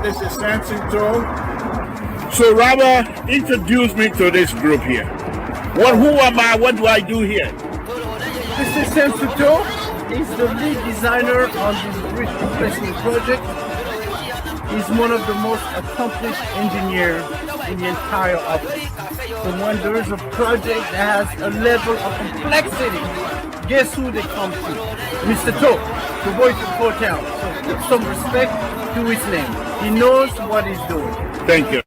This is Samson. So Robert, introduce me to this group here. Who am I? What do I do here? This is Samson. He's the lead designer on this bridge replacement project. He's one of the most accomplished engineers in the entire office. So when there is a project that has a level of complexity, guess who they come to? Mr. To, the voice of Hotel. So put some respect to his name. He knows what he's doing. Thank you.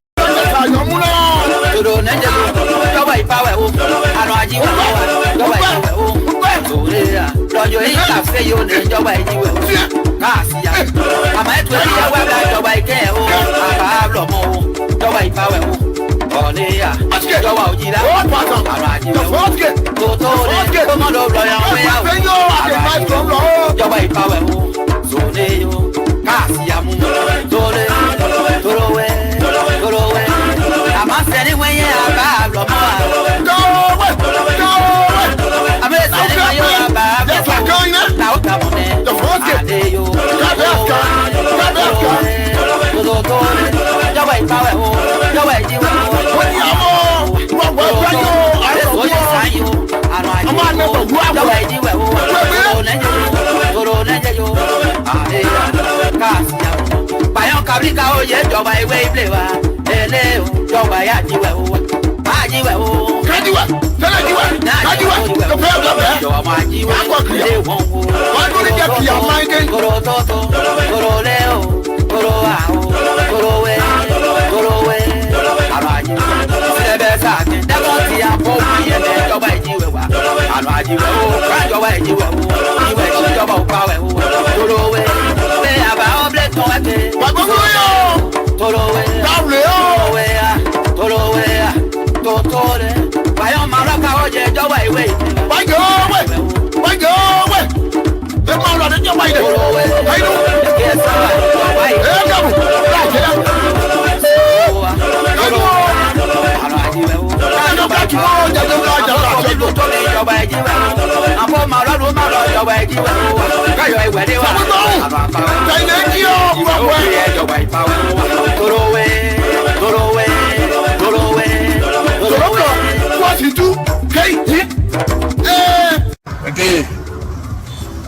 Okay,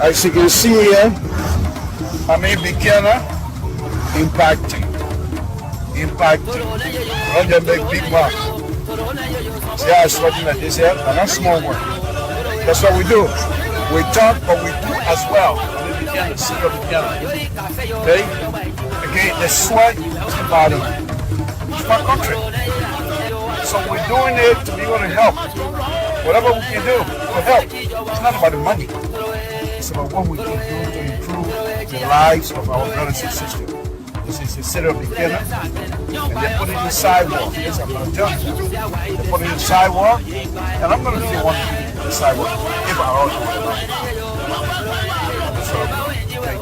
as you can see here, I'm a beginner impacting. Not just big one. See how I'm working like this here, and not small one. That's what we do. We talk, but we do as well. I'm a beginner, senior beginner. Okay? Again, the sweat is the body. It's my country. So we're doing it to be able to help. Whatever we can do to help. It's not about the money. It's about what we can do to improve the lives of our brothers and sisters. This is a city of beginner. And they put it in the sidewalk. Yes, I'm going to tell you. They put it in the sidewalk. And I'm going to be one in the sidewalk. If I all do it. So, thank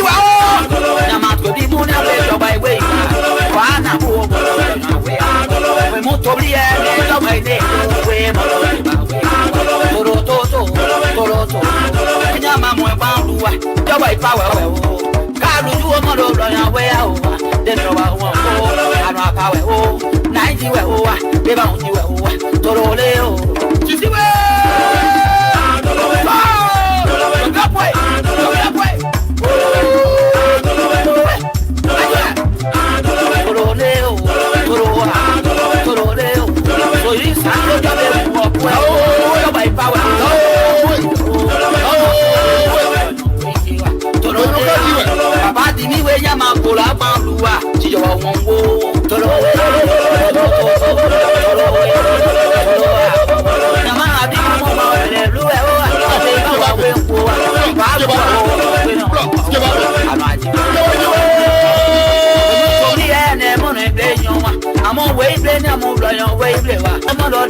I'm on way, I'm on way, I'm on the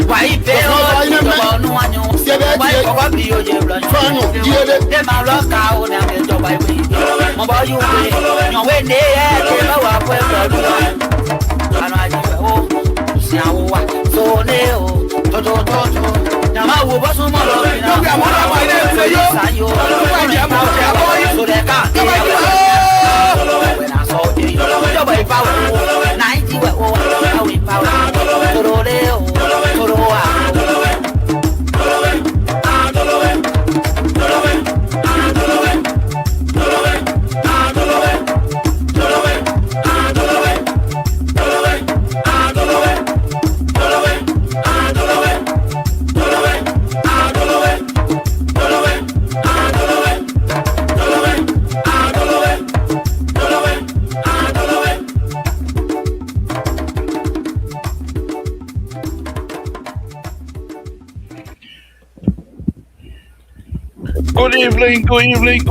why fail? No one knows. Why for you? Them are lost out and the job I wait. About you, no way, they came out and I oh, so neo, Toto. Now I was some more. So they can't. When I saw you, nobody power. 90 how we power.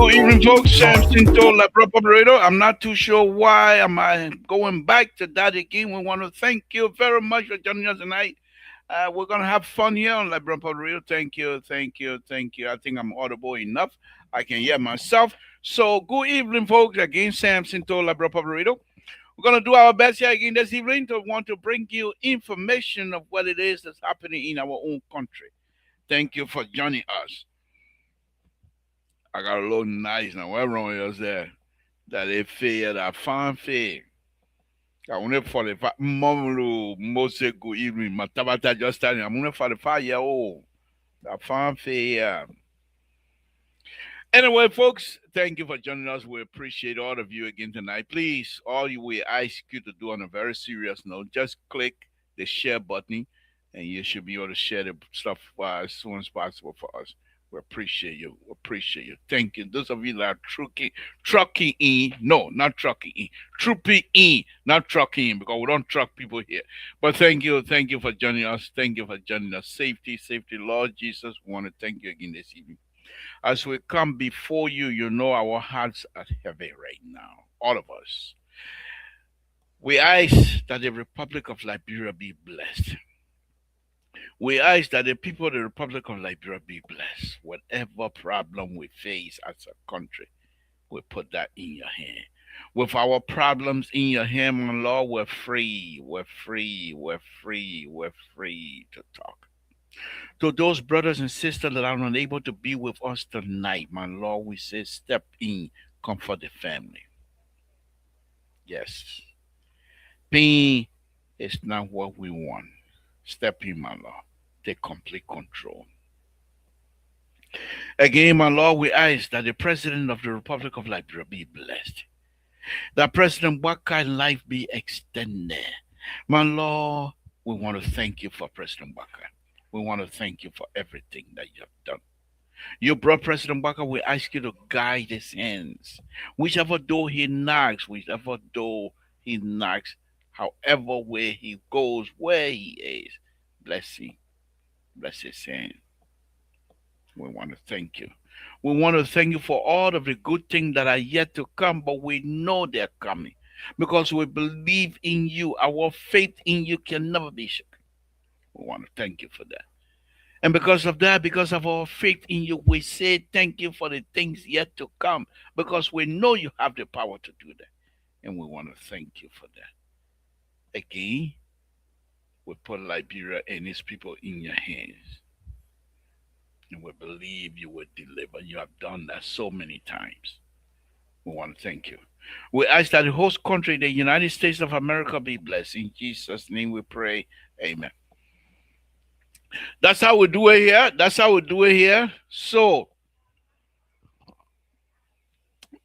Good evening, folks. Samson told La Operator. I'm not too sure why am I going back to that again. We want to thank you very much for joining us tonight. We're gonna have fun here on La Operator. Thank you, thank you, thank you. I think I'm audible enough. I can hear myself. So good evening, folks. Again, Samson told La Operator. We're gonna do our best here again this evening to want to bring you information of what it is that's happening in our own country. Thank you for joining us. I got a little nice now. What wrong is there? That they fear that fanfare. I want to 45 Momlu most good evening. My tabata just standing. I'm only 45 year old. That fanfare. Anyway, folks, thank you for joining us. We appreciate all of you again tonight. Please, all you we ask you to do on a very serious note, just click the share button and you should be able to share the stuff as soon as possible for us. We appreciate you. We appreciate you. Thank you. Those of you that are trucking in, no, not trucking in, trooping in, not trucking in, because we don't truck people here. But thank you for joining us. Thank you for joining us. Safety, Lord Jesus. We want to thank you again this evening. As we come before you, you know our hearts are heavy right now. All of us. We ask that the Republic of Liberia be blessed. We ask that the people of the Republic of Liberia be blessed. Whatever problem we face as a country, we put that in your hand. With our problems in your hand, my Lord, we're free. We're free. We're free. We're free to talk. To those brothers and sisters that are unable to be with us tonight, my Lord, we say, step in, comfort the family. Yes. Pain is not what we want. Step in, my Lord. Take complete control. Again, my Lord, we ask that the President of the Republic of Liberia be blessed. That President Waka's life be extended. My Lord, we want to thank you for President Waka. We want to thank you for everything that you have done. You brought President Waka, we ask you to guide his hands. Whichever door he knocks, however way he goes, where he is, bless him. Bless his hand. We want to thank you. We want to thank you for all of the good things that are yet to come, but we know they're coming because we believe in you. Our faith in you can never be shaken. We want to thank you for that. And because of that, because of our faith in you, we say thank you for the things yet to come because we know you have the power to do that. And we want to thank you for that. Again, we put Liberia and its people in your hands. And we believe you will deliver. You have done that so many times. We want to thank you. We ask that the host country, the United States of America, be blessed. In Jesus' name we pray. Amen. That's how we do it here. That's how we do it here. So,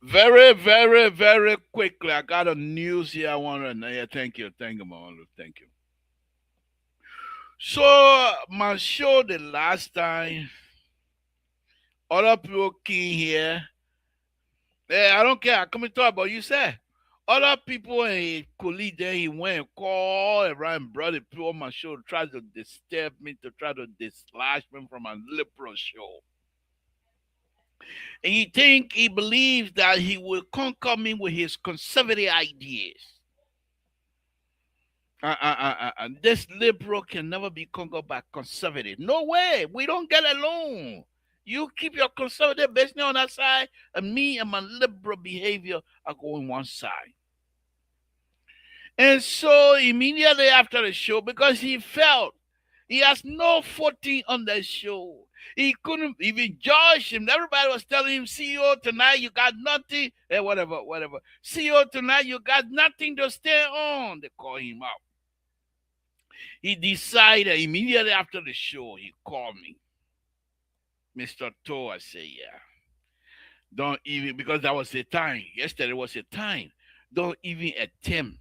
very, very, very quickly, I got a news here. I want to, yeah, thank you, Mama. Thank you. So, my show the last time, other people came here. Hey, I don't care. I come and talk about you, say. Other people and his colleague then he went and called around and brought the people on my show to try to disturb me, to try to dislodge me from a liberal show. And he believes that he will conquer me with his conservative ideas. This liberal can never be conquered by conservative. No way. We don't get along. You keep your conservative business on that side, and me and my liberal behavior are going one side. And so immediately after the show, because he felt he has no footing on the show, he couldn't even judge him. Everybody was telling him, CEO, tonight you got nothing, whatever. CEO, tonight you got nothing to stay on. They call him out. He decided immediately after the show, he called me. Mr. Toe, I say, yeah. Don't even, because that was the time. Yesterday was the time. Don't even attempt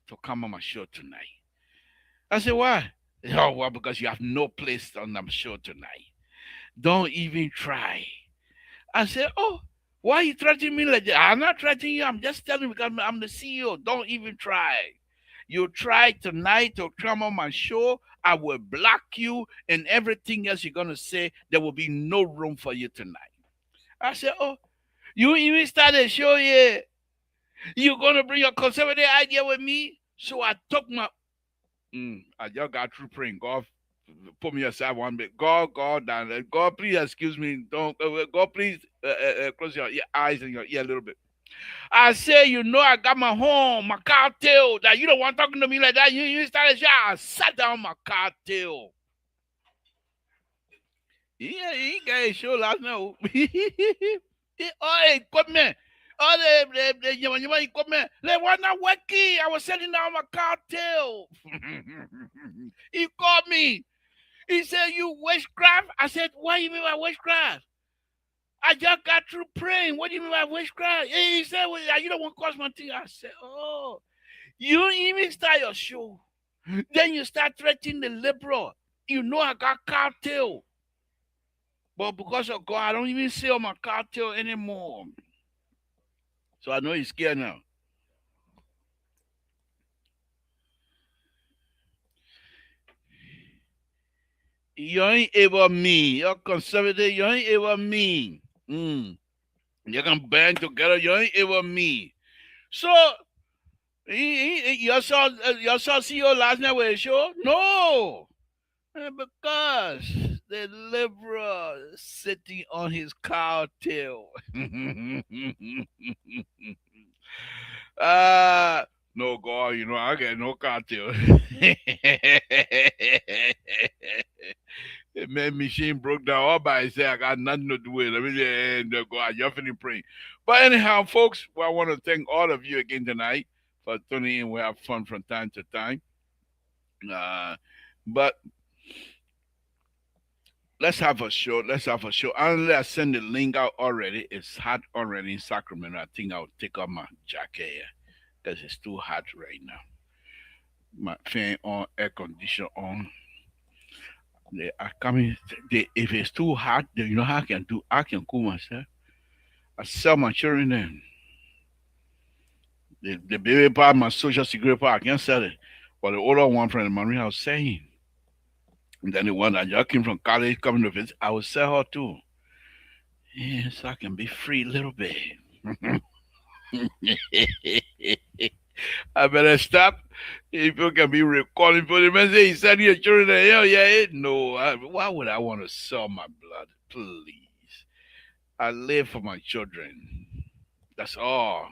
to come on my show tonight. I said, why? Oh, well, because you have no place on the show tonight. Don't even try. I said, oh, why are you threatening me like that? I'm not threatening you. I'm just telling you because I'm the CEO. Don't even try. You try tonight to come on my show, I will block you, and everything else you're going to say, there will be no room for you tonight. I said, oh, you even started a show yet? You're going to bring your conservative idea with me? So I took my... I just got through praying. God, put me aside one bit. God, please excuse me. Don't. God, please close your eyes and your ear a little bit. I say, you know, I got my home, my cocktail. That you don't want talking to me like that. You started shit. I sat down my cocktail. Yeah, he got a show last night. All equipment. All the equipment. They were not working. I was setting down my cocktail. He called me. He said, you witchcraft? I said, what do you mean by witchcraft? I just got through praying. What do you mean by witchcraft? He said, well, you don't want to cause my thing. I said, oh, you don't even start your show. Then you start threatening the liberal. You know I got cartel. But because of God, I don't even sell my cartel anymore. So I know he's scared now. You ain't ever me. You're conservative. You ain't ever me. You can band together. You ain't ever me. So, you saw CEO last night with a show? No. Because the liberal is sitting on his cowtail. No, God, you know, I get no cartel. Man, machine broke down all by itself. I got nothing to do with it. I mean, and go out. You're feeling praying. But anyhow, folks, well, I want to thank all of you again tonight for tuning in. We have fun from time to time. But let's have a show. Unless I send the link out already. It's hot already in Sacramento. I think I'll take off my jacket here because it's too hot right now. My fan on, air conditioner on. They are coming. If it's too hot, you know how I can do. I can cool myself. I sell my children then. The baby part, my social security part, I can't sell it. But the older one from the Marine House saying. And then the one that just came from college coming to visit, I will sell her too. Yeah, so I can be free a little bit. I better stop. If you can be recalling for the message, he said your children are hell, yeah. No, why would I want to sell my blood? Please. I live for my children. That's all.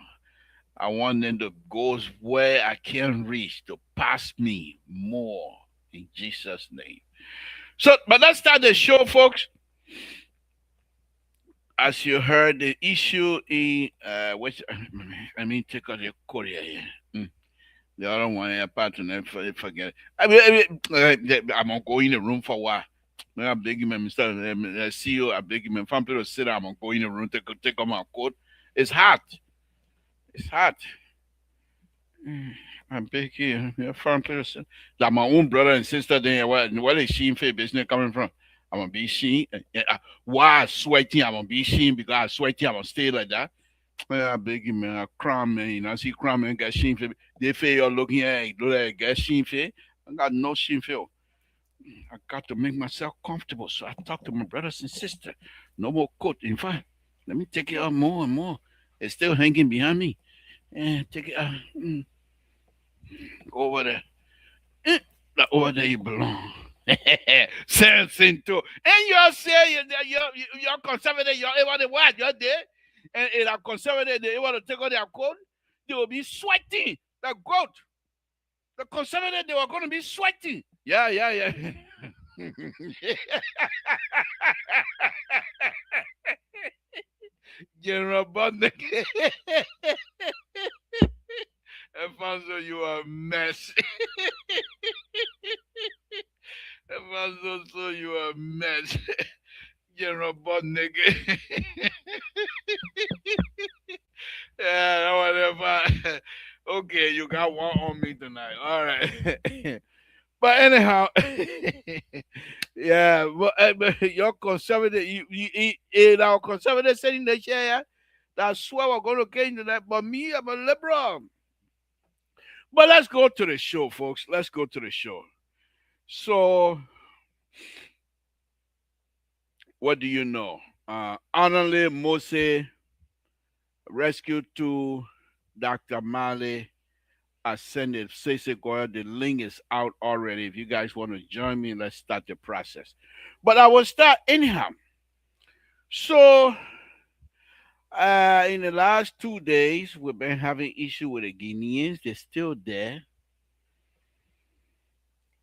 I want them to go where I can reach, to pass me more in Jesus' name. So, but let's start the show, folks. As you heard, the issue in which I mean, take out the Korea here. The other one, I partner, forget. I'm gonna go in the room for a while. I beg him, Mr. CEO, I beg him, if I'm to sit down, I'm gonna go in the room, take off my coat. It's hot. It's hot. I'm big here. Farm person. Like my own brother and sister there, where is she in for business coming from? I'm gonna be seen. Why sweating? I'm gonna be seen because I sweating, I'm gonna stay like that. Man, I beg you, man. I crime, man. You know, I see crime, man. Got sheen for they feel you're looking at it. Look at it. Got sheen for. I got no sheen for. I got to make myself comfortable. So I talk to my brothers and sisters. No more coat. In fact, let me take it out more and more. It's still hanging behind me. And take it out. Go over there. Eh, like over there you belong. Samson too. And you're saying that you're conservative, you're able to what? You're there. And I'm conservative, they want to take out their coat. They will be sweating like goat. The conservative, they were going to be sweating. Yeah, yeah, yeah. General Butnick. Alfonso, you are a mess. Alfonso, so you are a mess. General Butnick. Yeah, whatever. Okay, you got one on me tonight. All right. But anyhow, yeah, but your conservative, in our conservative setting the chair, yeah, that's why we're going to get into that. But me, I'm a liberal. But let's go to the show, folks. Let's go to the show. So, what do you know? Honorly Mose rescued to Dr. Mali ascended Sese Goya. The link is out already. If you guys want to join me, let's start the process. But I will start anyhow. So, in the last 2 days, we've been having issue with the Guineans. They're still there.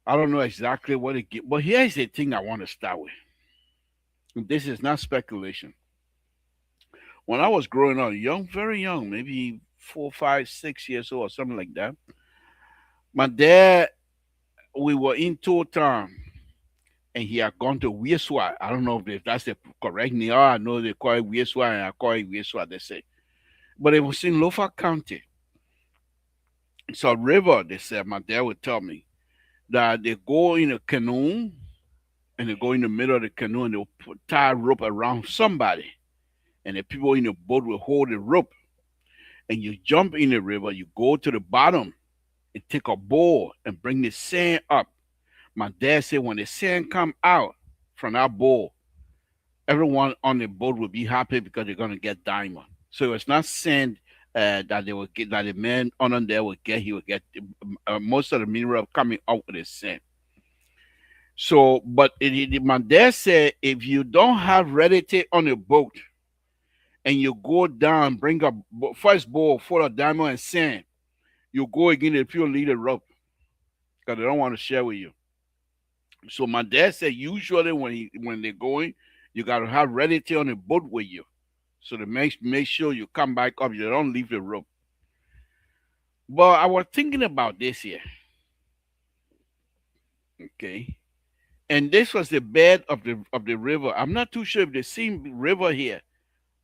I don't know exactly what it get, but here's the thing I want to start with. This is not speculation. When I was growing up, young, very young, maybe 4, 5, 6 years old or something like that, my dad, we were in Town and he had gone to Wieswa. I don't know if that's the correct name. I know they call it Wieswa and I call it Wieswa, they say. But it was in Lofa County. It's a river, they said. My dad would tell me that they go in a canoe and they go in the middle of the canoe and they'll tie a rope around somebody. And the people in the boat will hold the rope. And you jump in the river, you go to the bottom and take a bowl and bring the sand up. My dad said when the sand come out from that bowl, everyone on the boat will be happy because they're gonna get diamond. So it's not sand that they will get, that the man on there will get. He will get most of the mineral coming out with the sand. So, but my dad said if you don't have ready on the boat and you go down, bring a first bowl full of diamond and sand, you go again if you lead a rope because they don't want to share with you. So my dad said usually when they're going, you gotta have ready on the boat with you. So to make sure you come back up, you don't leave the rope. But I was thinking about this here. Okay. And this was the bed of the river. I'm not too sure if the same river here.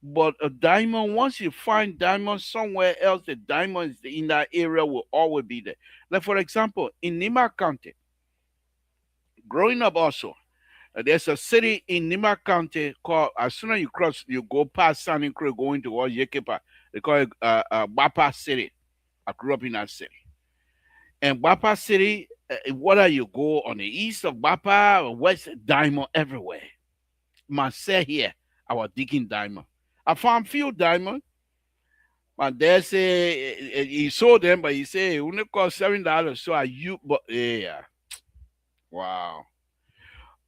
But a diamond, once you find diamond somewhere else, the diamonds in that area will always be there. Like for example, in Nima County, growing up also, there's a city in Nima County called, as soon as you cross, you go past San Cruz going towards Yekepa, they call it Bapa City. I grew up in that city. And Bapa City, whether you go on the east of Bapa or west, diamond everywhere. Myself here, I was digging diamond. I found few diamond. My dad said he sold them, but he said it only cost $7. So I used, but yeah, wow.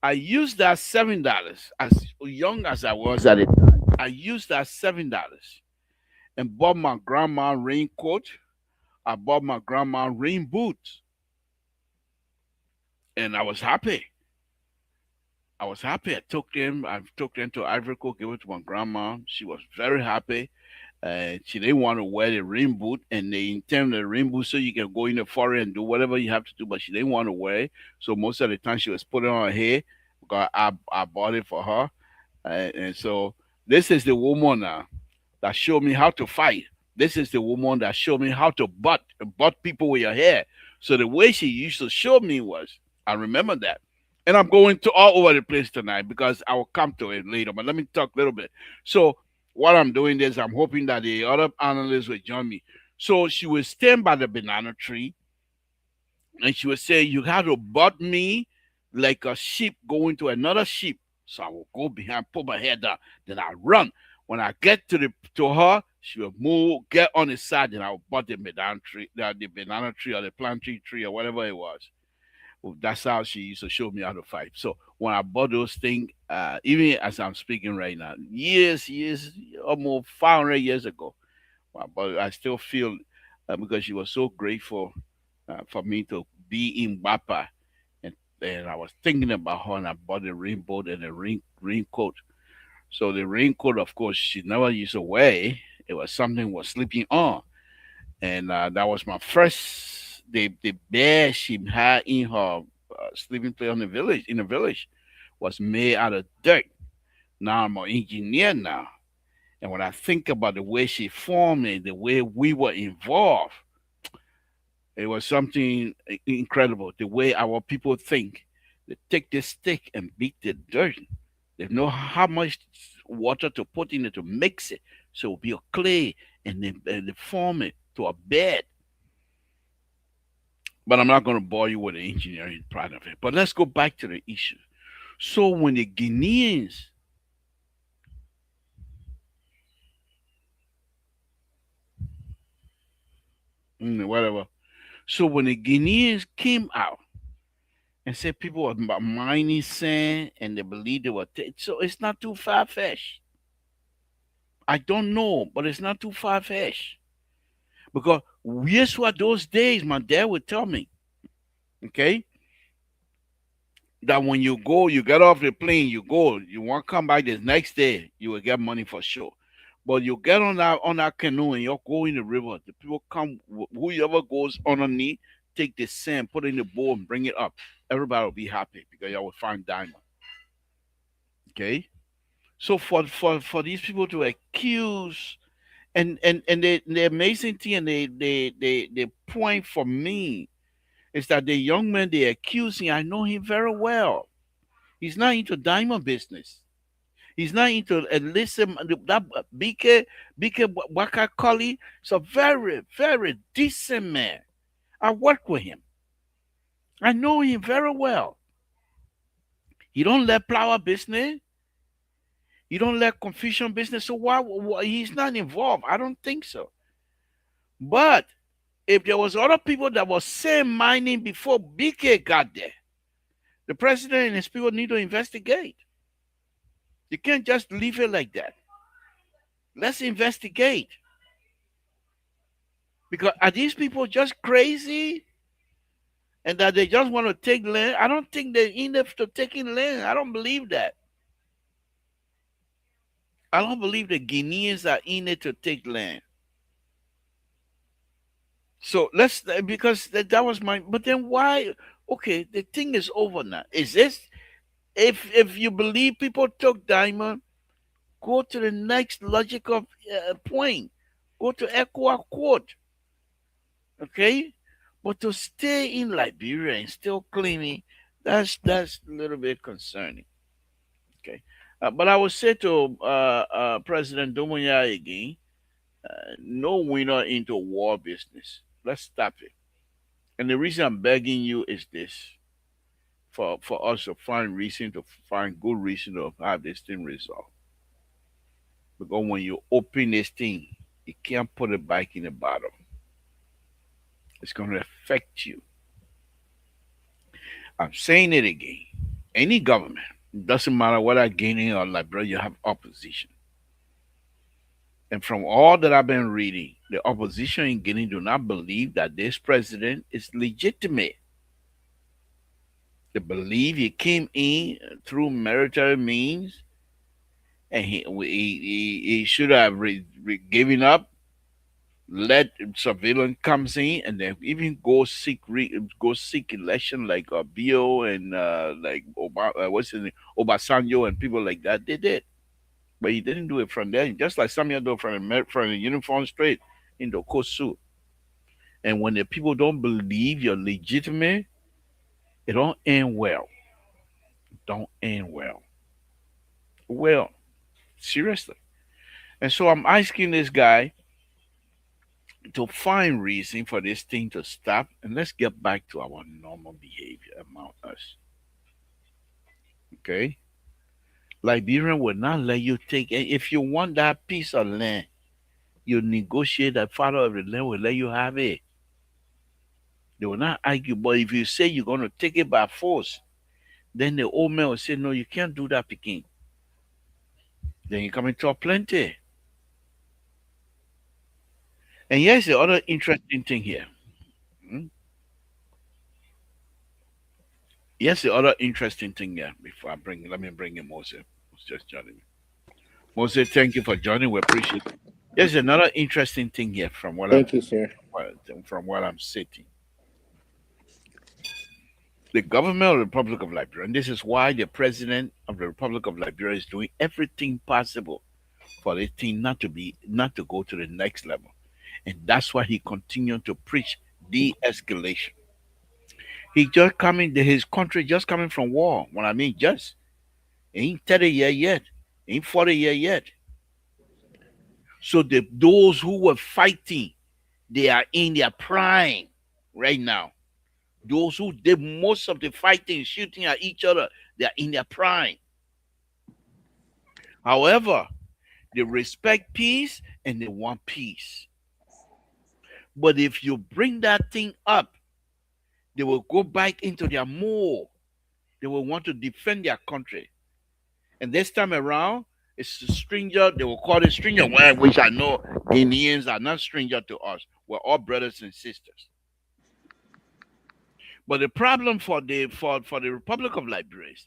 I used that $7 as young as I was at the time. I used that $7 and bought my grandma raincoat. I bought my grandma rain boots, and I was happy. I was happy. I took them to Ivory Coast, gave it to my grandma. She was very happy. She didn't want to wear the rain boot, and they intend the rain boot so you can go in the forest and do whatever you have to do, but she didn't want to wear it. So most of the time she was putting on her hair because I bought it for her. And so this is the woman now that showed me how to fight. This is the woman that showed me how to butt people with your hair. So the way she used to show me was, I remember that. And I'm going to all over the place tonight because I will come to it later. But let me talk a little bit. So While I'm doing this, I'm hoping that the other analysts will join me. So she will stand by the banana tree and she would say, "You have to butt me like a sheep going to another sheep." So I will go behind, put my head down, then I run. When I get to her, she will move, get on the side, and I will butt the banana tree or the plantain tree or whatever it was. Well, that's how she used to show me how to fight. So when I bought those things, even as I'm speaking right now, years, almost 500 years ago, but I still feel because she was so grateful for me to be in Bapa. And, and I was thinking about her and I bought a rainbow and a raincoat. So the raincoat, of course, she never used to wear. It was something was sleeping on. And that was my first, the bed she had in her sleeping place in the village was made out of dirt. Now I'm an engineer now. And when I think about the way she formed it, the way we were involved, it was something incredible. The way our people think. They take the stick and beat the dirt. They know how much water to put in it to mix it. So it'll be a clay and they form it to a bed. But I'm not going to bore you with the engineering part of it. But let's go back to the issue. So when the Guineans, whatever, so when the Guineans came out and said people were mining sand and they believed they were, so it's not too far fetched. I don't know, but it's not too far fetched because yes, what those days my dad would tell me, okay, that when you go, you get off the plane, you go, you want to come back the next day, you will get money for sure. But you get on that canoe and you're going the river. The people come, whoever goes underneath, take the sand, put it in the bowl, and bring it up. Everybody will be happy because you will find diamond. Okay, so for these people to accuse and the amazing thing and the point for me is that the young man they accusing, I know him very well. He's not into diamond business. He's not into listen that BK Waka Kali is a very decent man. I work with him. I know him very well. He don't let flower business. He don't let confusion business. So why he's not involved? I don't think so. But if there was other people that was same mining before BK got there, the president and his people need to investigate. You can't just leave it like that. Let's investigate. Because are these people just crazy and that they just want to take land? I don't think they're enough to taking land. I don't believe that. I don't believe the Guineans are in it to take land. So let's because that was my. But then why? Okay, the thing is over now. Is this if you believe people took diamond, go to the next logical point. Go to Equa Court. Okay, but to stay in Liberia and still claiming that's a little bit concerning. Okay, but I would say to President Dumuya again, no winner into war business. Let's stop it. And the reason I'm begging you is this: for us to find reason to find good reason to have this thing resolved. Because when you open this thing, you can't put it back in the bottom. It's going to affect you. I'm saying it again. Any government, doesn't matter whether Guinea or Liberia, you have opposition. And from all that I've been reading, the opposition in Guinea do not believe that this president is legitimate. They believe he came in through military means and he should have given up, let surveillance comes in, and then even go seek election like Bio and like what's his name, Obasanjo and people like that. They did, but he didn't do it from there. Just like some do from the uniform straight in the court suit. And when the people don't believe you're legitimate, it don't end well. Don't end well. Well, seriously. And so I'm asking this guy to find reason for this thing to stop, and let's get back to our normal behavior among us. Okay? Liberian will not let you take it. If you want that piece of land, you negotiate, that father of the land will let you have it. They will not argue. But if you say you're going to take it by force, then the old man will say, no, you can't do that, Peking. Then you come into a plenty. And here's the other interesting thing here. Hmm? Here's the other interesting thing here. Before I bring, let me bring in Moses. Who's just joining me. Moses, thank you for joining. We appreciate it. Here's another interesting thing here Thank you, sir. from what I'm sitting. The government of the Republic of Liberia, and this is why the president of the Republic of Liberia is doing everything possible for this thing not to go to the next level. And that's why he continued to preach de-escalation. He just coming his country just coming from war. When I mean just ain't 30 year yet, ain't 40 year yet. So those who were fighting, they are in their prime right now. Those who did most of the fighting, shooting at each other, they are in their prime. However, they respect peace and they want peace. But if you bring that thing up, they will go back into their mold. They will want to defend their country. And this time around, it's a stranger. They will call it stranger, which I know Indians are not stranger to us. We're all brothers and sisters. But the problem for the Republic of Liberia is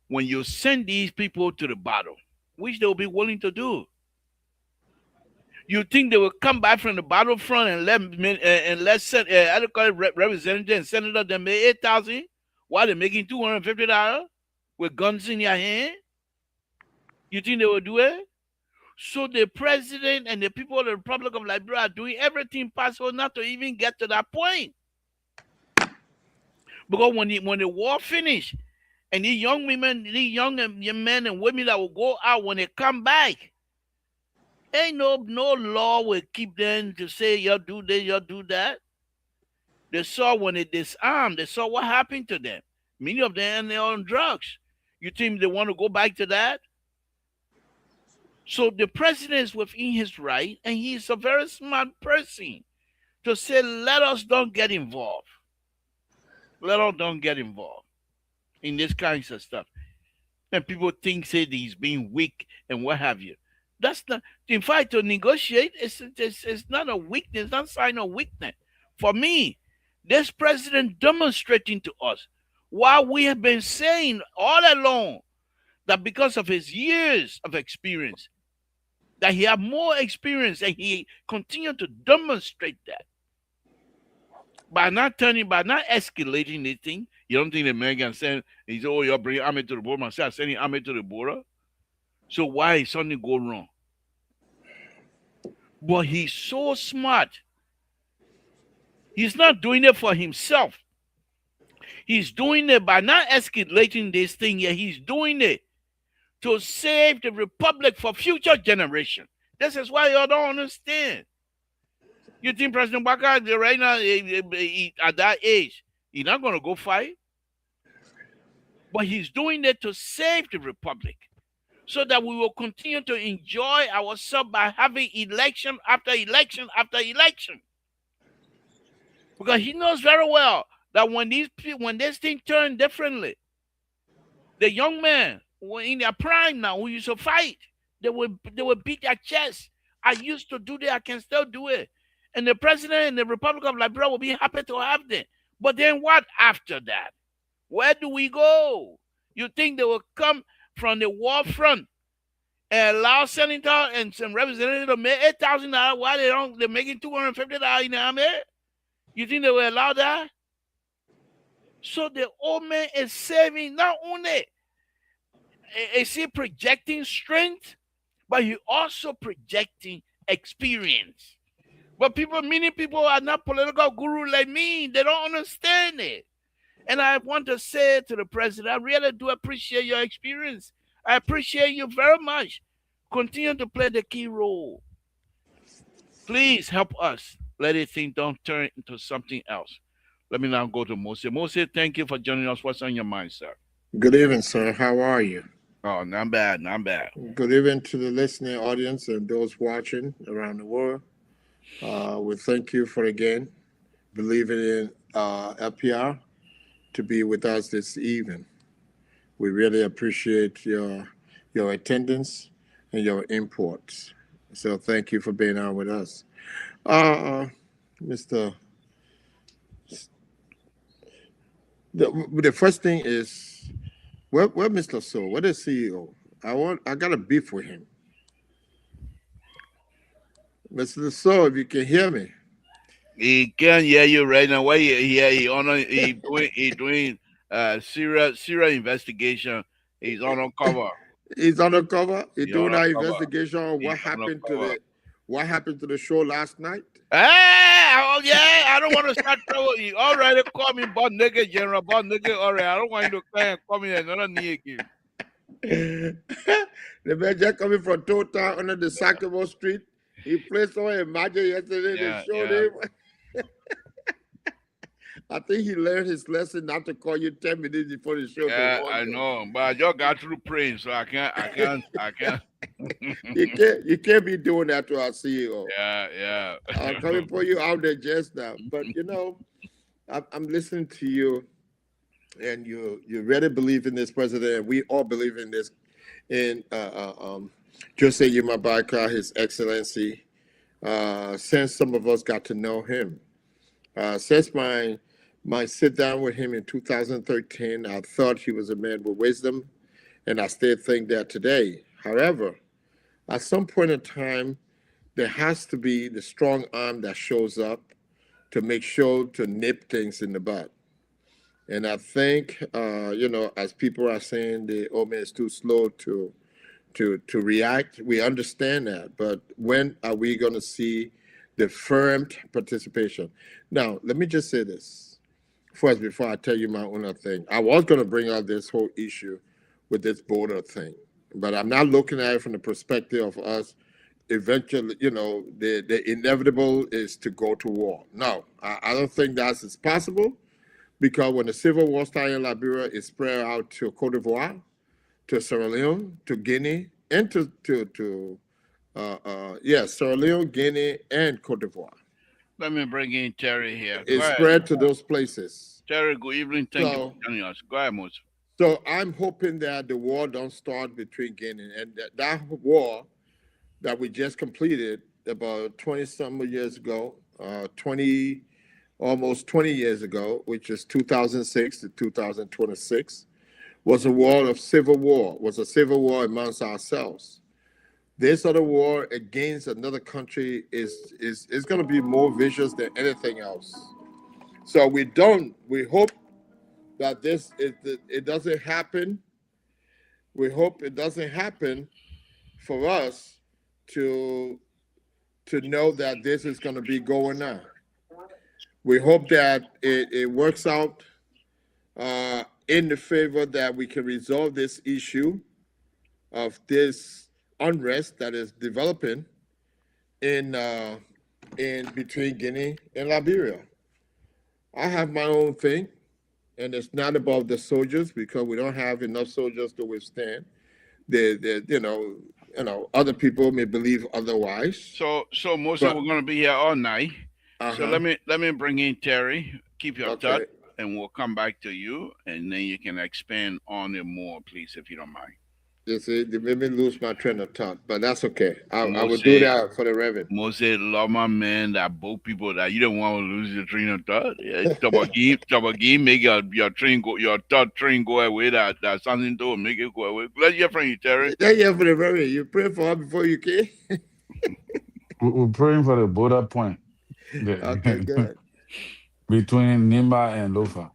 when you send these people to the battle, which they will be willing to do, you think they will come back from the battlefront and let representative and senator them make 8,000 while they're making $250 with guns in their hand? You think they will do it? So the president and the people of the Republic of Liberia are doing everything possible not to even get to that point. Because when the war finish, and these young women, these young men and women that will go out, when they come back, ain't no law will keep them to say y'all do this, y'all do that. They saw when they disarmed, they saw what happened to them. Many of them they're on drugs. You think they want to go back to that? So the president is within his right, and he's a very smart person to say, let us don't get involved. Let us don't get involved in this kinds of stuff. And people think say that he's being weak and what have you. That's not, in fact, to negotiate, it's not a weakness, not a sign of weakness. For me, this president demonstrating to us what we have been saying all along, that because of his years of experience, that he had more experience, and he continued to demonstrate that. By not escalating this thing, you don't think the man can send, he said, oh, you're bringing army to the border, myself sending army to the border. So why is something go wrong? But he's so smart. He's not doing it for himself. He's doing it by not escalating this thing here. He's doing it to save the republic for future generations. This is why y'all don't understand. You think President Baka right now at that age, he's not going to go fight? But he's doing it to save the republic, so that we will continue to enjoy ourselves by having election after election after election. Because he knows very well that when this thing turned differently, the young men were in their prime now who used to fight, they would beat their chest. I used to do that, I can still do it. And the president and the Republic of Liberia will be happy to have them. But then what after that? Where do we go? You think they will come from the war front and allow senator and some representatives to make $8,000 while they're making $250 in the army? You think they will allow that? So the old man is saving, not only is he projecting strength, but he also projecting experience. But many people are not political gurus like me. They don't understand it. And I want to say to the president, I really do appreciate your experience. I appreciate you very much. Continue to play the key role. Please help us. Let it think don't turn into something else. Let me now go to Mose. Mose, thank you for joining us. What's on your mind, sir? Good evening, sir. How are you? Oh, not bad, not bad. Good evening to the listening audience and those watching around the world. We thank you for again believing in LPR to be with us this evening. We really appreciate your attendance and your input. So thank you for being on with us. Uh, Mr. The first thing is where Mr. So, what is CEO? I got a beef with him. Mr. So, if you can hear me. He can't hear you right now. Why he doing serious investigation. He's on cover. He's undercover. He's He's doing on that cover. investigation on He's on cover. what happened to the show last night. Ah, oh yeah, I don't want to start trouble. You already call me butt nigga, general butt nigga. All right, I don't want you to come and call me another nigga. The man just coming from Total under the Sakamo Street. He played so imagine yesterday they Yeah, showed yeah, him. I think he learned his lesson not to call you 10 minutes before the show to yeah. warn I you. know, but I just got through praying, so I can't. You can't be doing that to our CEO. Yeah, yeah. I'm coming for you out there just now. But I'm listening to you, and you really believe in this president, and we all believe in this. In Jose Yumabaka, His Excellency, since some of us got to know him, since my sit down with him in 2013, I thought he was a man with wisdom, and I still think that today. However, at some point in time, there has to be the strong arm that shows up to make sure to nip things in the bud. And I think, as people are saying, the old man is too slow to react. We understand that, but when are we going to see the firm participation? Now, let me just say this first before I tell you my own thing. I was going to bring up this whole issue with this border thing, but I'm not looking at it from the perspective of us. Eventually, the inevitable is to go to war. No, I don't think that's is possible because when the civil war started in Liberia, it spread out to Cote d'Ivoire, to Sierra Leone, to Guinea, and Sierra Leone, Guinea, and Cote d'Ivoire. Let me bring in Terry here. Go It ahead, spread to those places. Terry. Good evening. Thank you for So, joining us. Go ahead, Mose. so I'm hoping that the war don't start between Guinea and that war that we just completed about 20 some years ago, 20 almost 20 years ago, which is 2006 to 2026, was a war of civil war, was a civil war amongst ourselves. This other war against another country is going to be more vicious than anything else. So we hope that it doesn't happen. We hope it doesn't happen for us to know that this is going to be going on. We hope that it works out in the favor that we can resolve this issue of this unrest that is developing in between Guinea and Liberia. I have my own thing, and it's not about the soldiers because we don't have enough soldiers to withstand. Other people may believe otherwise. So Mose, But we're gonna be here all night. So uh-huh. let me bring in Terry. Keep your thought, Okay. and we'll come back to you, and then you can expand on it more, please, if you don't mind. You see, they made me lose my train of thought, but that's okay. I will do Mose, that for the Reverend. Mose, love my man. That both people that you don't want to lose your train of thought. Yeah, Tabagi, make your thought train go away. That something to make it go away. Let's hear from you, Terry. Yeah, yeah, for the Reverend. You pray for her before you came. We're praying for the border point Okay, good. between Nimba and Lofa.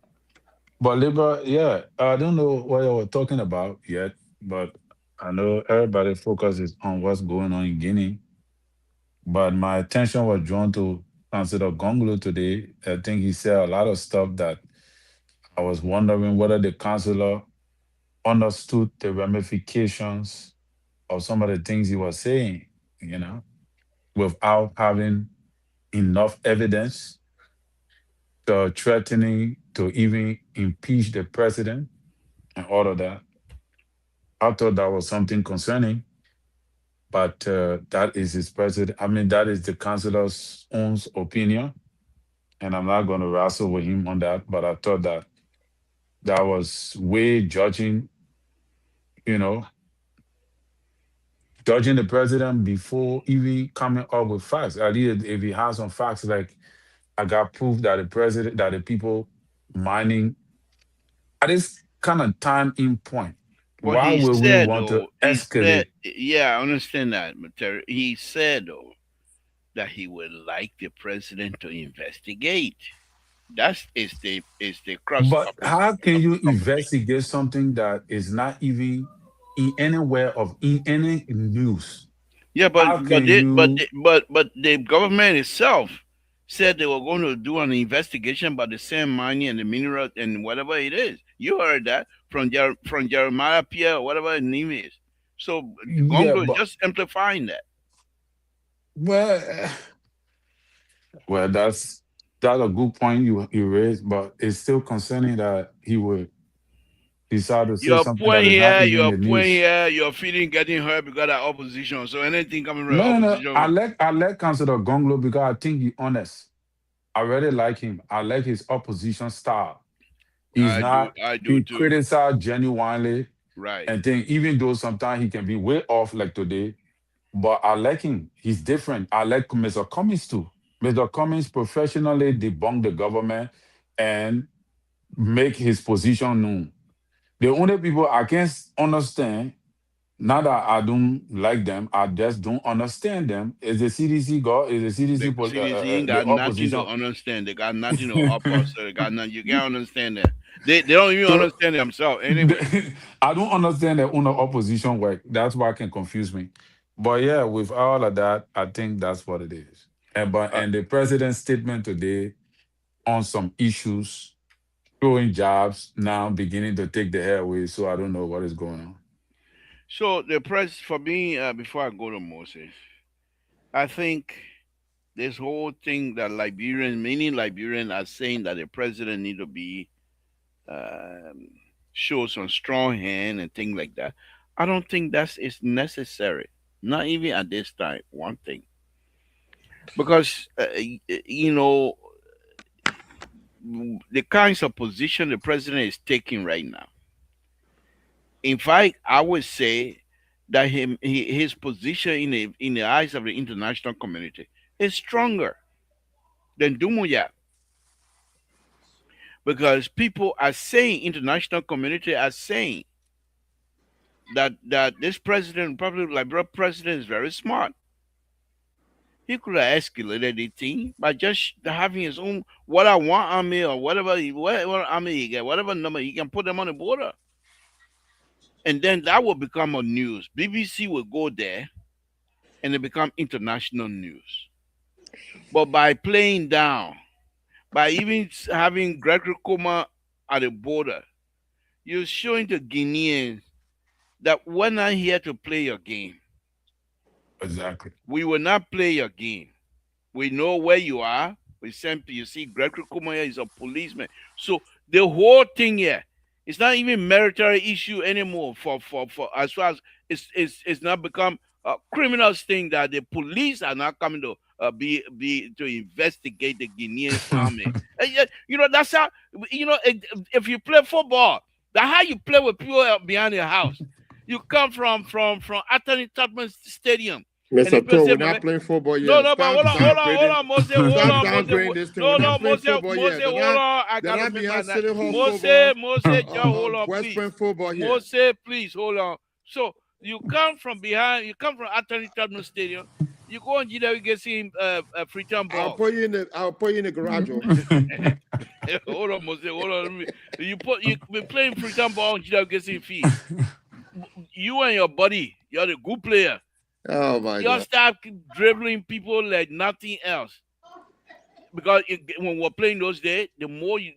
But Libra, yeah, I don't know what you were talking about yet, but I know everybody focuses on what's going on in Guinea. But my attention was drawn to Councillor Gonglo today. I think he said a lot of stuff that I was wondering whether the councillor understood the ramifications of some of the things he was saying, without having enough evidence to threatening to even impeach the president and all of that. I thought that was something concerning, but that is his president. I mean, that is the councilor's own opinion, and I'm not going to wrestle with him on that. But I thought that that was way you know, judging the president before even coming up with facts. At least if he has some facts, like I got proof that the president, that the people mining at this kind of time in point, Well, why he would we said want to though, he said, escalate? yeah, I understand that, but he said though that he would like the president to investigate. That is the crux But how can of you the conversation. investigate something that is not even in anywhere of in any news? Yeah, How can you? but the government itself said they were going to do an investigation about the sand mining and the mineral and whatever it is. You heard that from from Jeremiah Pierre or whatever his name is. So Yeah, Gongo is but just amplifying that. well, well, that's a good point you raised, but it's still concerning that he would decide to say You're something that putting is not here, even in you're the putting news. here, your feeling getting hurt because of opposition. So anything coming from the No, no, no. I opposition, like I like Councilor Gonglo because I think he's honest. I really like him. I like his opposition style. He's not I do he too. criticized genuinely Right. and think even though sometimes he can be way off like today, but I like him. He's different. I like Mr. Cummings too. Mr. Cummings professionally debunk the government and make his position known. The only people I can't understand, not that I don't like them, I just don't understand them, is the CDC go, is the The CDC, CDC ain't the got nothing to opposition. understand. They got nothing to offer. So they got nothing. You can't understand that. They don't even So understand themselves anyway. I don't understand the own opposition work. That's why it can confuse me. But yeah, with all of that, I think that's what it is. Uh, And the president's statement today on some issues, showing jobs now beginning to take the airways. So I don't know what is going on. so the press for me, before I go to Moses, I think this whole thing that many Liberians are saying that the president need to be um, show some strong hand and things like that. I don't think that's is necessary. Not even at this time. One thing, because the kinds of position the president is taking right now. In fact, I would say that his position in the eyes of the international community is stronger than Dumuya, because people are saying, international community are saying that this president, probably Liberal president, is very smart. He could have escalated the thing by just having his own what I want army or whatever army he get, whatever number he can put them on the border, and then that will become a news. BBC will go there, and it become international news. But by playing down, by even having Gregory Coma at the border, you're showing the Guineans that we're not here to play your game. Exactly. We will not play your game. We know where you are. We sent you see Gregory Kumaya is a policeman. So the whole thing here, it's not even military issue anymore for as far as it's not become a criminal thing that the police are not coming to be to investigate the Guinean army. And yet, that's how if you play football, that's how you play with people behind your house. You come from Anthony Tubman Stadium, and the Mr. people Toe, say, we're not playing football no, yet. no, but Stop hold downgrading. on, Moses, Stop downgrading this thing. We're no, not no, playing Moses, football yet. Hold on, I They're gotta not make my behind that. City Hall football. Moses, just hold on, West please. Point football here. Moses, please hold on. So you come from behind, you come from Anthony Tubman Stadium, you go and you get seen Freetown I'll ball. put you in the garage. Hold on, Moses, hold on. You been playing Freetown ball and you get seen feet. You and your buddy, you're the good player. Oh my You God. start dribbling people like nothing else. Because when we're playing those days, the more you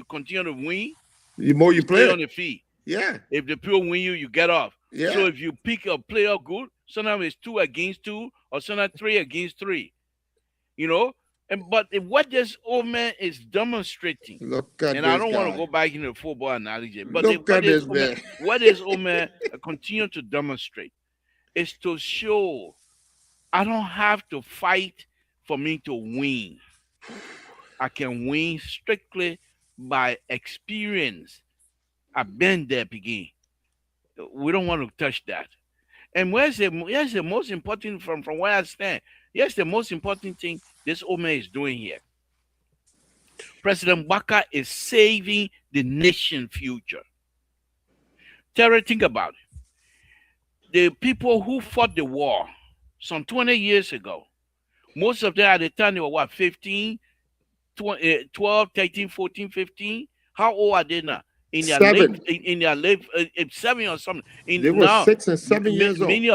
continue to win, The more you stay play on it. the feet. Yeah. If the people win you, you get off. Yeah. So if you pick a player good, sometimes it's 2 against 2, or sometimes 3 against 3. You know, but what this old man is demonstrating, Look at and I this don't want to guy. go back into the football analogy, but Look at this man. what this old man continue to demonstrate is to show I don't have to fight for me to win. I can win strictly by experience. I've been there, begin. We don't want to touch that. And here's the most important from where I stand. Here's the most important thing this old man is doing here. President Waka is saving the nation future. Terry, think about it. The people who fought the war some 20 years ago, most of them at the time they were what, 15, 20, 12, 13, 14, 15? How old are they now? In their 7. late, in their late 7 or something. They were 6 and 7 years old. Many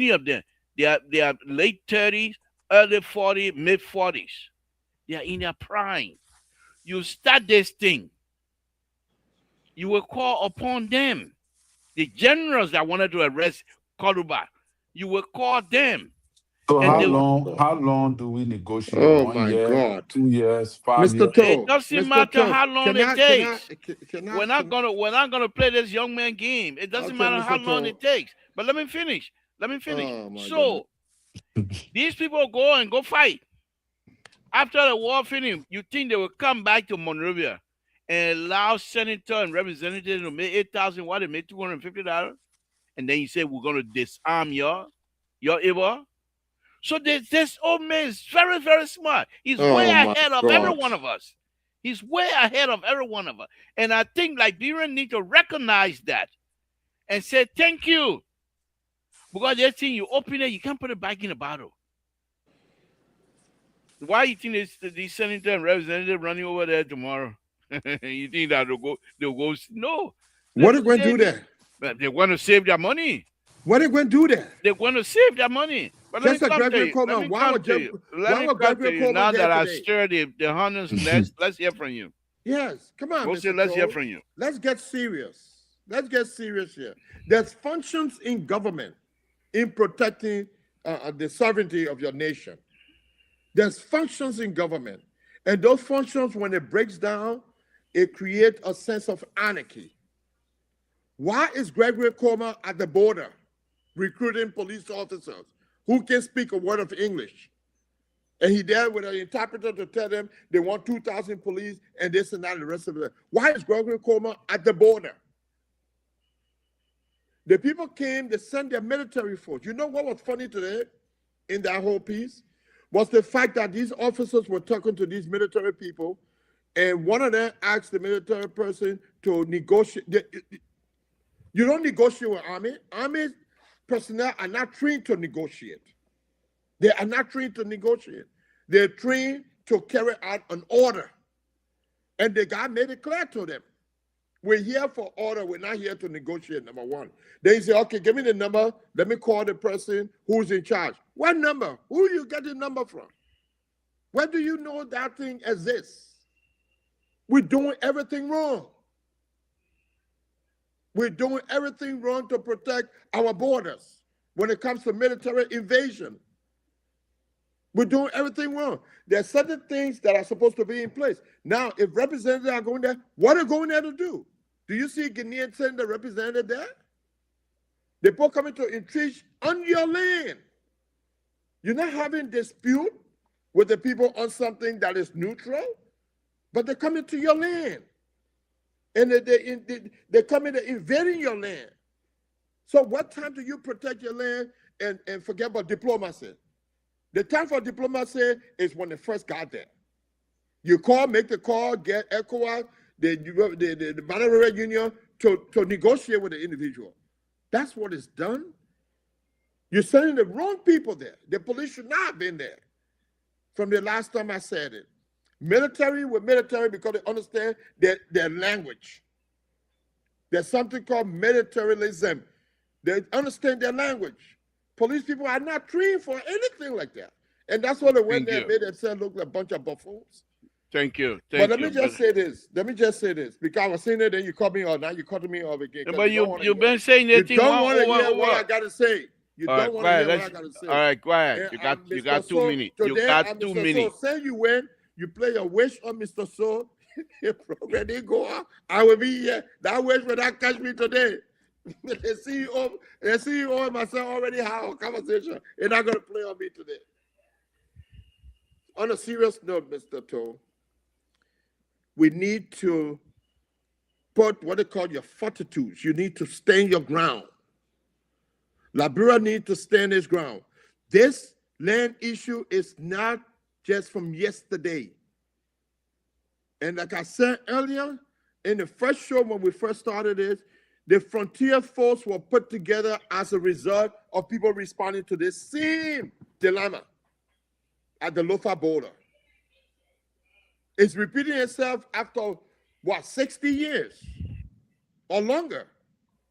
of them, they are late 30s, early 40s, mid 40s. They are in their prime. You start this thing, you will call upon them. The generals that wanted to arrest Cordoba, you will call them. So And how long do we negotiate? Oh 1 my year, God. 2 years, 5 Mr. years? Toe, It doesn't Mr. matter Toe, how long can it I- takes. can I- We're not gonna play this young man game. It doesn't Okay, matter how Mr. long Toe. it takes. But let me finish. Oh, my So these people go fight. After the war finished, you think they will come back to Monrovia and allow senator and representatives to make 8,000? What, they made $250? And then you say we're gonna disarm your able. So this old man is very, very smart. He's way my ahead of every God. one of us. He's way ahead of every one of us. And I think Liberians need to recognize that and say thank you. Because they think you open it, you can't put it back in the bottle. Why you think these senator and representative running over there tomorrow? You think that they'll go? No. What are they going to do there? They want to save their money. What are they going to do there? They want to save their money. But let Just me like come to Gregory you. Coleman. Let me Why come would to Jeff- you. why Let me would come Gregory to you. Coleman Now there that I today? stirred the honest nest, let's hear from you. Yes, come on, We'll say Mr. let's hear Toe. from you. Let's get serious. Let's get serious here. There's functions in government in protecting the sovereignty of your nation. There's functions in government. And those functions, when it breaks down, it creates a sense of anarchy. Why is Gregory Coleman at the border recruiting police officers who can speak a word of English? And he there with an interpreter to tell them they want 2,000 police and this and that and the rest of it. Why is Gregory Coleman at the border? The people came, they sent their military force. You know what was funny today in that whole piece? Was the fact that these officers were talking to these military people, and one of them asked the military person to negotiate. You don't negotiate with army. Army personnel are not trained to negotiate. They are not trained to negotiate. They're trained to carry out an order. And the guy made it clear to them. We're here for order. We're not here to negotiate, number one. They say, okay, give me the number. Let me call the person who's in charge. What number? Who you get the number from? Where do you know that thing exists? We're doing everything wrong. We're doing everything wrong to protect our borders when it comes to military invasion. We're doing everything wrong. There are certain things that are supposed to be in place. Now, if representatives are going there, what are they going there to do? Do you see Ghanaians send the representative there? The people coming to entrench on your land. You're not having dispute with the people on something that is neutral, but they're coming to your land. And they're coming to invading your land. So what time do you protect your land and forget about diplomacy? The time for diplomacy is when they first got there. You call, make the call, get ECOWAS, the Bilateral Union to negotiate with the individual. That's what is done. You're sending the wrong people there. The police should not have been there. From the last time I said it. Military with military because they understand their language. There's something called militarism. They understand their language. Police people are not trained for anything like that. And that's why they went there and made themselves look like a bunch of buffoons. Thank you. But Thank let you, me just brother. say this. Let me just say this. Because I was saying it, then you cut me off. Now you cutting me off again. But You don't want to you've hear. been saying You that thing don't one want to over hear what I over. gotta say. You All don't right, want to quiet. hear what I Let's. gotta All say. right, quiet. And You I'm got Mr. 2 So minutes. You today, got I'm two Mr. So. minutes. Say you win, you play a wish on Mr. So. Your program didn't go out. I will be here. That wish will not catch me today. The CEO and myself already have a conversation. They're not gonna play on me today. On a serious note, Mr. Toe, we need to put what they call your fortitudes. You need to stand your ground. Liberia needs to stand its ground. This land issue is not just from yesterday. And like I said earlier, in the first show when we first started this, the frontier force were put together as a result of people responding to this same dilemma at the Lofa border. It's repeating itself after, what, 60 years or longer.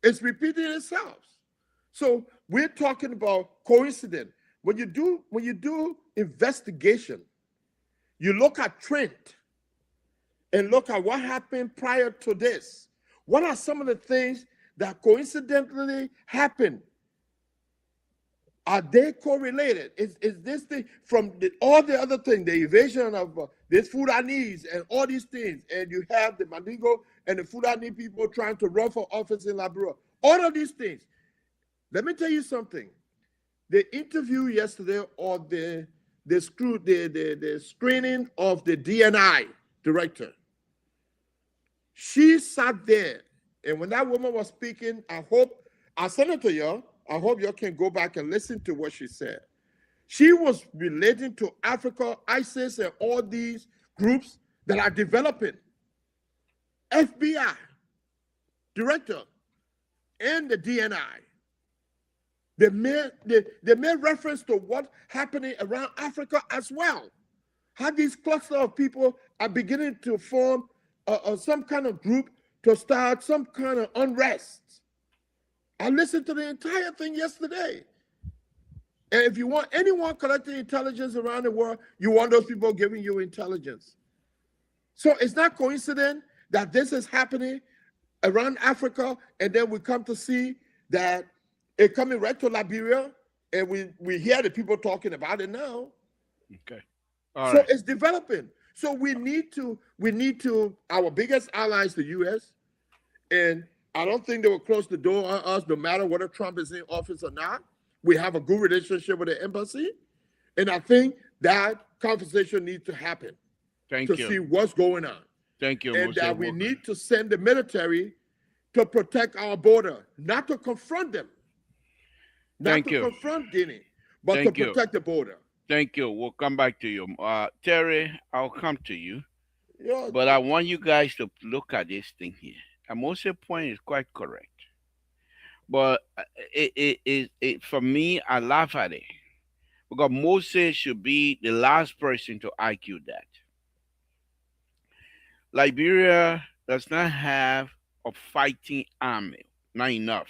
It's repeating itself. So we're talking about coincidence. When you do investigation, you look at trend and look at what happened prior to this. What are some of the things that coincidentally happened? Are they correlated? Is this thing from all the other things, the evasion of this Fulanese and all these things, and you have the Mandingo and the Fulani people trying to run for office in Liberia, all of these things. Let me tell you something. The interview yesterday, or the screening of the DNI director, she sat there, and when that woman was speaking, I sent it to y'all. I hope y'all can go back and listen to what she said. She was relating to Africa, ISIS, and all these groups that are developing. FBI director and the DNI. They made reference to what's happening around Africa as well. How these cluster of people are beginning to form some kind of group to start some kind of unrest. I listened to the entire thing yesterday. And if you want anyone collecting intelligence around the world, you want those people giving you intelligence. So it's not coincident that this is happening around Africa, and then we come to see that it coming right to Liberia, and we hear the people talking about it now. Okay. So it's developing. So we need to, our biggest ally is the U.S., and I don't think they will close the door on us no matter whether Trump is in office or not. We have a good relationship with the embassy, and I think that conversation needs to happen to see what's going on. Thank you. And that we need to send the military to protect our border, not to confront them, not to confront Guinea, but to protect the border. Thank you. We'll come back to you. Terry, I'll come to you. Yeah. But I want you guys to look at this thing here. And Mose's point is quite correct. But for me, I laugh at it. Because Moses should be the last person to argue that. Liberia does not have a fighting army. Not enough.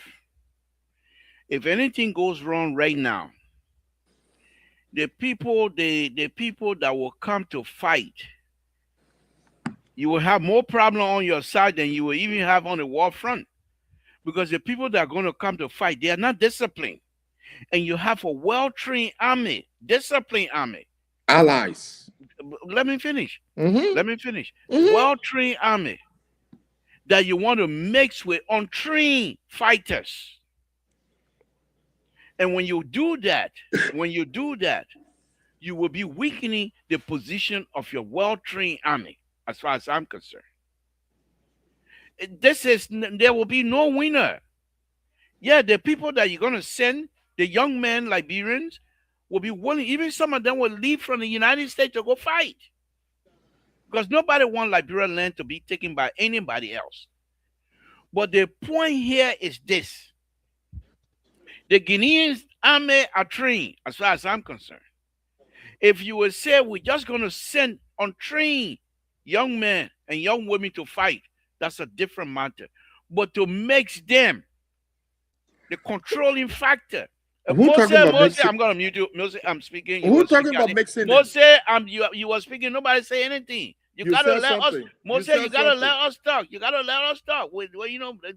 If anything goes wrong right now, the people that will come to fight, you will have more problem on your side than you will even have on the war front. Because the people that are going to come to fight, they are not disciplined. And you have a well-trained army, disciplined army. Allies. Let me finish. Mm-hmm. Let me finish. Mm-hmm. Well-trained army that you want to mix with untrained fighters. And when you do that, you will be weakening the position of your well-trained army, as far as I'm concerned. There will be no winner. Yeah, the people that you're going to send, the young men, Liberians, will be willing, even some of them will leave from the United States to go fight. Because nobody wants Liberian land to be taken by anybody else. But the point here is this. The Guinean army are trained, as far as I'm concerned. If you would say we're just going to send untrained young men and young women to fight, that's a different matter. But to mix them, the controlling factor. Mose, I'm going to mute you. Mose, I'm speaking. Who's talking about mixing them? Mose, you were speaking. Nobody say anything. You You gotta said let us, something. You Moses. You said gotta let something. us talk. You gotta let us talk.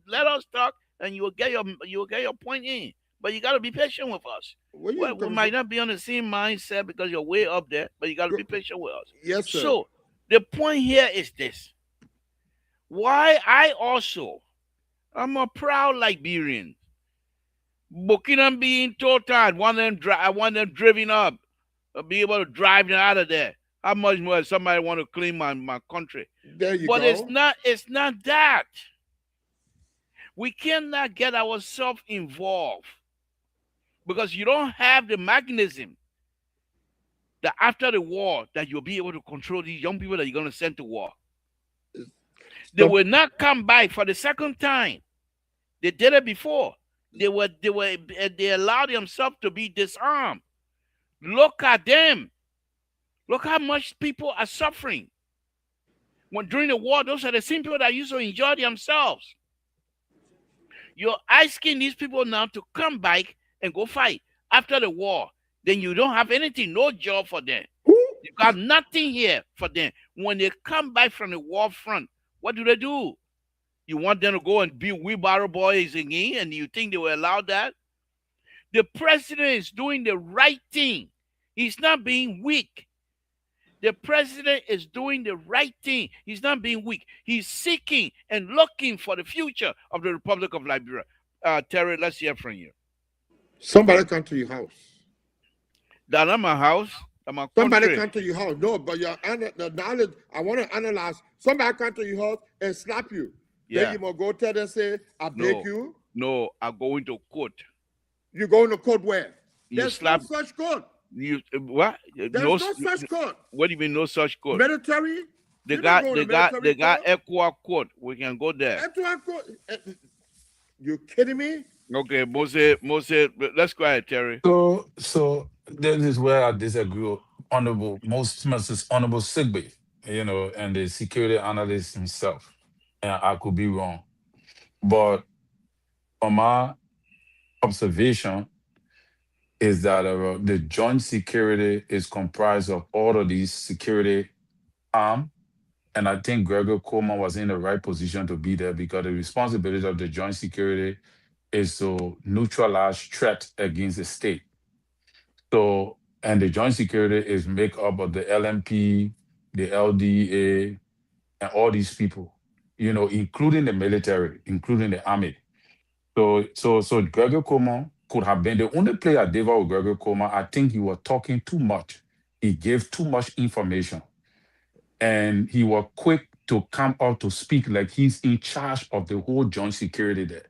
Let us talk, and you will get your point in. But you gotta be patient with us. Where you Well, we coming from? might not be on the same mindset because you're way up there, but you gotta be patient with us. Yes, sir. So the point here is this: why I'm a proud Liberian. Burkina being total, I want them driven up, be able to drive them out of there. How much more somebody want to claim my country? There you But go. it's not that. We cannot get ourselves involved because you don't have the mechanism that after the war that you'll be able to control these young people that you're going to send to war. They Some, will not come back for the second time. They did it before. They allowed themselves to be disarmed. Look at them. Look how much people are suffering. When during the war, those are the same people that used to enjoy themselves. You're asking these people now to come back and go fight after the war. Then you don't have anything, no job for them. who? You got nothing here for them. When they come back from the war front, what do? You want them to go and be wheelbarrow boys again, and you think they will allow that? The president is doing the right thing. He's not being weak. The president is doing the right thing. He's not being weak. He's seeking and looking for the future of the Republic of Liberia. Terry, let's hear from you. Somebody come to your house. That's not my house. That's my Somebody country. come to your house. No, but the knowledge, I want to analyze. Somebody come to your house and slap you. Then Yeah. you must go tell them, say, I beg No. you. No, I go into court. You go in the court where? You There's slap. no such court. You what? There's No. no such court. What do you mean no such court? Military? They You don't got go to they got military they got court. Equa court. We can go there. Equa court? You kidding me? Okay, Moses, let's go ahead, Terry. So this is where I disagree with Honorable Moses Honorable Sigby, and the security analyst himself. And I could be wrong. But from my observation is that the joint security is comprised of all of these security arm. And I think Gregor Coleman was in the right position to be there because the responsibility of the joint security is to neutralize threat against the state. So, and the joint security is make up of the LMP, the LDA, and all these people, including the military, including the army. So Gregor Coleman could have been the only player I gave with Gregor Coleman. I think he was talking too much. He gave too much information, and he was quick to come out to speak like he's in charge of the whole joint security there.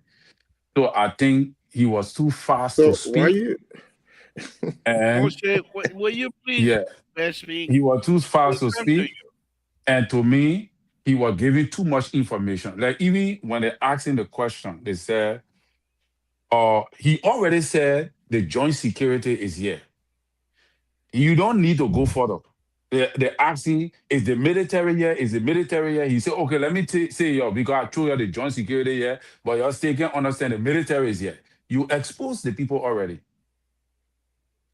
So I think he was too fast to So why speak, you? and Moses, will you please yeah, speak? he was too We'll fast to come to speak. you. And to me, he was giving too much information. Like even when they asked him the question, they said, he already said the joint security is here. You don't need to go further. They asked him, is the military here? Is the military here? He said, okay, let me say yo, because I told you the joint security here, but you still can't understand the military is here. You exposed the people already.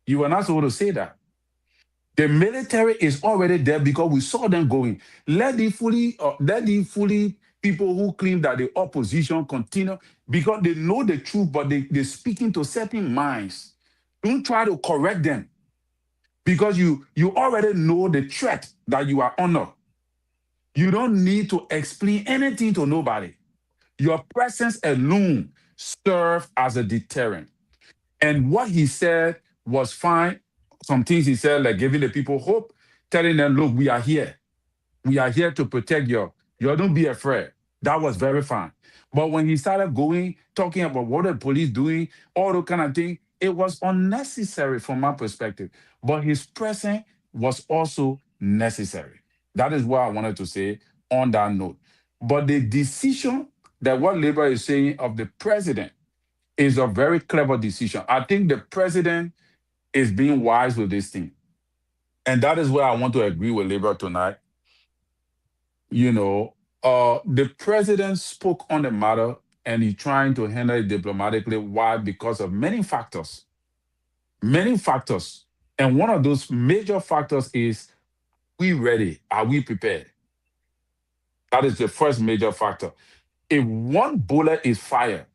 You were not supposed to say that. The military is already there because we saw them going. Let the fully people who claim that the opposition continue because they know the truth, but they're speaking to certain minds. Don't try to correct them because you already know the threat that you are under. You don't need to explain anything to nobody. Your presence alone serves as a deterrent. And what he said was fine. Some things he said, like giving the people hope, telling them, look, we are here. We are here to protect you. You don't be afraid. That was very fine. But when he started talking about what the police doing, all the kind of thing, it was unnecessary from my perspective. But his presence was also necessary. That is what I wanted to say on that note. But the decision that what Labour is saying of the president is a very clever decision. I think the president is being wise with this thing. And that is where I want to agree with Labour tonight. The president spoke on the matter and he's trying to handle it diplomatically. Why? Because of many factors. Many factors. And one of those major factors is, we ready? Are we prepared? That is the first major factor. If one bullet is fired,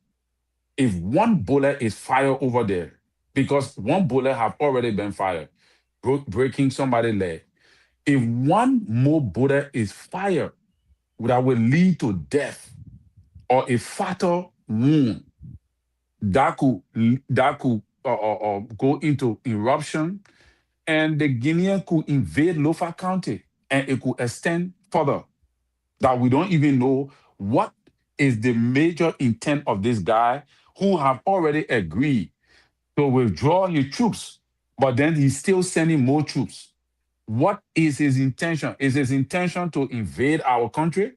over there, because one bullet have already been fired, breaking somebody's leg. If one more bullet is fired, that will lead to death or a fatal wound, that could go into eruption, and the Guinean could invade Lofa County, and it could extend further. That we don't even know what is the major intent of this guy who have already agreed to withdraw his troops, but then he's still sending more troops. What is his intention? Is his intention to invade our country?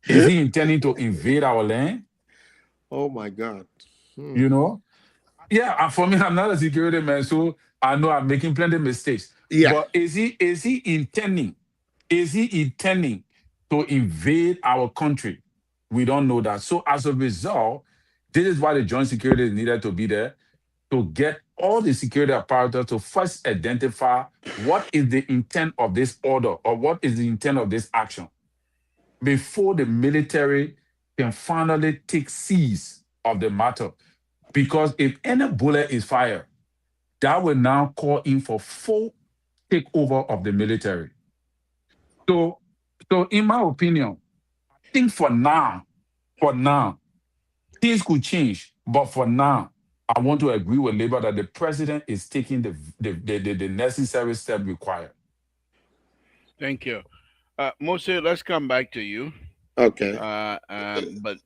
Is he intending to invade our land? Oh my God. You know? Yeah, and for me, I'm not a security man, so I know I'm making plenty of mistakes. Yeah. But is he intending to invade our country? We don't know that. So as a result, this is why the joint security needed to be there, to get all the security apparatus to first identify what is the intent of this order or what is the intent of this action before the military can finally take seize of the matter. Because if any bullet is fired, that will now call in for full takeover of the military. So in my opinion, I think for now, things could change. But for now, I want to agree with Labour that the president is taking the necessary step required. Thank you. Mose, let's come back to you. Okay. But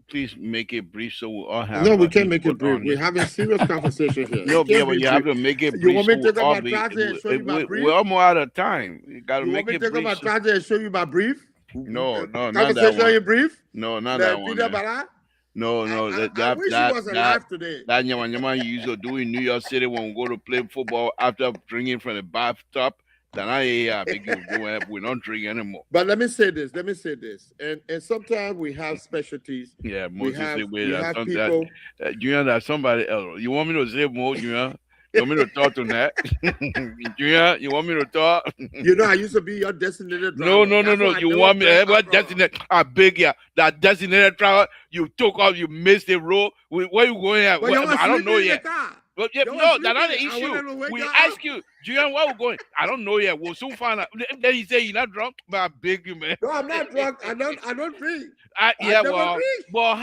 please make it brief so we all have. No, we can't make it brief. We're having serious conversation here. No, yeah, but you have to make it brief. You want me to so take up my project and show you my brief? We're almost out of time. You got to You make want me it to take up brief. my project and show you my brief? No, not that Conversation one. in brief? No, not that one. Peter man. Bala? No, I wish he was alive today. That Nyama you used to do in New York City when we go to play football after drinking from the bathtub. Then we're not drinking anymore. But let me say this. And sometimes we have specialties. Yeah, We Moses have that, people. Junior, that's somebody else. You want me to say more, Junior? You want me to talk to that? Junior, you want me to talk? You know, I used to be your designated No. driver. That's why I You never want me play what alcohol. designated? I beg you. That designated driver, you took off, you missed the road. Where you going at? But you was I don't know sleeping in yet. the car. But yeah, You was no, that's not the sleeping. I issue. wanted to wake We you ask up. you, Julian, where we going? I don't know yet. We'll soon find out. Then he say you're not drunk, but I beg you, man. No, I'm not drunk. I don't drink. Yeah, never well, drink. but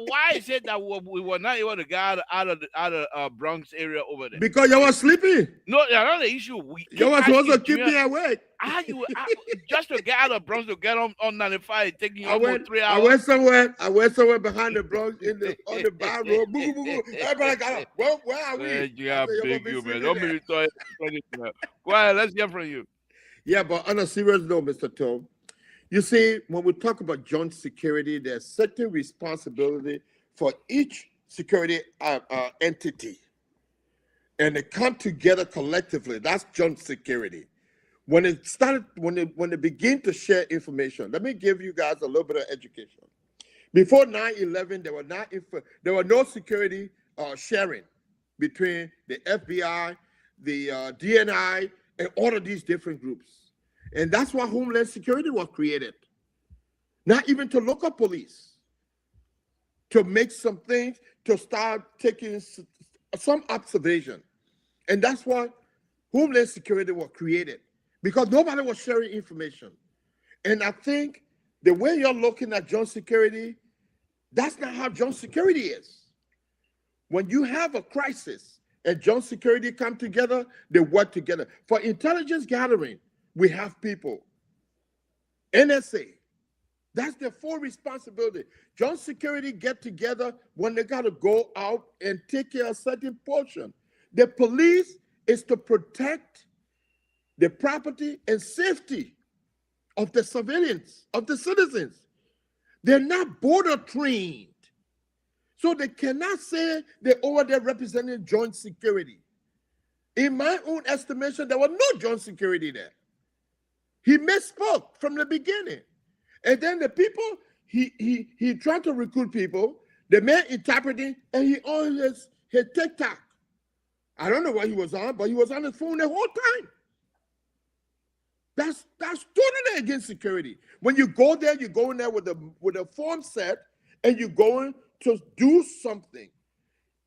why is it that we were not able to get out of the Bronx area over there? Because you was sleeping. No, that's not the issue. We You was keep supposed to asking keep Julian, me awake. just to get out of Bronx to get on 95, taking I almost went 3 I hours. went somewhere behind the Bronx on the bar road. Boo, boo, boo. Everybody got up. Well, where are we? Yeah, I said, big "You're you, gonna man. be Don't sleeping make me talk. Go ahead, let's hear from you. Yeah, but on a serious note, Mr. Tom, you see, when we talk about joint security, there's certain responsibility for each security entity, and they come together collectively. That's joint security. When they begin to share information, let me give you guys a little bit of education. Before 9/11, there were no security sharing between the FBI, the DNI, and all of these different groups. And that's why Homeland Security was created. Not even to local police, to make some things, to start taking some observation. And that's why Homeland Security was created, because nobody was sharing information. And I think the way you're looking at joint security, that's not how joint security is. When you have a crisis and joint security come together, they work together. For intelligence gathering, we have people. NSA, that's their full responsibility. Joint security get together when they got to go out and take care of a certain portion. The police is to protect the property and safety of the civilians, of the citizens. They're not border trained. So they cannot say they're over there representing joint security. In my own estimation, there was no joint security there. He misspoke from the beginning. And then the people, he tried to recruit people, the man interpreting, and he on his TikTok. I don't know what he was on, but he was on his phone the whole time. That's totally against security. When you go there, you go in there with a form set, and you're going to do something.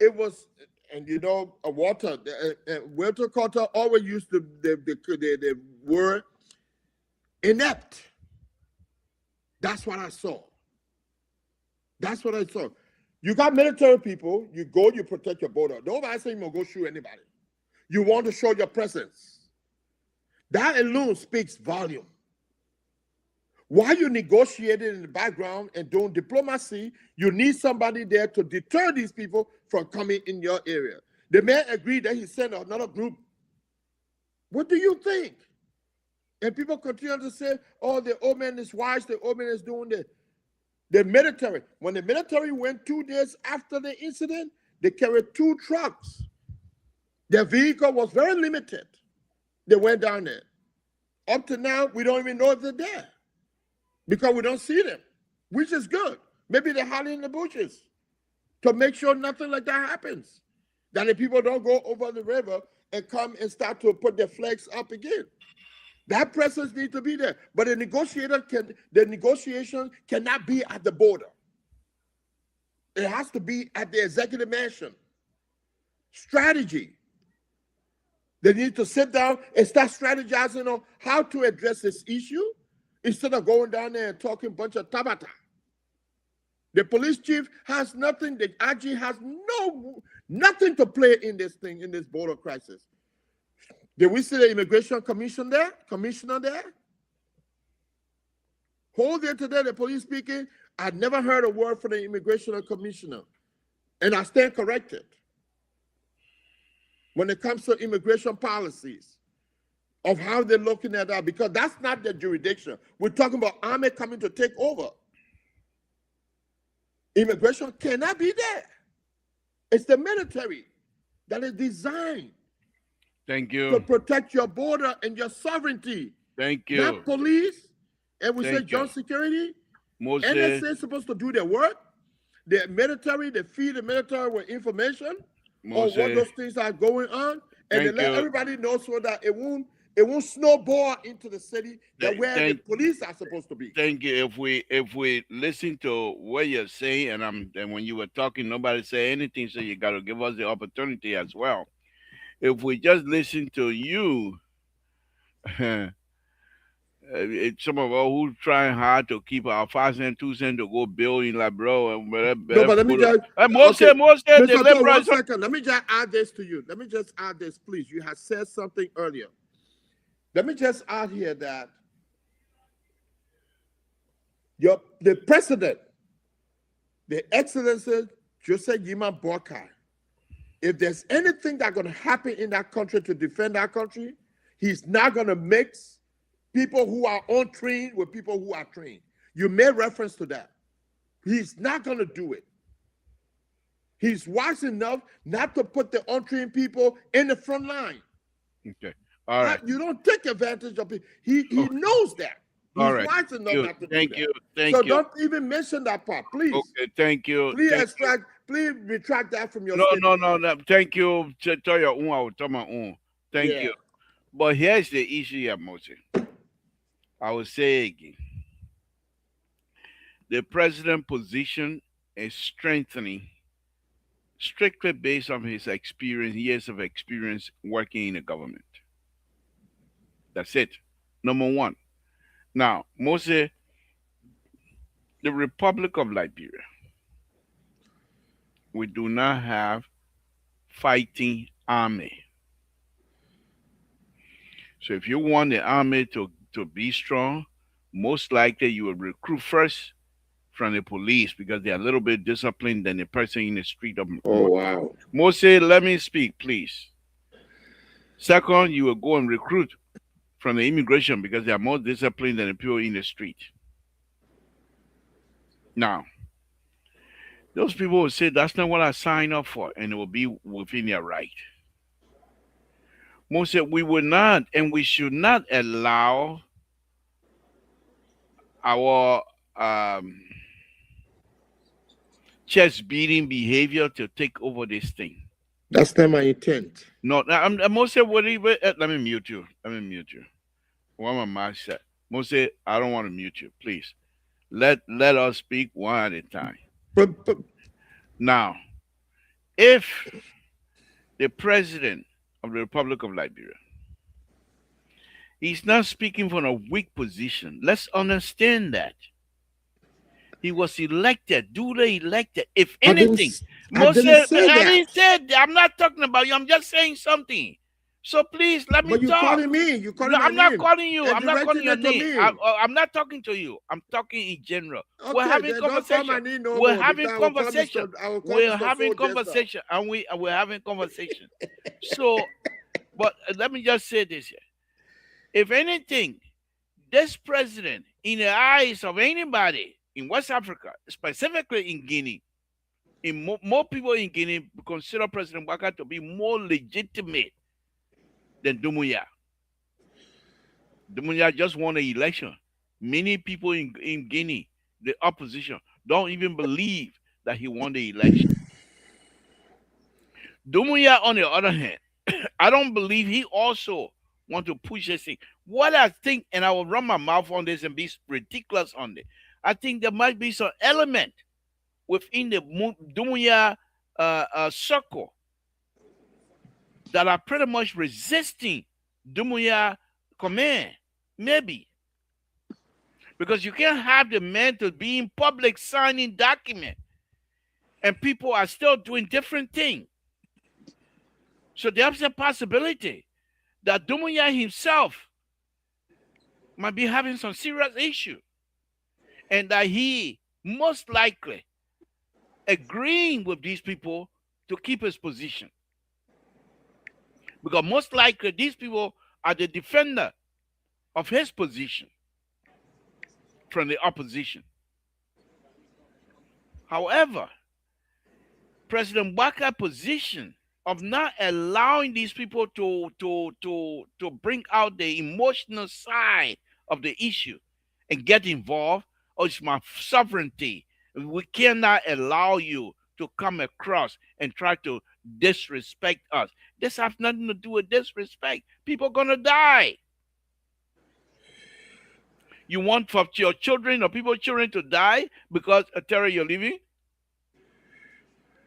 It was, and Walter Carter always used the word inept. That's what I saw. That's what I saw. You got military people, you go, you protect your border. Nobody say you're going to go shoot anybody. You want to show your presence. That alone speaks volume. While you negotiating in the background and doing diplomacy, you need somebody there to deter these people from coming in your area. The man agreed that he sent another group. What do you think? And people continue to say, oh, the old man is wise, the old man is doing this. The military, when the military went 2 days after the incident, they carried 2 trucks. Their vehicle was very limited. They went down there. Up to now, we don't even know if they're there because we don't see them, which is good. Maybe they're hiding in the bushes to make sure nothing like that happens, that the people don't go over the river and come and start to put their flags up again. That presence needs to be there. But the negotiation cannot be at the border. It has to be at the executive mansion. Strategy. They need to sit down and start strategizing on how to address this issue instead of going down there and talking a bunch of tabata. The police chief has nothing, the IG has nothing to play in this thing, in this border crisis. Did we see the immigration commissioner there? Whole day today, the police speaking, I never heard a word from the immigration commissioner. And I stand corrected. When it comes to immigration policies, of how they're looking at that, because that's not their jurisdiction. We're talking about army coming to take over. Immigration cannot be there. It's the military that is designed to protect your border and your sovereignty. Thank you. Not police, and we say joint security. NSA is supposed to do their work. The military, they feed the military with information on what those things are going on, and they let everybody know so that it won't snowball into the city where the police are supposed to be. Thank you. If we listen to what you're saying, and when you were talking, nobody said anything, so you got to give us the opportunity as well. If we just listen to you, it's some of us who trying hard to keep our 5 cents, 2 cents to go building like bro. And no, but let me just one second. Let me just add this to you. Let me just add this, please. You had said something earlier. Let me just add here that the president, the Excellency Joseph Yima Boakai, if there's anything that's going to happen in that country to defend that country, he's not going to mix people who are untrained with people who are trained. You made reference to that. He's not going to do it. He's wise enough not to put the untrained people in the front line. Okay. All right. You don't take advantage of it. He knows that. He's wise enough not to do that. Thank you. So don't even mention that part, please. Okay, thank you. Please retract that from your statement. No. Thank you. Thank you. But here's the issue here, Moses. I will say again. The president's position is strengthening strictly based on his experience, years of experience working in the government. That's it. Number one. Now, Moses, the Republic of Liberia, we do not have fighting army. So if you want the army to be strong, most likely you will recruit first from the police because they're a little bit disciplined than the person in the street. Wow. Moses, let me speak, please. Second, you will go and recruit from the immigration because they are more disciplined than the people in the street. Now, those people will say, that's not what I signed up for, and it will be within their right. Moses, we will not, and we should not allow our chest-beating behavior to take over this thing. That's not my intent. No, I'm Moses, let me mute you. What my mouth said. Mose, I don't want to mute you. Please let us speak one at a time. But Now, if the president of the Republic of Liberia, he's not speaking from a weak position. Let's understand that. He was elected, duly elected. If I didn't. anything, I didn't Moses, say I that. didn't say that. I'm not talking about you. I'm just saying something. So please let me But you talk. calling me. You calling No, my I'm not name. calling you. And I'm not calling directing your it to name. me. I'm not talking to you. I'm talking in general. We're Okay, having then don't call my conversation. name no We're more having because I will call conversation. Mr. I will call We're Mr. having Full Jester. conversation, and we're having conversation. So, but let me just say this here. If anything, this president, in the eyes of anybody in West Africa, specifically in Guinea, in more people in Guinea consider President Baka to be more legitimate than Dumuya. Dumuya just won the election. Many people in Guinea, the opposition, don't even believe that he won the election. Dumuya, on the other hand, I don't believe he also want to push this thing. What I think, and I will run my mouth on this and be ridiculous on it, I think there might be some element within the Dumuya circle that are pretty much resisting Dumuya command. Maybe. Because you can't have the man to be in public signing document and people are still doing different things. So there's a possibility that Dumuya himself might be having some serious issue and that he most likely agreeing with these people to keep his position. Because most likely these people are the defender of his position from the opposition. However, President Baka's position of not allowing these people to bring out the emotional side of the issue and get involved, oh, it's my sovereignty. We cannot allow you to come across and try to disrespect us. This has nothing to do with disrespect. People are gonna die. You want for your children or people's children to die because Terry, you're leaving?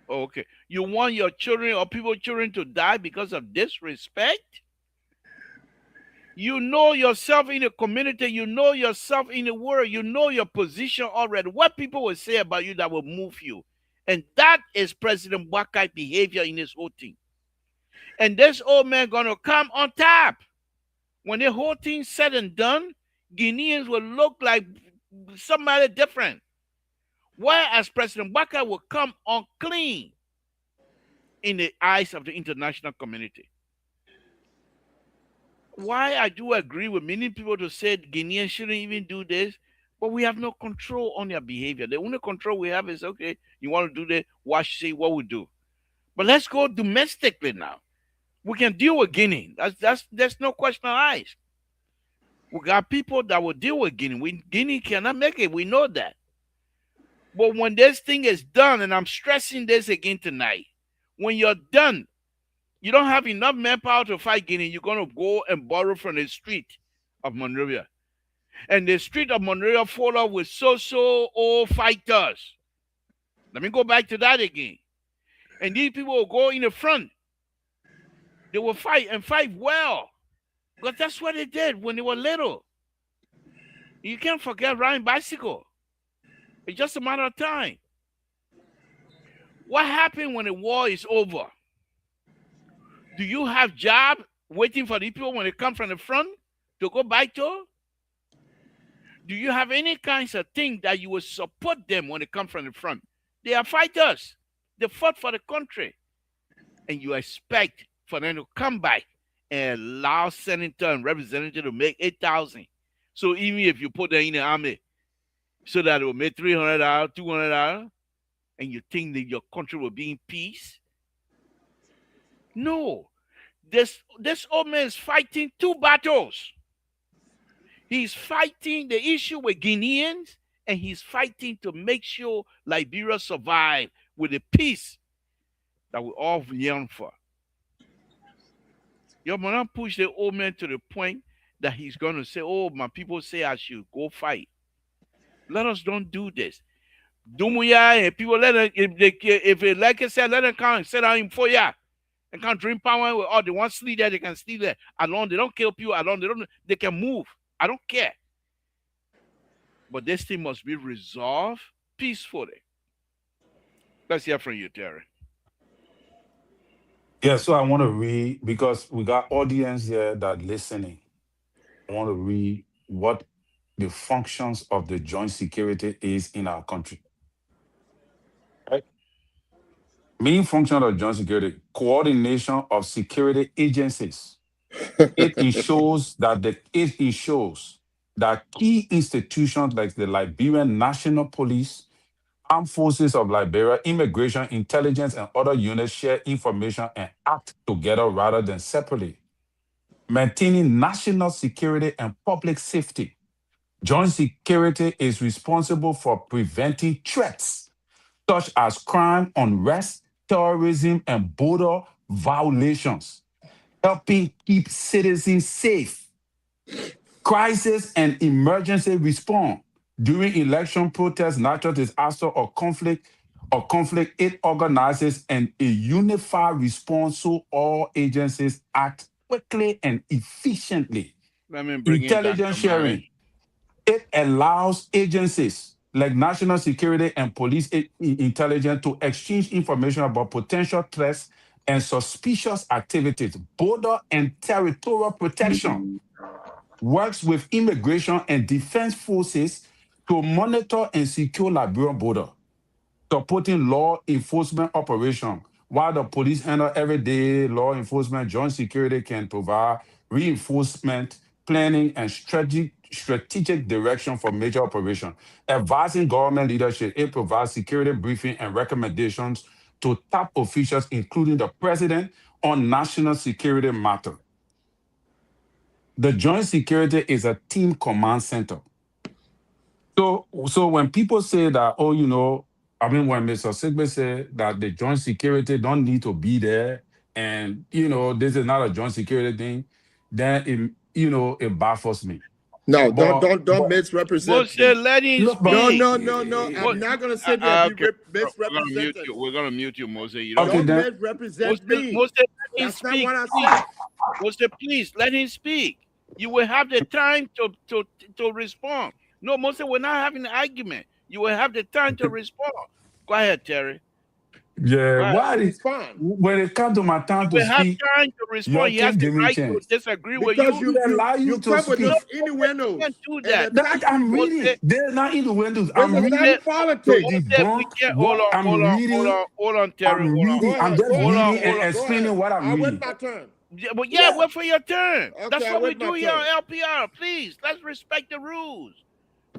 Oh, okay. You want your children or people's children to die because of disrespect? You know yourself in the community, you know yourself in the world, you know your position already. What people will say about you that will move you. And that is President Wakai's behavior in this whole thing. And this old man gonna come on top. When the whole thing's said and done, Guineans will look like somebody different. Whereas President Waka will come unclean in the eyes of the international community. Why I do agree with many people to say Guineans shouldn't even do this, but we have no control on their behavior. The only control we have is, okay, you want to do this, watch, see what we do. But let's go domestically now. We can deal with Guinea. There's no question of eyes. We got people that will deal with Guinea. Guinea cannot make it. We know that. But when this thing is done, and I'm stressing this again tonight, when you're done, you don't have enough manpower to fight Guinea. You're going to go and borrow from the street of Monrovia. And the street of Monrovia full up with so old fighters. Let me go back to that again. And these people will go in the front. They will fight and fight well. Because that's what they did when they were little. You can't forget riding bicycle. It's just a matter of time. What happened when the war is over? Do you have job waiting for the people when they come from the front to go back to? Do you have any kinds of thing that you will support them when they come from the front? They are fighters. They fought for the country. And you expect for them to come back and allow senator and representative to make 8,000. So even if you put them in the army, so that it will make $300, $200, and you think that your country will be in peace? No. This old man is fighting two battles. He's fighting the issue with Guineans, and he's fighting to make sure Liberia survive with the peace that we all yearn for. You're gonna push the old man to the point that he's going to say, "Oh, my people say I should go fight." Let us don't do this. Dumuya and people let them, if they like I said, let them come and sit down in for ya and can drink power with all they want sleep there, they can sleep there. Alone, they don't kill people alone, they can move. I don't care. But this thing must be resolved peacefully. Let's hear from you, Terry. Yeah, so I want to read because we got audience here that listening. I want to read what the functions of the joint security is in our country. Right? Main function of joint security: coordination of security agencies. It ensures that key institutions like the Liberian National Police, Armed Forces of Liberia, Immigration, Intelligence, and other units share information and act together rather than separately, maintaining national security and public safety. Joint security is responsible for preventing threats such as crime, unrest, terrorism, and border violations, helping keep citizens safe. Crisis and emergency response during election protests, natural disaster, or conflict, it organizes a unified response so all agencies act quickly and efficiently. Let me bring in Intelligence Dr. Mary. sharing, it allows agencies like national security and police intelligence to exchange information about potential threats and suspicious activities. Border and territorial protection works with immigration and defense forces to monitor and secure Liberian border, supporting law enforcement operation. While the police handle everyday law enforcement, joint security can provide reinforcement, planning, and strategic direction for major operation. Advising government leadership, it provides security briefing and recommendations to top officials, including the president, on national security matter. The joint security is a team command center. So when people say that, oh, I mean, when Mr. Sigbe said that the joint security don't need to be there, and this is not a joint security thing, then it baffles me. No, But don't but misrepresent Moses, me. let him look, but No, speak. no, no, no. I'm not gonna sit there and be Okay, we're gonna mute misrepresented. you. We're gonna mute you, Moses. You don't. okay Don't then. misrepresent Moses, me. Moses, let him That's not speak, what I please. said. Moses, please let him speak. You will have the time to respond. No, Moses, we're not having an argument. You will have the time to respond. Go ahead, Terry. Yeah, Go ahead. Respond. when it comes to my You time to will have speak, time to respond. y'all He has can't the give me a right to chance. disagree with Because you. They allow you you to come with speak. those Moses, you innuendos can't do and that. That I'm Moses, reading. They're not in the windows. this I'm is not reading Moses, to politics. Moses, we debunk can't. Hold what on, I'm hold on, hold reading. on, hold on, Terry. I'm Hold on, Go reading. I'm ahead, just go hold ahead, on, reading hold and on. go ahead. explaining what I'm I'll wait reading. my turn. Yeah, but yeah, Yeah. wait for your turn. Okay, That's I'll what we wait my do here turn. on LPR. Please, let's respect the rules.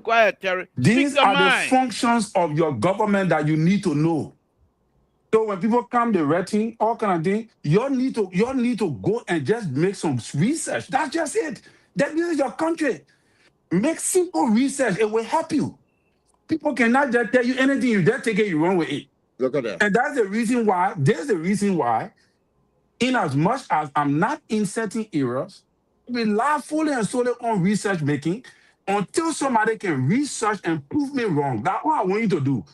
Go ahead, Terry. Speak These your are the mind. functions of your government that you need to know. So when people come directing all kind of things, you all need to go and just make some research. That's just it. This is your country. Make simple research. It will help you. People cannot just tell you anything. You just take it, you run with it. Look at that. And that's the reason why. There's the reason why. In as much as I'm not in certain areas, rely fully and solely on research making until somebody can research and prove me wrong. That's what I want you to do.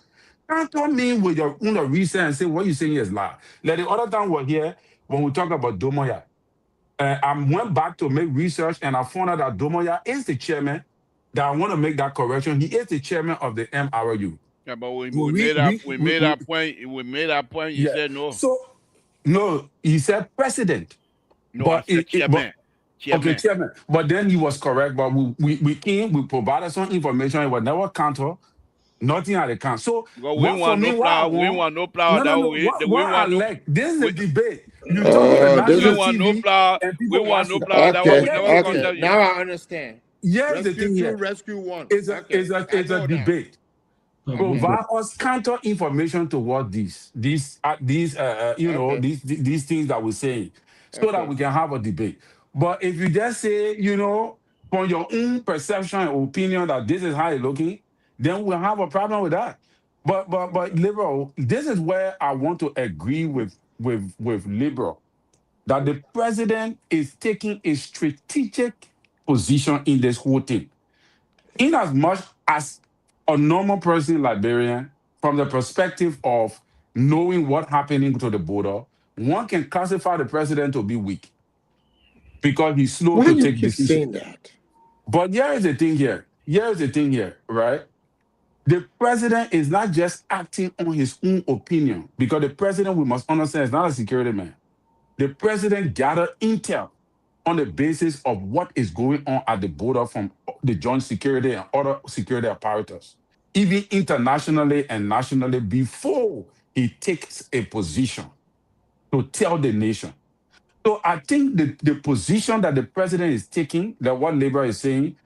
Can't come in with your own research and say what you're saying is lie. Like the other time we're here when we talk about Domoya. I went back to make research and I found out that Domoya is the chairman. That I want to make that correction. He is the chairman of the MRU. Yeah, but we We, made up. we, We we, made we, our point. We made our point. You yeah. said no. So no, he said president, No, I but said but chairman. okay, Chairman. chairman. But then he was correct. But we provided some information. It was never counter. Nothing at the count. So Because we what for want me? no What I plow. We want? want no plow. No, no, That no. we What we I want no. like? This is the We, debate. You talk on the Oh, this national we is want no TV plow. and We people want watch no it. plow. That one okay. we Here's never the thing Okay, here. contact you. now I understand. Here's the Rescue thing two, here. rescue one. It's a Okay, it's a I it's a know now. debate. Provide us counter information toward Okay, these things that we're saying, so that okay. we can have a debate. But if you just say, from your own perception and opinion that this is how it's looking, then we'll have a problem with that. But liberal, this is where I want to agree with liberal that the president is taking a strategic position in this whole thing. In as much as a normal person in Liberian, from the perspective of knowing what happening to the border, one can classify the president to be weak because he's slow Why to you take keep decisions. saying that? But here is the thing here. Here is the thing here, right? The president is not just acting on his own opinion because the president, we must understand, is not a security man. The president gathered intel on the basis of what is going on at the border from the joint security and other security apparatus, even internationally and nationally, before he takes a position to tell the nation. So I think the position that the president is taking, that what Labor is saying,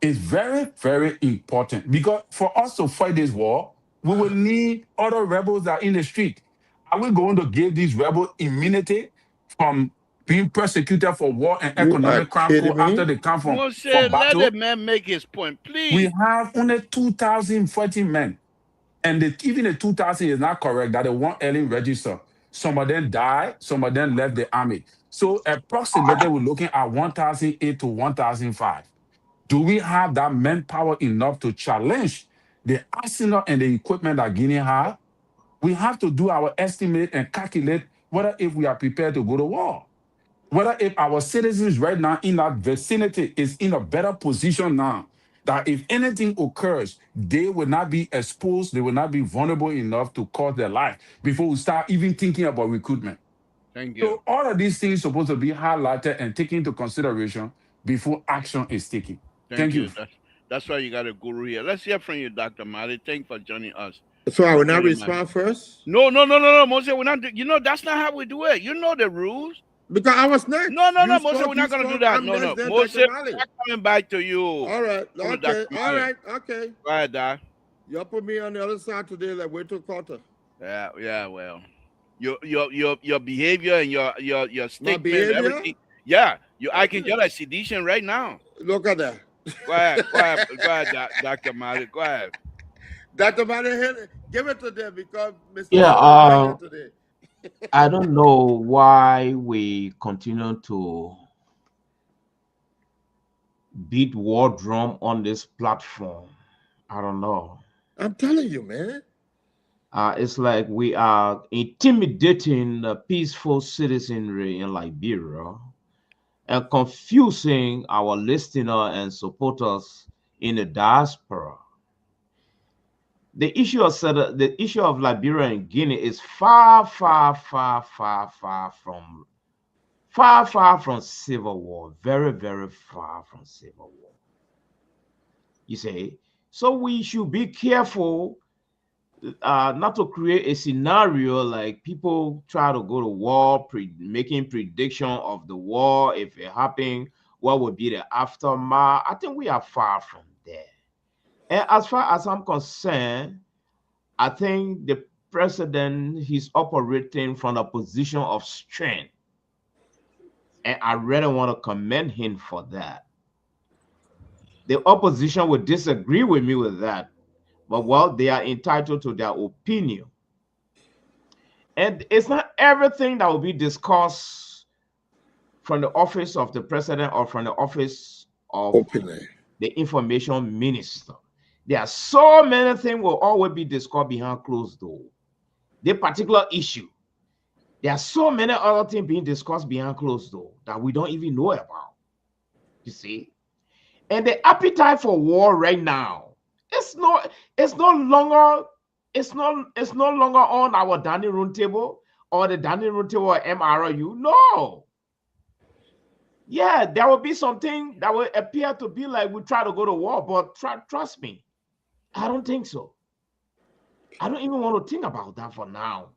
is very, very important because for us to fight this war, we will need other rebels that are in the street. Are we going to give these rebels immunity from being persecuted for war and You are economic crime kidding after me? they come from Moshe, let the battle? man make his point, We please. have only 2,040 men. And even the 2,000 is not correct, that they want early register. Some of them died, some of them left the army. So approximately, we're looking at 1,008 to 1,005. Do we have that manpower enough to challenge the arsenal and the equipment that Guinea have? We have to do our estimate and calculate whether if we are prepared to go to war. Whether if our citizens right now in that vicinity is in a better position now, that if anything occurs, they will not be exposed, they will not be vulnerable enough to cause their life before we start even thinking about recruitment. Thank you. So all of these things supposed to be highlighted and taken into consideration before action is taken. Thank Thank you. you. That's why you got a guru here. Let's hear from you, Dr. Mali. Thank you for joining us. So I will not Very much. respond first? No, Moshe, we're not. You know, that's not how we do it. You know the rules. Because I was next. No, You Moshe, spoke, we're you not going to do spoke, that. I'm No, next, then Moshe, Dr. Mali. we're not coming back to you. All right, Come to okay, Dr. all Mali. right, okay. Go ahead, Doc. Y'all put me on the other side today, like wait till quarter. Yeah, well. Your behavior and your My statement, behavior? everything. Yeah, I can get a sedition right now. Look at that. Go ahead, Dr. Mali. Go ahead. Dr. Mali, give it to them because Mr. Yeah, Phil is not here today. I don't know why we continue to beat war drum on this platform. I don't know. I'm telling you, man. It's like we are intimidating the peaceful citizenry in Liberia and confusing our listener and supporters in the diaspora. The issue of Liberia and Guinea is far from civil war. Very, very far from civil war. You see, so we should be careful not to create a scenario like people try to go to war, making prediction of the war. If it happened, what would be the aftermath? I think we are far from there. And as far as I'm concerned, I think the president, he's operating from a position of strength. And I really want to commend him for that. The opposition would disagree with me with that. But well, they are entitled to their opinion. And it's not everything that will be discussed from the office of the president or from the office of Openly. the information minister. There are so many things will always be discussed behind closed doors. The particular issue. There are so many other things being discussed behind closed doors that we don't even know about. You see? And the appetite for war right now, it's no longer on our dining room table or the dining room table at MRU. No. Yeah, there will be something that will appear to be like we try to go to war, but trust me, I don't think so. I don't even want to think about that for now.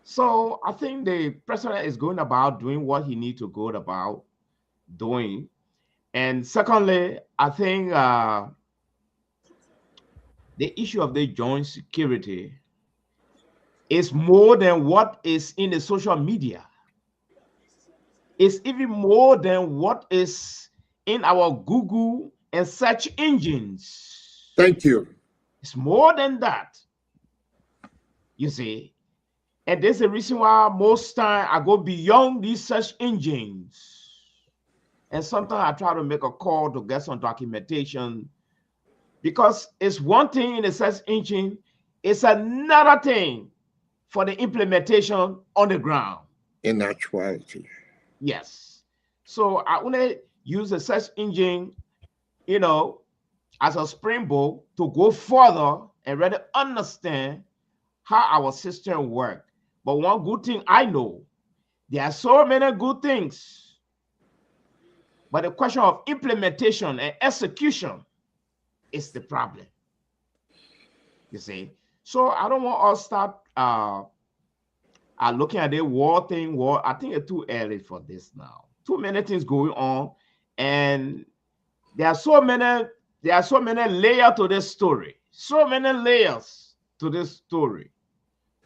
So I think the president is going about doing what he needs to go about doing. And secondly, I think the issue of the joint security is more than what is in the social media. It's even more than what is in our Google and search engines. Thank you. It's more than that. You see, and there's a reason why most time I go beyond these search engines. And sometimes I try to make a call to get some documentation, because it's one thing in the search engine, it's another thing for the implementation on the ground. In actuality. Yes. So I want to use the search engine, you know, as a springboard to go further and really understand how our system works. But one good thing I know, there are so many good things, but the question of implementation and execution is the problem. You see, so I don't want us to start looking at the war thing. War, I think it's too early for this now. Too many things going on, and there are so many layers to this story. So many layers to this story.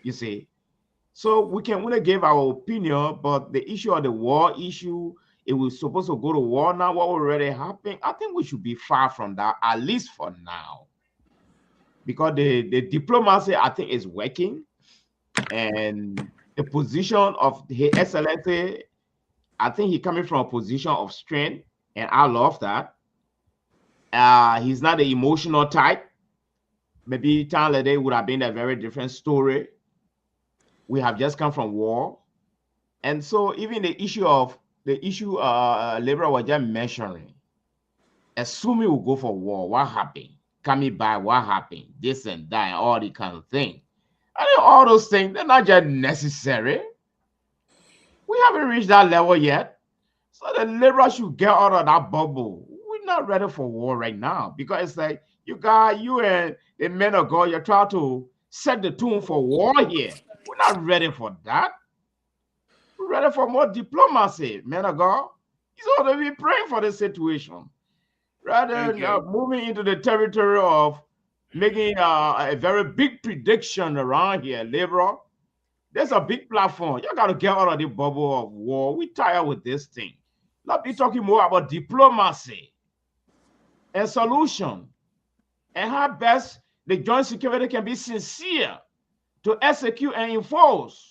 You see, so we can only give our opinion, but the issue of the war issue, it was supposed to go to war now. What already happened? I think we should be far from that, at least for now, because the diplomacy, I think, is working, and the position of His Excellency, I think he's coming from a position of strength, and I love that. He's not the emotional type. Maybe Day would have been a very different story. We have just come from war, and so even the issue Libra was just mentioning, assuming we go for war, what happened? Coming by, what happened? This and that, and all the kind of thing. I think all those things, they're not just necessary. We haven't reached that level yet. So the Libra should get out of that bubble. We're not ready for war right now, because it's like you and the men of God, you're trying to set the tone for war here. We're not ready for that. We're ready for more diplomacy, men of God. He's ought to be praying for the situation, rather than moving into the territory of making a very big prediction around here, Libra. There's a big platform. You got to get out of the bubble of war. We're tired with this thing. Let's be talking more about diplomacy and solution, and how best the joint security can be sincere to execute and enforce.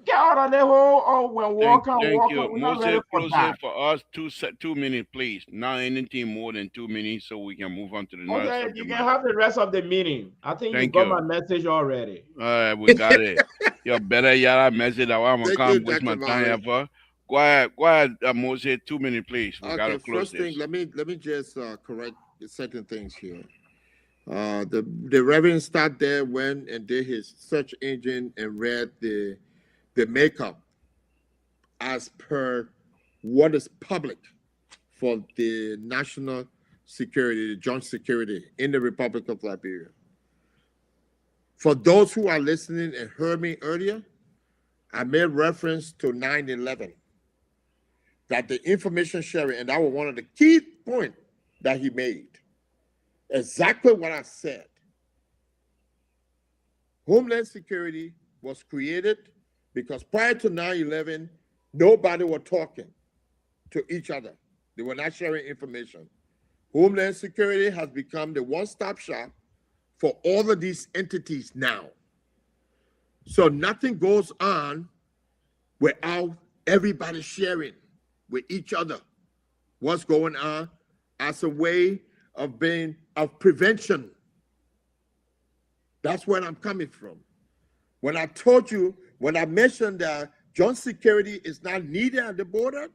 Get out of the whole, when war comes, we're not ready for that. For us, 2 minutes, please. Not anything more than 2 minutes, so we can move on to the next. Okay, you can have the rest of the meeting. I think you got my message already. All right, we got it. You're better, yara message. I'm going to waste my time for. Go ahead, Moses. 2 minutes, please. We got to close first this. thing, let me just correct certain things here. The Reverend started there, went and did his search engine and read the makeup as per what is public for the national security, the joint security in the Republic of Liberia. For those who are listening and heard me earlier, I made reference to 9/11, that the information sharing, and that was one of the key points that he made. Exactly what I said. Homeland Security was created because prior to 9/11, nobody was talking to each other. They were not sharing information. Homeland Security has become the one-stop shop for all of these entities now. So nothing goes on without everybody sharing with each other what's going on as a way of prevention. That's where I'm coming from. When I mentioned that joint security is not needed at the border,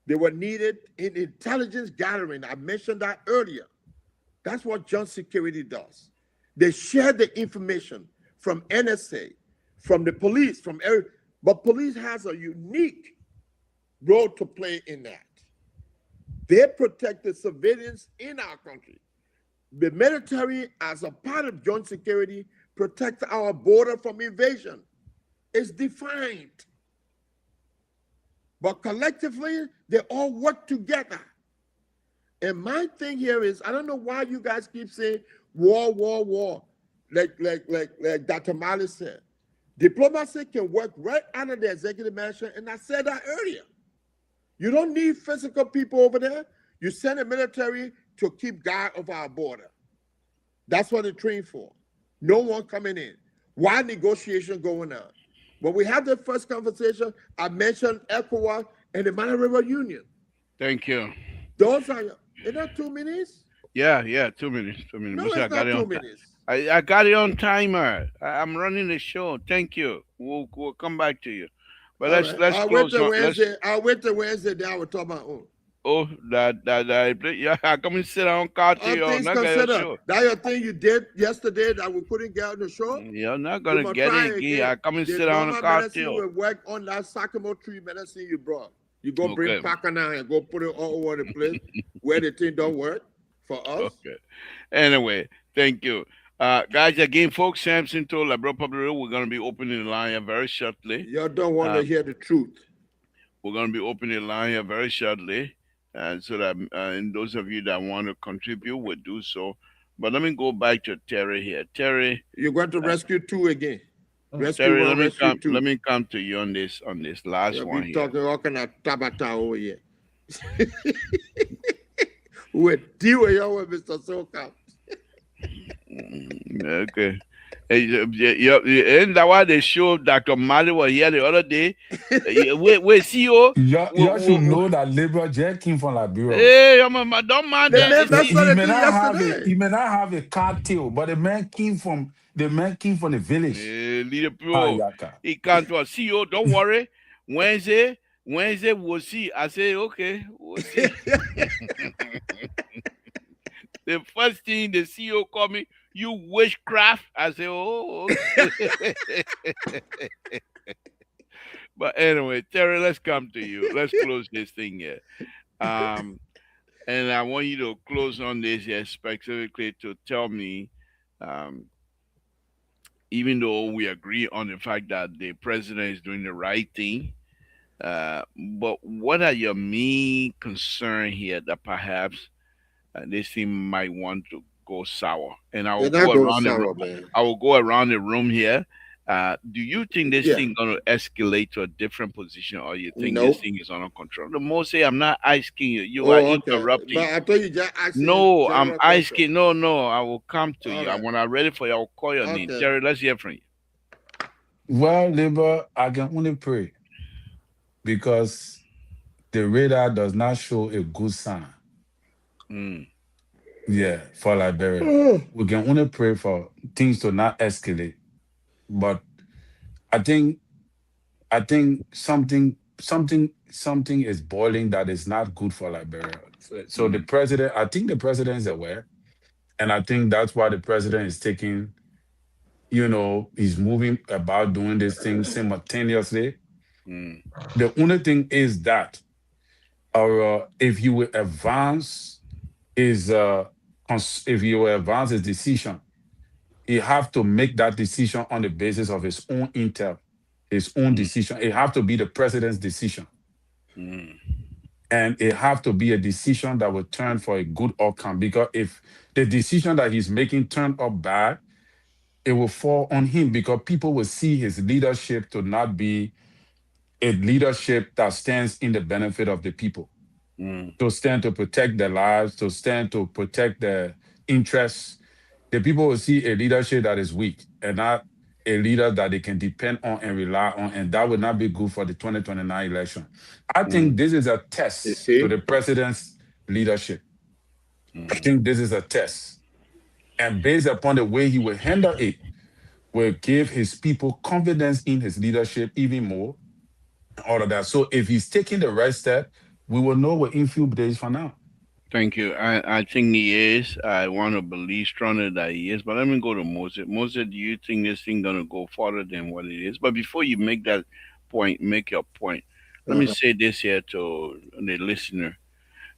they were needed in intelligence gathering. I mentioned that earlier. That's what joint security does. They share the information from NSA, from the police, but police has a unique role to play in that. They protect the civilians in our country. The military, as a part of joint security, protects our border from invasion. It's defined. But collectively, they all work together. And my thing here is, I don't know why you guys keep saying war, war, war, like Dr. Mali said. Diplomacy can work right under the executive mansion, and I said that earlier. You don't need physical people over there. You send the military to keep guard of our border. That's what they're trained for. No one coming in. Why negotiation going on? When we had the first conversation, I mentioned ECOWAS and the Mana River Union. Thank you. Those are your, is that 2 minutes? Yeah, 2 minutes. 2 minutes. No, Musa, I it's got not it two on time. minutes. I got it on timer. I'm running the show. Thank you. We'll come back to you. But All let's right. let's I'll wait close till on. Let's Wednesday. I'll wait till Wednesday. Then I will talk about own. oh that yeah. I come and sit down, car to All you. things Not gonna considered, show. that your thing you did yesterday that we couldn't get on the show. You're not We gonna must get try it again. again. I come and The sit down on the normal car to medicine you. will work on that Sakamo tree medicine you brought. You go bring Okay. Packer now and go put it all over the place where the thing don't work for us. Okay. Anyway, thank you. Guys, again, folks, Samson told Labro Public we're going to be opening the line here very shortly. Y'all don't want to Um, hear the truth. we're going to be opening the line here very shortly. So that and those of you that want to contribute will do so. But let me go back to Terry here. Terry, You're going to rescue two again. Rescue Terry, one, rescue two. let me come to you on this last You'll one be here. talking all kind of tabata over here. We'll deal with you with Mr. Soka. Okay. And that why they show Dr. Mali was here the other day. We see you. You should know that Liberal Jack came from Liberia. Hey, don't mind The that. man, that's what He they may did not have yesterday. he may not have a cartel, but the man came from the village. Little Ah, bro, yaka. he can't to see you. Don't worry. Wednesday we'll see. I say okay, we'll see. The first thing the CEO called me, you witchcraft. I say, oh, okay. But anyway, Terry, let's come to you. Let's close this thing here. And I want you to close on this here specifically to tell me, um, even though we agree on the fact that the president is doing the right thing, but what are your main concern here that perhaps this thing might want to go sour? And I will They're not go going around the room. sour, man. I will go around the room here. Do you think this Yeah. thing going to escalate to a different position, or you think Nope. this thing is under control? The most say I'm not asking you. You Oh, are okay. interrupting. But I thought you just asked No, I'm general question. asking. No. I will come to All you. right. When I'm ready for you, I'll call your name. Okay. Terry, let's hear from you. Well, Liberal, I can only pray because the radar does not show a good sign. Mm. Yeah, for Liberia. Oh, We can only pray for things to not escalate. But I think something is boiling that is not good for Liberia. So the president, I think the president is aware, and I think that's why the president is taking, he's moving about doing this thing simultaneously. Mm. The only thing is that, if you will advance if you will advance his decision, he have to make that decision on the basis of his own intel, his own decision. It have to be the president's decision. Mm. And it have to be a decision that will turn for a good outcome. Because if the decision that he's making turn up bad, it will fall on him because people will see his leadership to not be a leadership that stands in the benefit of the people, Mm. to stand to protect their lives, to stand to protect their interests. The people will see a leadership that is weak and not a leader that they can depend on and rely on, and that would not be good for the 2029 election. I think this is a you test see? to the president's leadership. I think this is a test. And based upon the way he will handle it, will give his people confidence in his leadership even more, all of that. So if he's taking the right step, we will know within few days from now. Thank you. I think he is. I want to believe strongly that he is. But let me go to Moses. Moses, do you think this thing gonna go farther than what it is? But before you make that point, make your point. Let me say this here to the listener.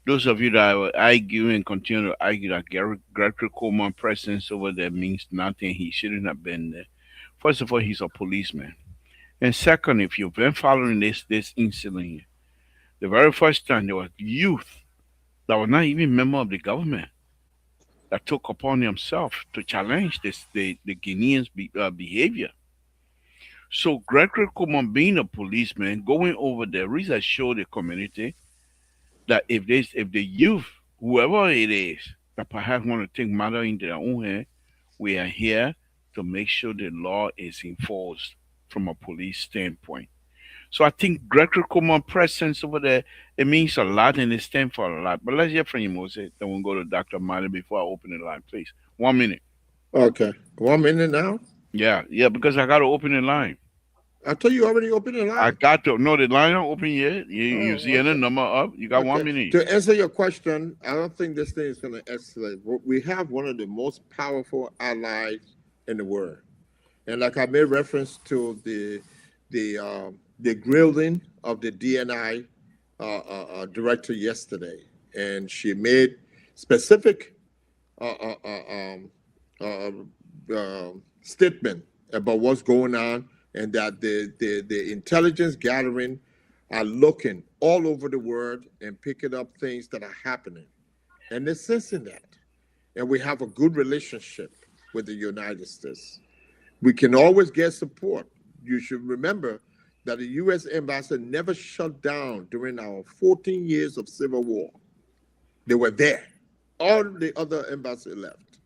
Those of you that will argue and continue to argue that Gregory Coleman presence over there means nothing. He shouldn't have been there. First of all, he's a policeman. And second, if you've been following this incident here, the very first time there was youth that were not even member of the government that took upon himself to challenge the Guineans' behavior. So Gregory Coleman being a policeman, going over there, really show the community that if the youth, whoever it is, that perhaps want to take matter into their own hand, we are here to make sure the law is enforced from a police standpoint. So I think Greco-Roman presence over there, it means a lot and it stands for a lot. But let's hear from you, Moses. Then we'll go to Dr. Mali before I open the line, please. 1 minute. Okay. 1 minute now. Yeah, yeah, because I got to open the line. I told you already opened the I line. got to know the line not open yet. You Oh, see any okay. number up? You got one Okay. minute. To answer your question, I don't think this thing is going to escalate. We have one of the most powerful allies in the world, and like I made reference to the grilling of the DNI director yesterday, and she made specific uh, uh, uh, um, statement about what's going on, and that the intelligence gathering are looking all over the world and picking up things that are happening, and they're sensing that. And we have a good relationship with the United States. We can always get support. You should remember that the U.S. embassy never shut down during our 14 years of civil war. They were there. All the other embassy left.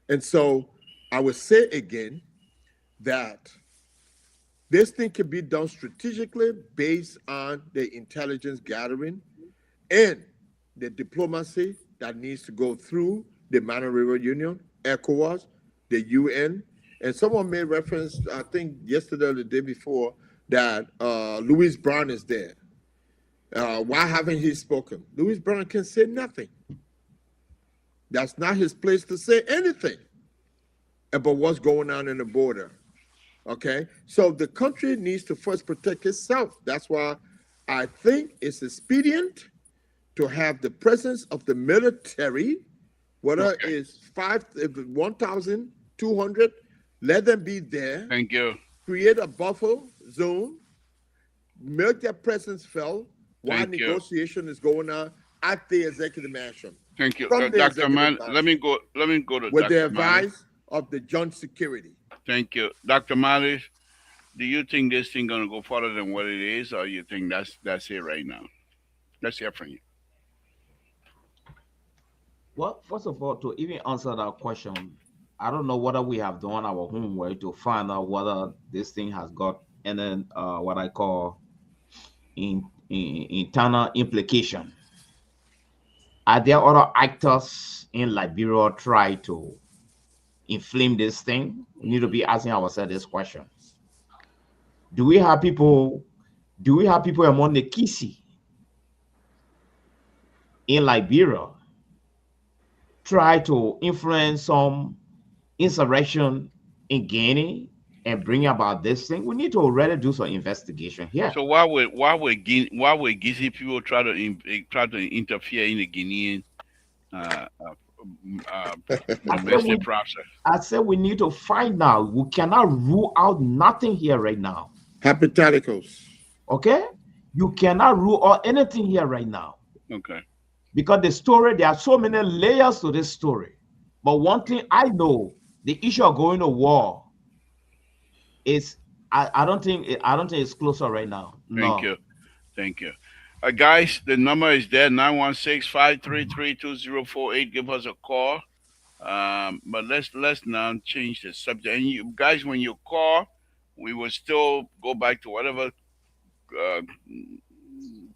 And so I would say again that this thing can be done strategically based on the intelligence gathering and the diplomacy that needs to go through the Mana River Union, ECOWAS, the UN. And someone made reference, I think yesterday or the day before, that Louis Brown is there. Why haven't he spoken? Louis Brown can say nothing. That's not his place to say anything about what's going on in the border. Okay? So the country needs to first protect itself. That's why I think it's expedient to have the presence of the military, whether it's 1,200, let them be there. Thank you. Create a buffer zone, make their presence felt while Thank you. negotiation is going on at the executive mansion. Thank you. From the Dr. executive Man, branch. let me go to With the Dr. Mali. advice of the joint security. Thank you. Dr. Mali, do you think this thing gonna go further than what it is, or you think that's it right now? Let's hear from you. Well, first of all, to even answer that question, I don't know whether we have done our homework to find out whether this thing has got any what I call internal implication. Are there other actors in Liberia try to inflame this thing? We need to be asking ourselves this question. Do we have people among the Kisi in Liberia try to influence some insurrection in Guinea and bring about this thing? We need to already do some investigation here. So why would people try to interfere in the Guinean uh, uh, domestic process? I said we need to find out. We cannot rule out nothing here right now. Hypotheticals. Okay? You cannot rule out anything here right now. Okay. Because the story, there are so many layers to this story. But one thing I know, the issue of going to war is I don't think it's closer right now. Thank you. Guys, the number is there, 916-533-2048. Give us a call. But let's now change the subject. And you guys, when you call, we will still go back to whatever uh,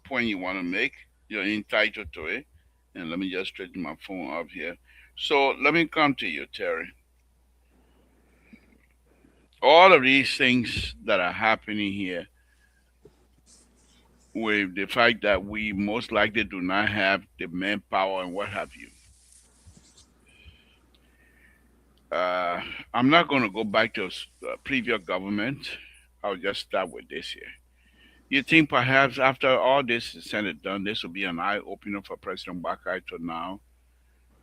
point you want to make. You're entitled to it. And let me just straighten my phone up here. So let me come to you, Terry. All of these things that are happening here, with the fact that we most likely do not have the manpower and what have you. I'm not going to go back to previous government. I'll just start with this here. You think perhaps after all this is said and done, this will be an eye opener for President Bakai to now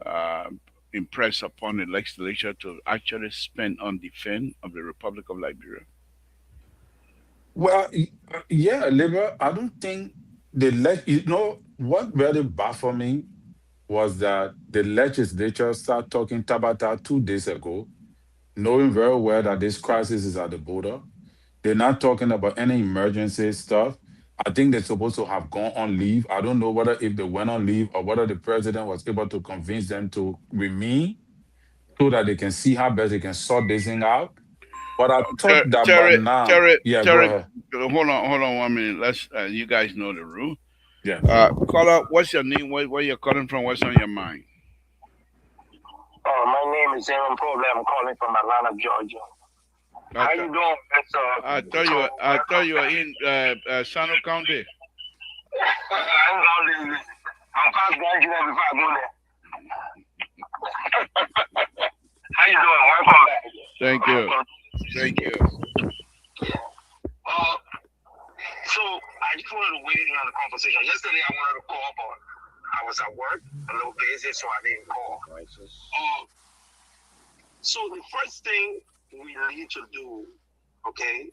uh, impress upon the legislature to actually spend on defense of the Republic of Liberia? Well, yeah, Liber, I don't think what really baffled me was that the legislature started talking Tabata 2 days ago, knowing very well that this crisis is at the border. They're not talking about any emergency stuff. I think they're supposed to have gone on leave. I don't know whether if they went on leave or whether the president was able to convince them to remain so that they can see how best they can sort this thing out. But I thought that by Terry, now, Terry, yeah, go Terry, ahead. hold on 1 minute. Let's. You guys know the rule. Yeah. Caller, what's your name? Where you're calling from? What's on your mind? Oh, my name is Aaron Poble. I'm calling from Atlanta, Georgia. How you doing, Mr. I thought you were in Sano County. I'm past the engineer before I go there. How you doing? Welcome back. Thank you. Thank you. So I just wanted to weigh in on the conversation. Yesterday I wanted to call, but I was at work, a little busy, so I didn't call. So the first thing we need to do, okay,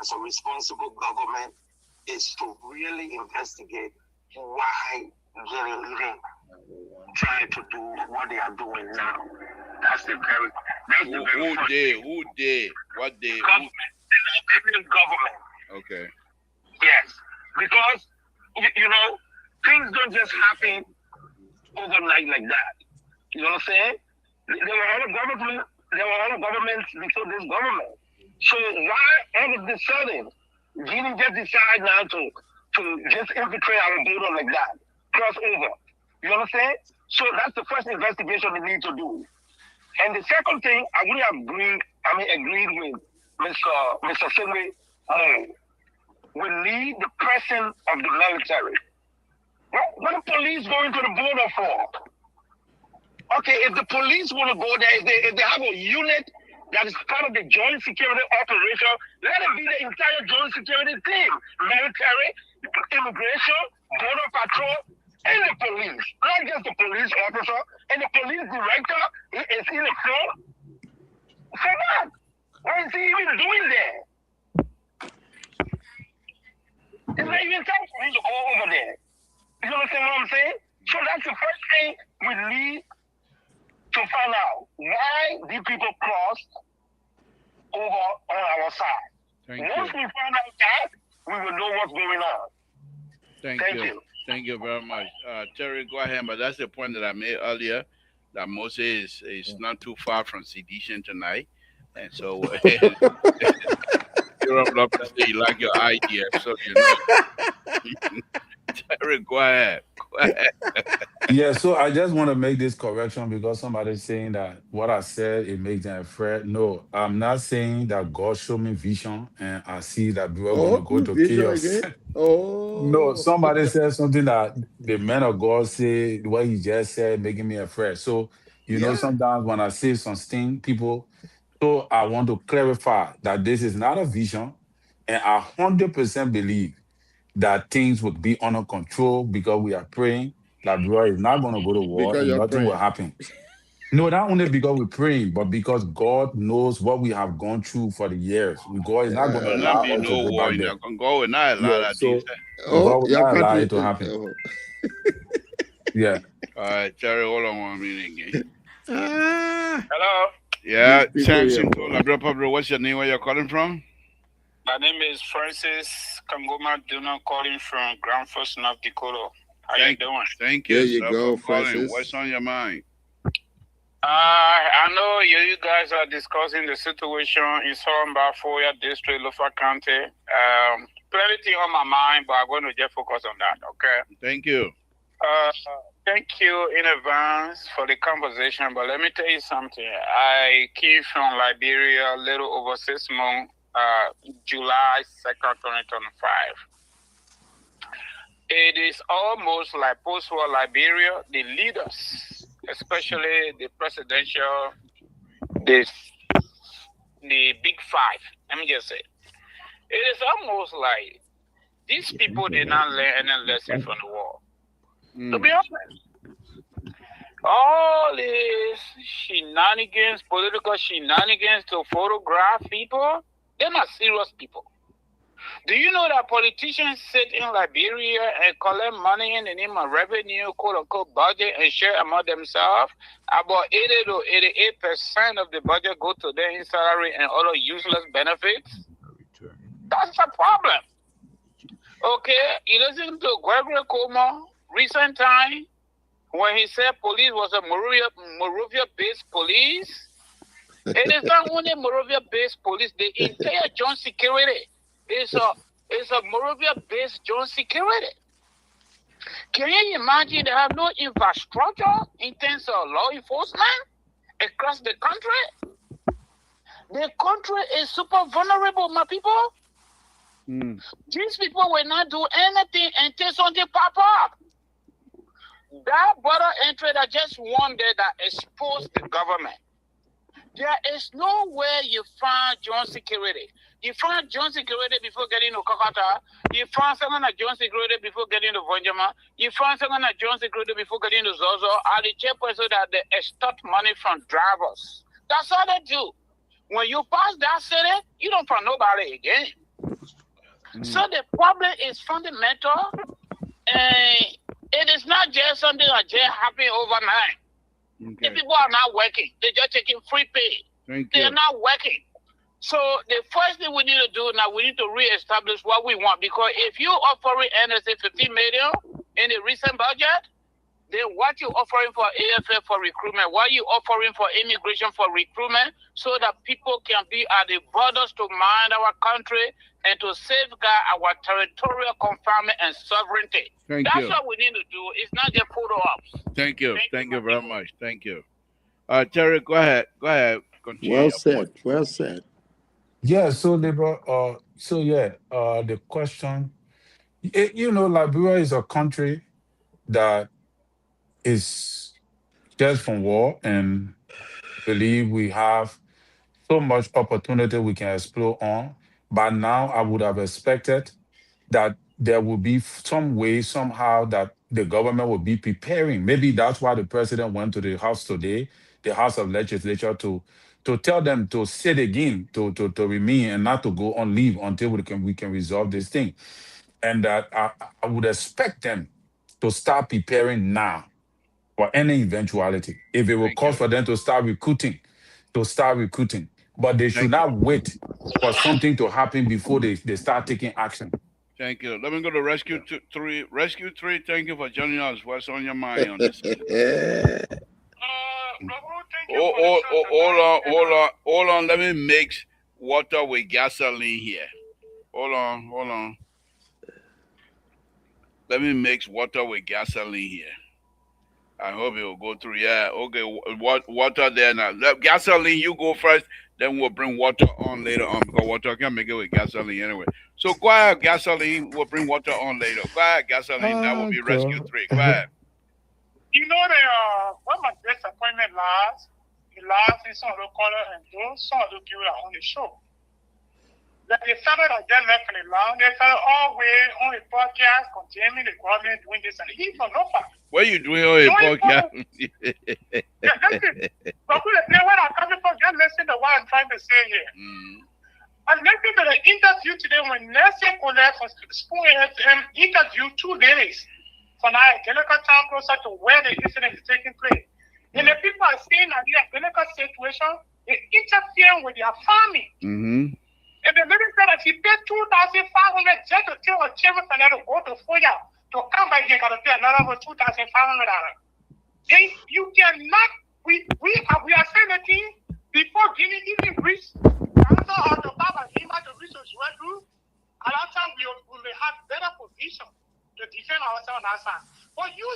as a responsible government, is to really investigate why they're even trying to do what they are doing now. That's the very Who they? What they? government, the Liberian government. Okay. Yes, because you know things don't just happen overnight like that. You know what I'm saying? There were other governments before this government. So why all of a sudden Guinea just decide now to just infiltrate our border like that, cross over? You know what I'm saying? So that's the first investigation we need to do. And the second thing, I really agreed with Mr. Singwe. We need the presence of the military. What are police going to the border for? Okay, if the police want to go there, if they have a unit that is part of the joint security operation, let it be the entire joint security team. Military, immigration, border patrol, and the police. Not just the police officer and the police director is in the floor. For what? What is he even doing there? It's not even time for him to go over there. You understand what I'm saying? So that's the first thing we need to find out. Why these people crossed over on our side. Once we find out that, we will know what's going on. Thank you. Thank you very much. Terry, go ahead. But that's the point that I made earlier, that Moses is not too far from sedition tonight. And so you're up to say you like your idea. So, you know. Terry, go ahead. Yeah, so I just want to make this correction because somebody's saying that what I said, it makes them afraid. No, I'm not saying that God showed me vision and I see that we're going to go to chaos. No, somebody said something that the man of God said, what he just said, making me afraid. So, you know, sometimes when I say something, people, so I want to clarify that this is not a vision. And I 100% believe that things would be under control because we are praying that God is not going to go to war Because and you're nothing praying. will happen. No, not only because we're praying, but because God knows what we have gone through for the years. God is not going to Will allow not be us to no go war. back You're there. not going to go and not allow Yeah, that so thing. God will your not allow country. it to happen. Yeah. All right, Terry, hold on 1 minute again. Hello? Yeah, These people Samson, here. Pablo, what's your name? Where you're calling from? My name is Francis Kangoma Duna, calling from Grand Forks, North Dakota. How you doing? Thank you, There you sir, go, for calling. Francis. What's on your mind? I know you guys are discussing the situation in Soromba, Foya District, Lofa County. Plenty on my mind, but I'm going to just focus on that, okay? Thank you. Thank you in advance for the conversation, but let me tell you something. I came from Liberia a little over 6 months, July 2nd, 2025. It is almost like post-war Liberia, the leaders, especially the presidential, the big five, let me just say. It is almost like these people did not learn any lesson from the war. To be honest, all these shenanigans, political shenanigans to photograph people, they're not serious people. Do you know that politicians sit in Liberia and collect money in the name of revenue, quote unquote, budget and share among themselves? About 80 to 88% of the budget go to their salary and other useless benefits. That's a problem. Okay, you listen to Gregory Como recent time when he said police was a Morovia-based police. It is not only Morovia-based police. The entire John security is a Morovia-based John security. Can you imagine they have no infrastructure in terms of law enforcement across the country? The country is super vulnerable, my people. These people will not do anything until something pop up. That border entry that just one day that exposed the government. There is no way you find John security. You find John security before getting to Kokata. You find someone at John security before getting to Vonjama. You find someone at John security before getting to Zozo. And the chairperson that they extort money from drivers. That's all they do. When you pass that city, you don't find nobody again. So the problem is fundamental, and it is not just something that just happened overnight. The people are not working. They're just taking free pay. They're not working. So the first thing we need to do now, we need to reestablish what we want. Because if you offering NSA 15 million in the recent budget, then what you offering for AFF for recruitment, what you offering for immigration for recruitment, so that people can be at the borders to mind our country and to safeguard our territorial confinement and sovereignty. That's what we need to do. It's not just photo ops. Thank you. Thank you very much. Thank you. Terry, go ahead. Continue. Well said. Yeah, so Libra, the question, Liberia is a country that is just from war, and believe we have so much opportunity we can explore on. But now I would have expected that there will be some way, somehow, that the government will be preparing. Maybe that's why the president went to the House today, the House of Legislature, to tell them to sit again, to remain and not to go on leave until we can resolve this thing. And that I would expect them to start preparing now for any eventuality. If it will cause for them to start recruiting. But they should not wait for something to happen before they start taking action. Thank you. Let me go to Rescue 3. Rescue 3, thank you for joining us. What's on your mind on this? Hold on. Let me mix water with gasoline here. Hold on. Let me mix water with gasoline here. I hope it will go through. Yeah, okay. Water there now. Gasoline, you go first. Then we'll bring water on later on, because water can make it with gasoline anyway. So go ahead, gasoline. We'll bring water on later. Go ahead, gasoline. That will be Rescue 3. Go ahead. You know, when my disappointment last in some of the color and those some of the people on the show. Like the fellow that just left in the land, they fell all the way on the podcast condemning the government doing this, and he's from no fact. What are you doing on a podcast? Yeah, listen. But where I'm coming from, just listen to what I'm trying to say here. And listen to the interview today when Nelson Colette from Spoon FM interviewed 2 ladies from our Identical town closer to where the incident is taking place. And the people are saying that the Identical situation is interfering with their farming. And the lady said that she paid $2,500 just to tell a cherry fellow to go to Foya to come back here, got to pay another $2,500. And you cannot, we are saying the thing before Guinea even reach Canada or the Baba Lima to reach the Zuedu. A lot of times we will have better position to defend ourselves on that side. But you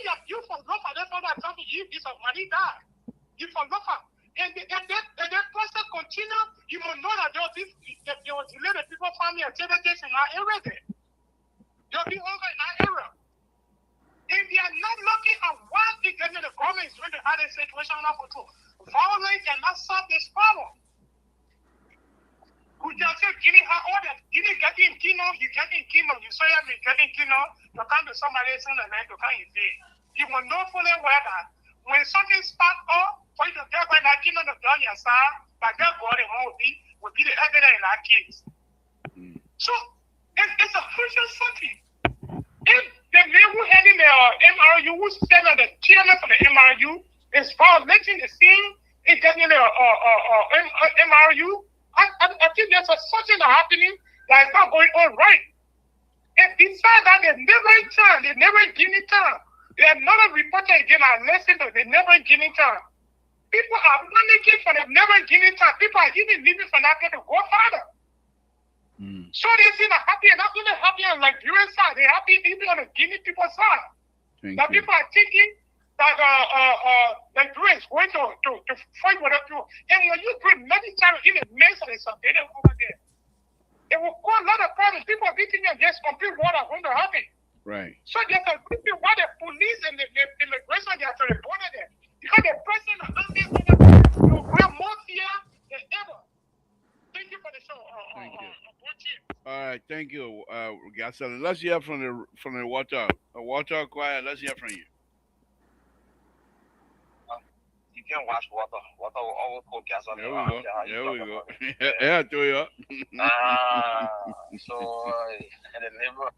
from Lofa, that's what I'm talking to you, this of money die. You from Lofa. And that process continue, you will know that there was delay the people family activities in our area there. They'll be over in our area. And they are not looking at what the government is doing to have a situation under control. Violence cannot solve this problem. We just say, Guinea, getting Kino, you getting Kino, you say I'm getting Kino, to come to somebody else in the night to come and say, you will know fully well that when something sparks up, for you to get when that Kino to go your side, but that body will be the evidence in our case. So, it's a crucial something. If the man who heading the MRU, who said that the chairman for the MRU is violating the scene, is getting the MRU, I think there's something that's happening that is not going on right. And besides that, they never give me time. They are not a reporter again, I listen to they never give me time. People are panicking for the never giving time. People are even leaving for that to go farther. So they see that happy, and not only happy on Liberian side, they're happy even on the Guinea people side. Now people are thinking that Liberians going to fight with them too. And when you bring many times in the mess and something over there, it will cause a lot of problems. People are thinking that there's complete war are going to happen. Right. So there's a reason why the police and the immigration they have to report it there. Because the president of this will have more fear than ever. Thank you for the show. Thank you. All right, thank you, Gasolin. Let's hear from the water. Water, quiet. Let's hear from you. You can't wash water. Water will always call gasoline. There we go. Yeah, to you. So and the labor.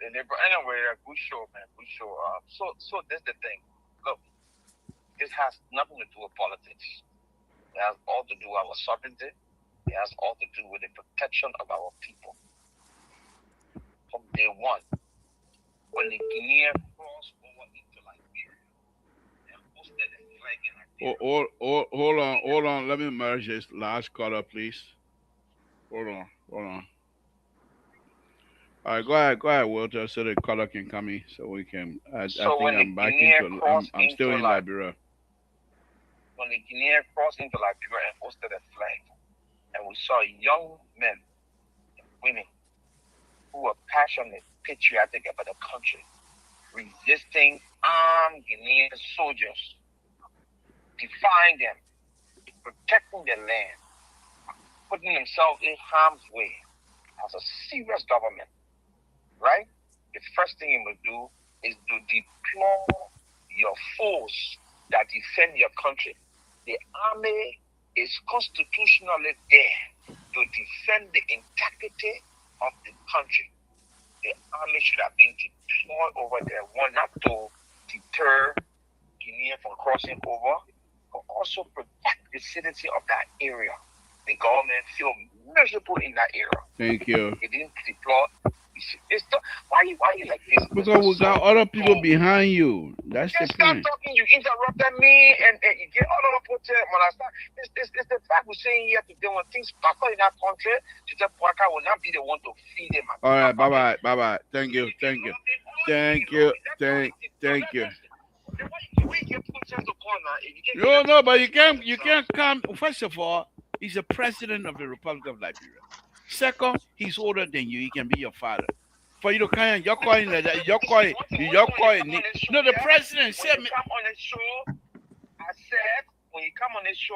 Anyway, good show, man. Good show. So this is the thing. Look, this has nothing to do with politics. It has all to do with our sovereignty. It has all to do with the protection of our people. From day one, when the Guinean crossed over into Liberia and posted a flag in Liberia. Hold on. Let me merge this last caller, please. Hold on. All right, go ahead, Walter, so the caller can come in, so we can. I think I'm back into. I'm still in Liberia. When the Guinean crossed into Liberia and posted a flag, and we saw young men and women who were passionate, patriotic about the country, resisting armed Guinean soldiers, defying them, protecting their land, putting themselves in harm's way as a serious government, right? The first thing you must do is to deploy your force that defend your country. The army is constitutionally there to defend the integrity of the country. The army should have been deployed over there, one, not to deter Guinea from crossing over, but also protect the citizenry of that area. The government feel miserable in that area. Thank you. They didn't deploy. Why you like this? Because we got other people behind you. That's the stop point. Talking. You interrupted me, and you get all of the protest. It's the fact we're saying here today when things happen in that country, Joseph Boakai will not be the one to feed them. All right, bye. Thank you. No, but you can't come. First of all, he's the president of the Republic of Liberia. Second, he's older than you. He can be your father. For you to come, you're calling that. You're calling. No, the president said. Come on the show. I said when you come on the show,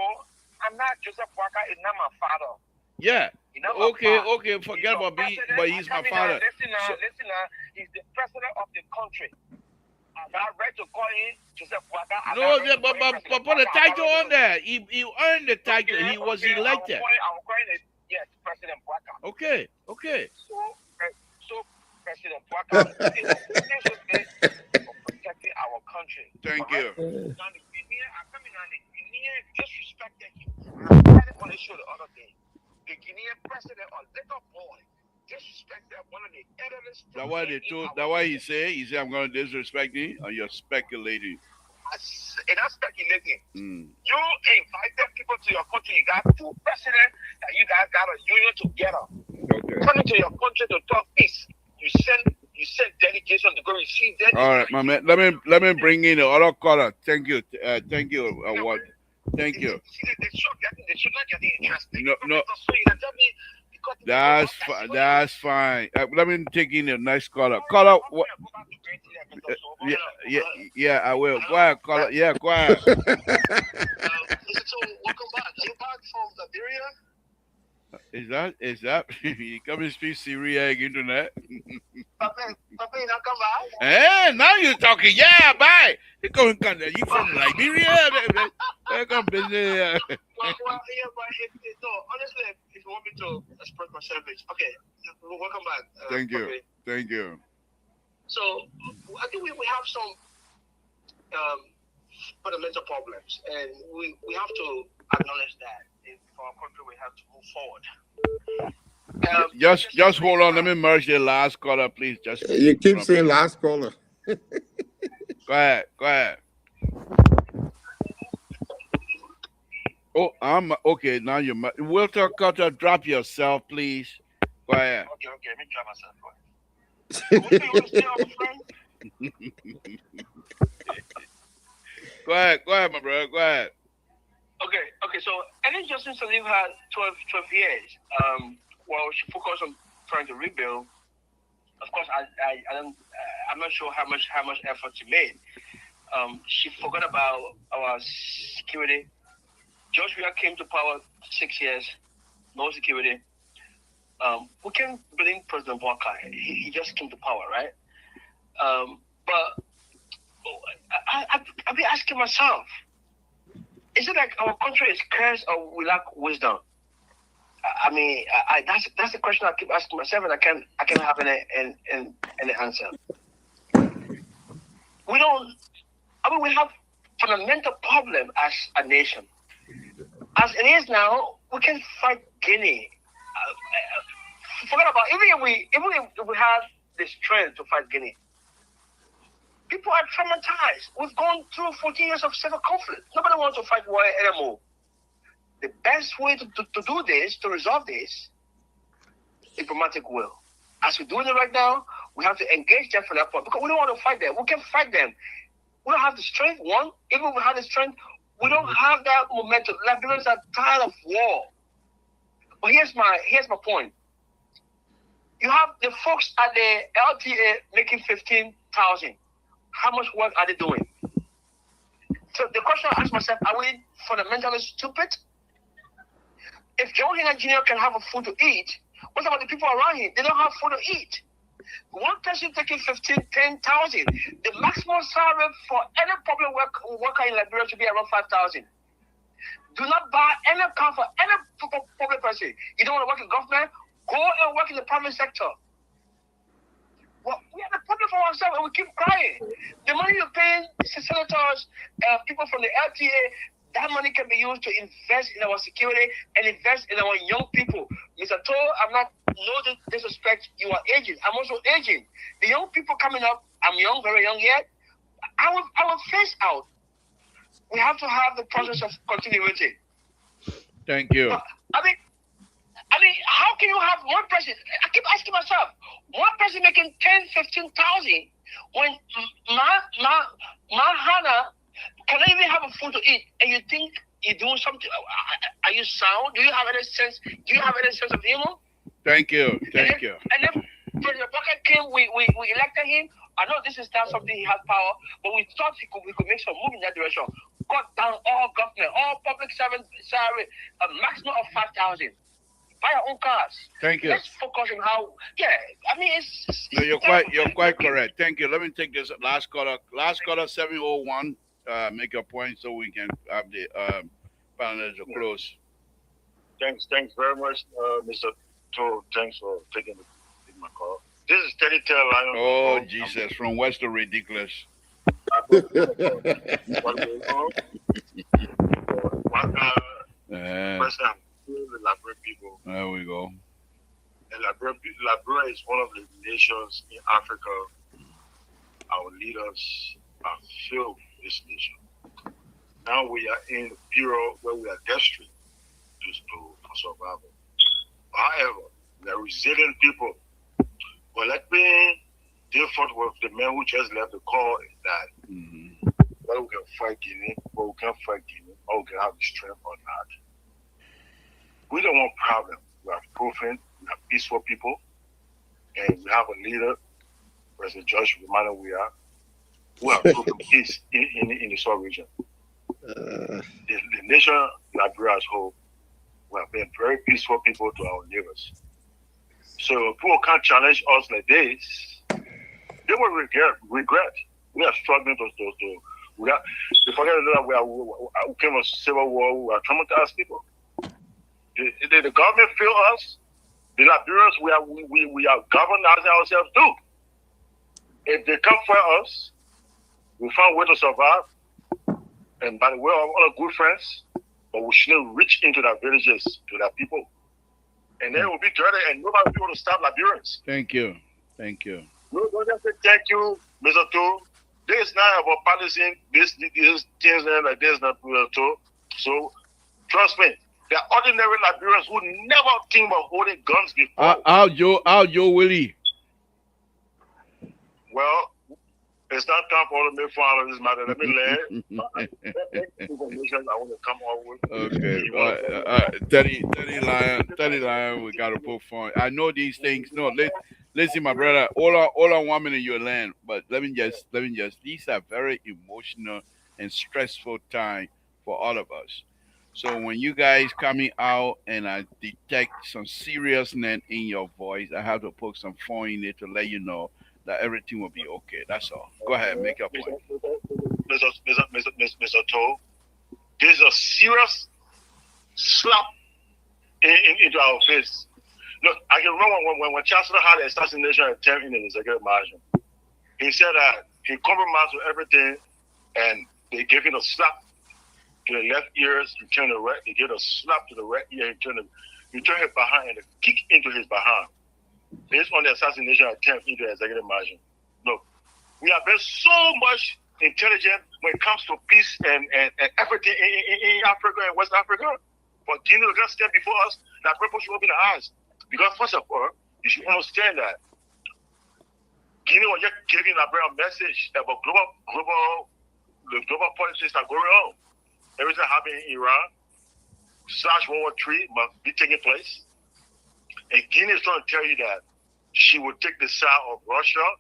I'm not Joseph Boakai. It's not my father. Yeah. Okay. Forget about being, but he's my father. Listen now. He's the president of the country. I got right to call him Joseph Boakai. No, but put the title on there. He earned the title. He was elected. I'm calling it. Yes, President Boakai. Okay. So President Boakai is protecting our country. Thank you. Now the Guinean are coming on. The Guinean disrespected him. I said it on the show the other day. The Guinean president, a little boy, disrespected one of the elderest. That's why he said I'm going to disrespect you, or you're speculating. And I'm speculating. You invited people to your country. You got two presidents that you guys got a union together. Okay. Coming to your country to talk peace. You send delegation to go receive them. All right, my man. Let me bring in the other caller. Thank you. Thank you. Thank you. They should not get interested. No. That's fine. Let me take in the next caller. Caller. What? Yeah, I will. Go ahead, caller. Yeah, go ahead. So welcome back. Are you back from Liberia? Is that you come and speak Syria again tonight? Papa, you not come back? Hey, now you're talking. Yeah, bye. You from Liberia? Come business. Well, yeah, but honestly, if you want me to express myself, okay. Welcome back. Thank you. Okay. Thank you. So I think we have some fundamental problems, and we have to acknowledge that. For our country, we have to move forward. Just hold on. Let me merge the last caller, please. Just you keep saying last caller. Go ahead. Oh, I'm okay. Now Walter Cutter, drop yourself, please. Go ahead. Okay, let me try myself. Go ahead. What do you want to say, my friend? Go ahead, my brother. Go ahead. Okay. So, Ellen Johnson Sirleaf had 12 years. Well, she focused on trying to rebuild. Of course, I don't. I'm not sure how much effort she made. She forgot about our security. George Weah came to power 6 years, no security. We can't blame President Walker. He just came to power, right? But I've been asking myself, is it like our country is cursed or we lack wisdom? I mean, that's the question I keep asking myself, and I can't have any answer. We don't. I mean, we have fundamental problem as a nation. As it is now, we can fight Guinea. Forget about even if we have the strength to fight Guinea. People are traumatized. We've gone through 14 years of civil conflict. Nobody wants to fight war anymore. The best way to do this, to resolve this, diplomatic will. As we're doing it right now, we have to engage them from that point because we don't want to fight them. We can fight them. We don't have the strength. One, even if we have the strength, we don't have that momentum. Liberians are tired of war. But here's my point. You have the folks at the LTA making 15,000. How much work are they doing? So the question I ask myself: are we fundamentally stupid? If John Henry Jr. can have a food to eat, what about the people around him? They don't have food to eat. One person taking 10,000. The maximum salary for any public worker in Liberia should be around 5,000. Do not buy any car for any public person. You don't want to work in government? Go and work in the private sector. Well, we have a problem for ourselves and we keep crying. The money you're paying senators, people from the LTA, that money can be used to invest in our security and invest in our young people. Mr. Toll, I'm not no disrespect, you are aging. I'm also aging. The young people coming up, I'm young, very young yet. I will face out. We have to have the process of continuity. Thank you. But, I mean, how can you have one person? I keep asking myself, one person making 10,000, 15,000 when my Hannah cannot even have a food to eat, and you think you're doing something? Are you sound? Do you have any sense? Do you have any sense of humor? Thank you. And then President Bucket came, we elected him. I know this is not something he has power, but we thought we could make some move in that direction. Cut down all government, all public servant salary, a maximum of 5,000. Buy your own cars. Thank you. Let's focus on how. Yeah, I mean it's no, you're quite correct. Thank you. Let me take this last caller. 701. Make a point so we can have the panel to close. Thanks very much, Mr. To. Thanks for taking my call. This is Teddy Tail Lion. Oh Jesus, from West to Ridiculous. The Liberian people. There we go. And Liberia is one of the nations in Africa. Our leaders have failed this nation. Now we are in a period where we are desperate for survival. However, we are resilient people. But let me differ with the man who just left the call that whether we can fight Guinea, or we can fight Guinea, or we can have the strength or not. We don't want problems. We are proven, we are peaceful people, and we have a leader, President Josh Emmanuel, who have proven peace in the South region. The nation, Liberia as whole, we have been very peaceful people to our neighbors. So people can't challenge us like this, they will regret. We are struggling to forget that we came from civil war, we are traumatized people. The government failed us. The Liberians, we are governing ourselves too. If they come for us, we find a way to survive. And by the way, all our good friends, but we shouldn't reach into their villages, to their people. And then we'll be together and nobody will be able to stop Liberians. Thank you. No, don't just say thank you, Mr. Tu. This is not about policy, this things like this, not Mr. Tu. So Trust me. There are ordinary Liberians who never think about holding guns before. How Joe Willie? Well, it's not time for all to make fun of this matter. Let me learn information I want to come up with. Okay. Teddy Lion, we gotta put fun. I know these things. No, listen, my brother. All on 1 minute you learn, but let me just. These are very emotional and stressful time for all of us. So when you guys coming out and I detect some seriousness in your voice, I have to poke some fun in it to let you know that everything will be okay. That's all. Go ahead, make your point. Mr. Toe, this is a serious slap into our face. Look, I can remember when Chancellor had the assassination attempt in the executive mansion. He said that he compromised with everything, and they gave him a slap to the left ears, he turned the right, he gave a slap to the right ear, he turned his behind and a kick into his behind. Based on the assassination attempt into the executive mansion. Look, we have been so much intelligent when it comes to peace and everything in Africa and West Africa. But Guinea is going to stand before us, that people should open their eyes. Because first of all, you should understand that Guinea was just giving a message about the global politics that are going on. Everything happening in Iran, /World War III must be taking place. And Guinea is trying to tell you that she would take the side of Russia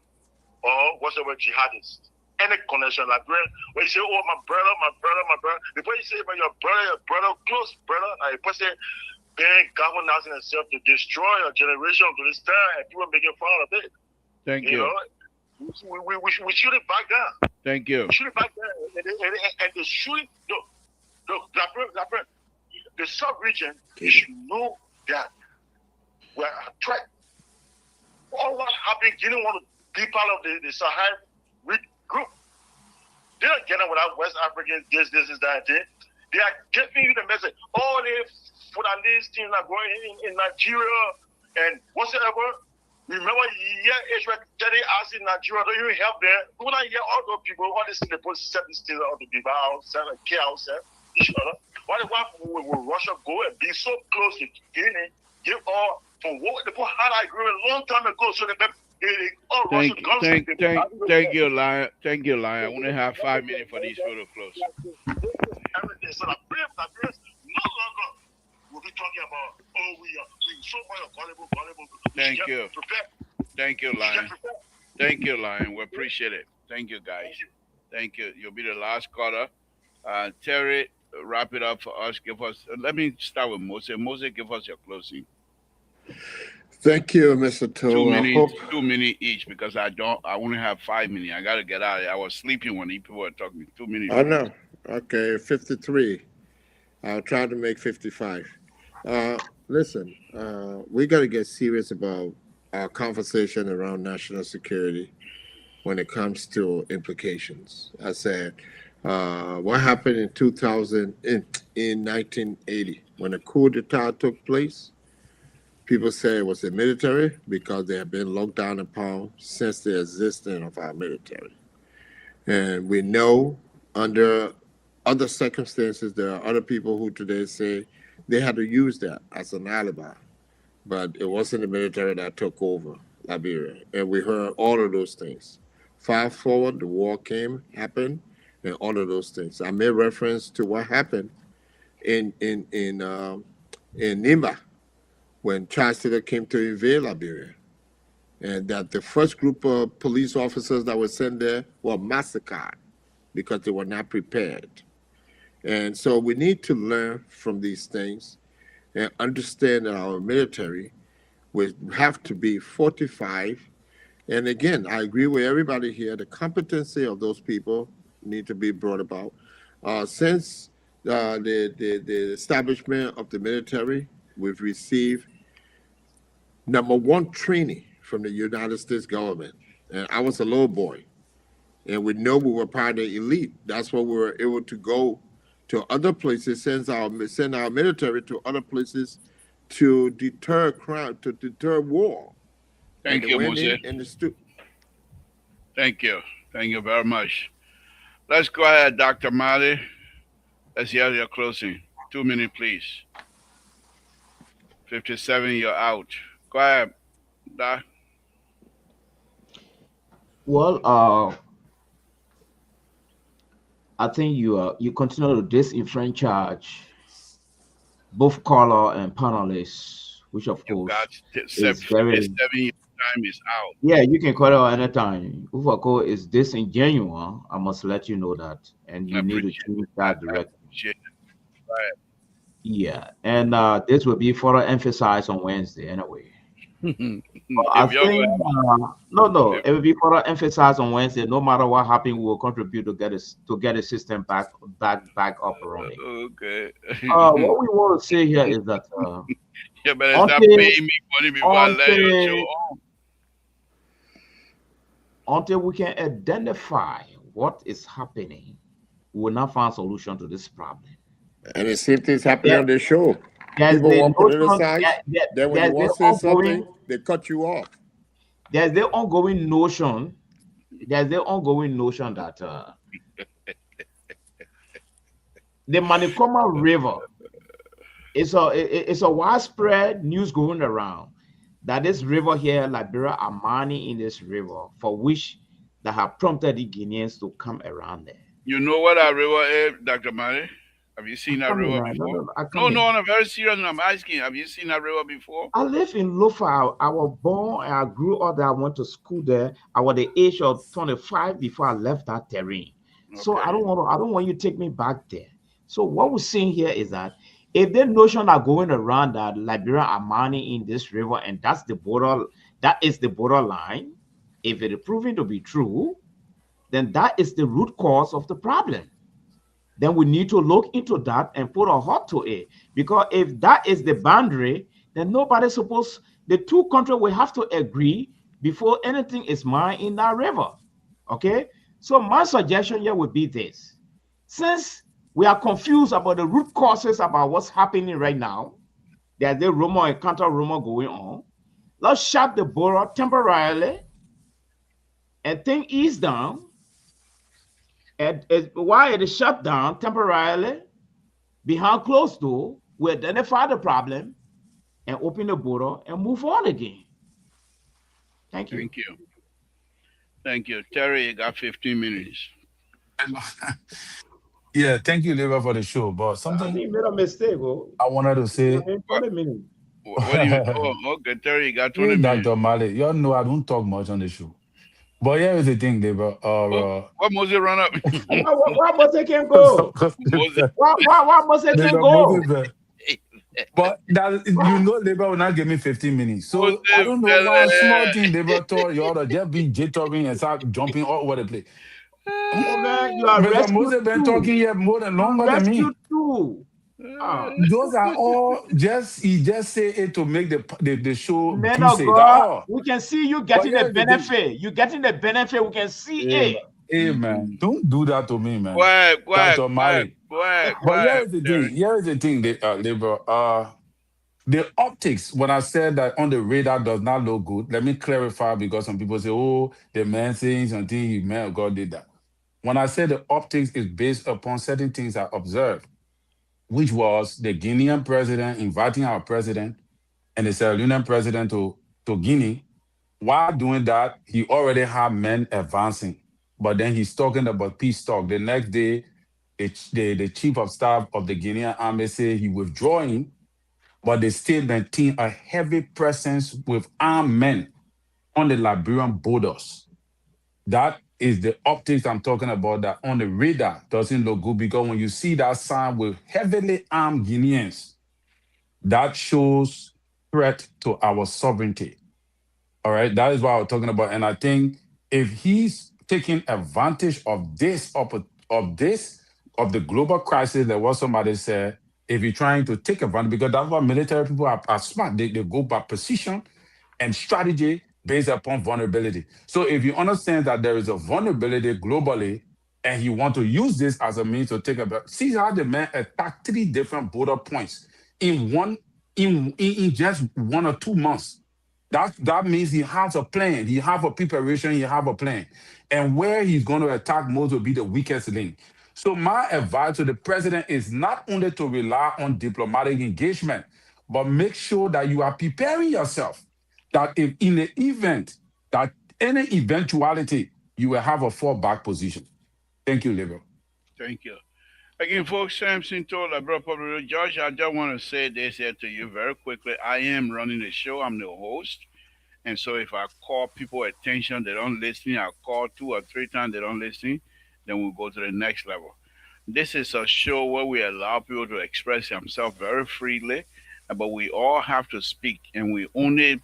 or whatever jihadists. Any connection, like when you say, oh, my brother, before you say about your brother, close brother, like the person being galvanizing itself to destroy a generation to this time, and people making fun of it. Thank you. We shoot it back down. Thank you. We shoot it back down. And the shooting, look, the sub-region, you should know that we're a threat. All what happened, you don't want to be part of the Sahel group. They're not getting without West Africans, this, that, thing. They are giving you the message. All the Fulani things are going in Nigeria and whatsoever. Remember, Israel asking Nigeria, don't you help there? We don't hear all those people, all this they put certain things out to be ourselves and care ourselves, each other. Why will Russia go and be so close to Guinea? Give all for what they put had agreement a long time ago, so Thank you, Lion. Thank you, Lion. I only have 5 minutes for these photo close. Everything. So no longer will be talking about, we so much valuable. Thank you. Thank you, Lion. Thank you, Lion. We appreciate it. Thank you, guys. Thank you. You'll be the last caller. Terry, wrap it up for us. Let me start with Moses. Moses, give us your closing. Thank you, Mr. Toe. 2 minutes each, because I only have 5 minutes. I gotta get out of here. I was sleeping when people were talking. 2 minutes. I know. Okay, 53. I'll try to make 55. Listen, we got to get serious about our conversation around national security when it comes to implications. I said, what happened in 1980 when a coup d'etat took place? People say it was the military because they have been locked down upon since the existence of our military. And we know under other circumstances, there are other people who today say they had to use that as an alibi. But it wasn't the military that took over Liberia. And we heard all of those things. Fast forward, the war happened, and all of those things. I made reference to what happened in Nimba, when Charles Taylor came to invade Liberia, and that the first group of police officers that were sent there were massacred because they were not prepared. And so we need to learn from these things and understand that our military will have to be fortified. And again, I agree with everybody here, the competency of those people need to be brought about. Since the establishment of the military, we've received number one training from the United States government. And I was a little boy, and we know we were part of the elite. That's why we were able to go to other places, send our military to other places to deter crime, to deter war. Thank you, Moses. Thank you. Thank you very much. Let's go ahead, Dr. Mali. Let's hear your closing. 2 minutes, please. 57, you're out. Go ahead, Doc. Well, I think you continue to disenfranchise both caller and panelists, which of You got course is very 57, your time is out. yeah. You can call it anytime. Ufako is disingenuous. I must let you know that, and I you need to appreciate change I that direction. appreciate it. Go ahead. Yeah, and this will be further emphasized on Wednesday anyway. I If you're think gonna no, if, it will be further emphasized on Wednesday. No matter what happens, we will contribute to get the system back up running. okay. What we want to say here is that You better start until paying me money before I let your show until on. until we can identify what is happening, we will not find solution to this problem. And the same thing's happening There, on this show. there's People the want to notion. politicize. Then when you There's the want to say ongoing. something, they cut you off. There's the ongoing notion. There's the ongoing notion that the Manicoma River it's a widespread news going around that this river here, Liberia, are mining in this river for which that have prompted the Guineans to come around there. You know what that river is, Dr. Mane? Have you seen that Come in, river no, before? I No, come no, in. on a very serious note, I'm asking, have you seen that river before? I live in Lofa. I was born and I grew up there. I went to school there. I was the age of 25 before I left that terrain. So Okay. I don't want you to take me back there. So what we're seeing here is that if the notion are going around that Liberia are mining in this river and that is the borderline, if it is proven to be true, then that is the root cause of the problem. Then we need to look into that and put a halt to it. Because if that is the boundary, then nobody's supposed, the two countries will have to agree before anything is mined in that river. Okay? So my suggestion here would be this. Since we are confused about the root causes about what's happening right now, there's the rumor and counter rumor going on, let's shut the border temporarily and things ease down. And while it is shut down temporarily, behind closed door, we identify the problem and open the border and move on again. Thank you. Thank you. Thank you. Terry, you got 15 minutes. Yeah, thank you, Liver, for the show. But I something think you made a mistake. Oh. I wanted to say, 20 minutes. What do you oh, okay, Terry, you got 20 hey, minutes. Dr. Malik, y'all know I don't talk much on the show. But here is the thing, Liver. What Moses run up? Why Mose can go? Moses. Why Mose can Liver, go? Moses, but that you know, Liver will not give me 15 minutes. So Moses, I don't know why small fella. thing Liver told you all to just be jittering and start jumping all over the place. Oh man, you are Mr. rescued Moses been too. talking here more than You are longer than me. rescued too. Those are all he just say it to make the show Man of juicy. That's God, all. we can see you But getting yeah, the benefit. You getting the benefit. We can see hey, it. hey man, don't do that to me, man. Quiet, Dr. Malik. quiet, But Terry. here is the thing, Labor. The optics, when I said that on the radar does not look good, let me clarify because some people say, oh, the man saying something, he man of God did that. When I said the optics is based upon certain things I observed, which was the Guinean president inviting our president and the Sierra Leonean president to Guinea. While doing that, he already had men advancing. But then he's talking about peace talk. The next day, the chief of staff of the Guinean army said he withdrawing, but they still maintain a heavy presence with armed men on the Liberian borders. That is the optics I'm talking about, that on the radar doesn't look good because when you see that sign with heavily armed Guineans, that shows threat to our sovereignty. All right, that is what I was talking about. And I think if he's taking advantage of of the global crisis, that what somebody said, if you're trying to take advantage, because that's what military people are smart. They go by position and strategy based upon vulnerability. So if you understand that there is a vulnerability globally and you want to use this as a means to take advantage, see how the man attacked 3 different border points in just 1 or 2 months. That means he has a plan. He have a preparation. He have a plan. And where he's going to attack most will be the weakest link. So my advice to the president is not only to rely on diplomatic engagement, but make sure that you are preparing yourself that if in the event that any eventuality, you will have a fallback position. Thank you, Liberal. Thank you. Again, folks, Samson told I brought Public George, I just want to say this here to you very quickly. I am running the show. I'm the host. And so if I call people attention, they don't listen. I call 2 or 3 times, they don't listen. Then we'll go to the next level. This is a show where we allow people to express themselves very freely, but we all have to speak. And we only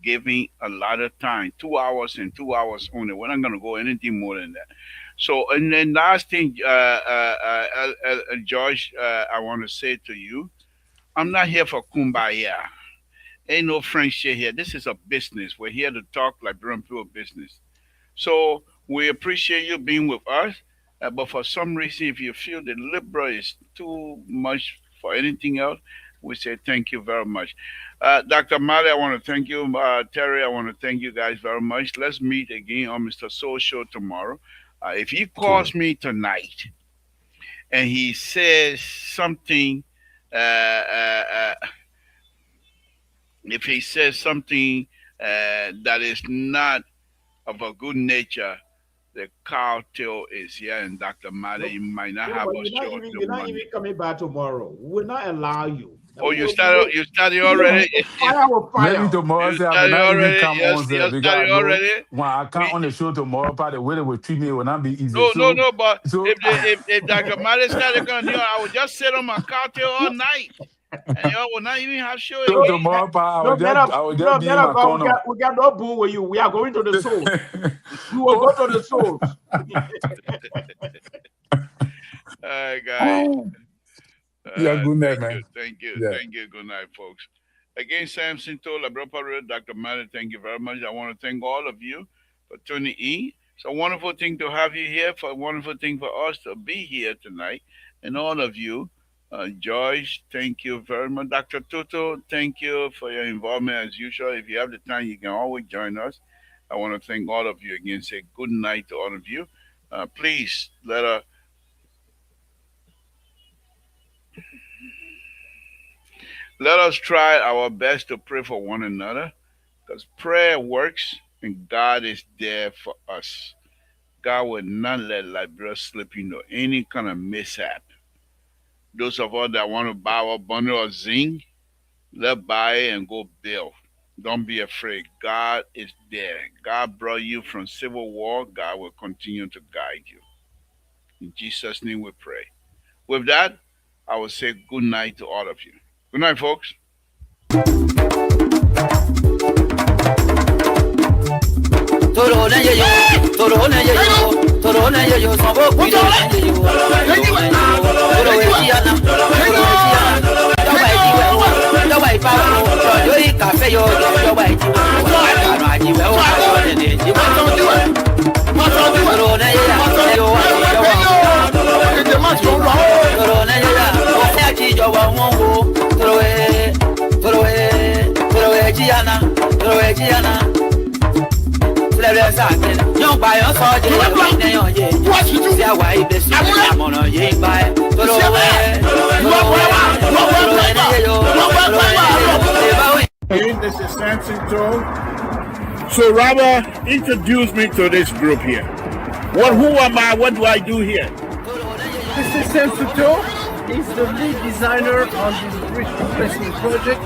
giving a lot of time, 2 hours and 2 hours only. We're not going to go anything more than that. So, and then last thing, George, I want to say to you, I'm not here for kumbaya. Ain't no friendship here. This is a business. We're here to talk like real people business. So we appreciate you being with us. But for some reason, if you feel the Libra is too much for anything else, we say thank you very much. Dr. Mali, I want to thank you. Terry, I want to thank you guys very much. Let's meet again on Mr. Soul Show tomorrow. If he calls me tonight and he says something, if he says something that is not of a good nature, the cartel is here, and Dr. Mali, you might not have a show. You're not even coming back tomorrow. We will not allow you. Oh, you started already? Fire will fire. Maybe tomorrow, You say, I will not started even come already? on Yes, there you because started I know already? when I come on the show tomorrow, probably the way they will treat me will not be easy. No, but so, if Dr. Mali started going, I would just sit on my cartel all night. And y'all will not even have show so again. tomorrow, I will just be in my corner. We got no boo with you. We are going to the soul. We will go to the soul. All right, guys. Yeah, good night, man. Thank you. Yeah. Thank you. Good night, folks. Again, Samson told Dr. Mali, thank you very much. I want to thank all of you for tuning in. It's a wonderful thing to have you here, for a wonderful thing for us to be here tonight. And all of you, Joyce, thank you very much. Dr. Tutu, thank you for your involvement as usual. If you have the time, you can always join us. I want to thank all of you again. Say good night to all of you. Please let us try our best to pray for one another, because prayer works and God is there for us. God will not let Liberia slip into any kind of mishap. Those of us that want to buy a bundle of zinc, let's buy it and go build. Don't be afraid. God is there. God brought you from civil war. God will continue to guide you. In Jesus' name we pray. With that, I will say good night to all of you. Good night, folks. This is Samson Toe. So Robert, introduce me to this group here. Who am I? What do I do here? This is Samson Toe. He's the lead designer on this bridge replacement project.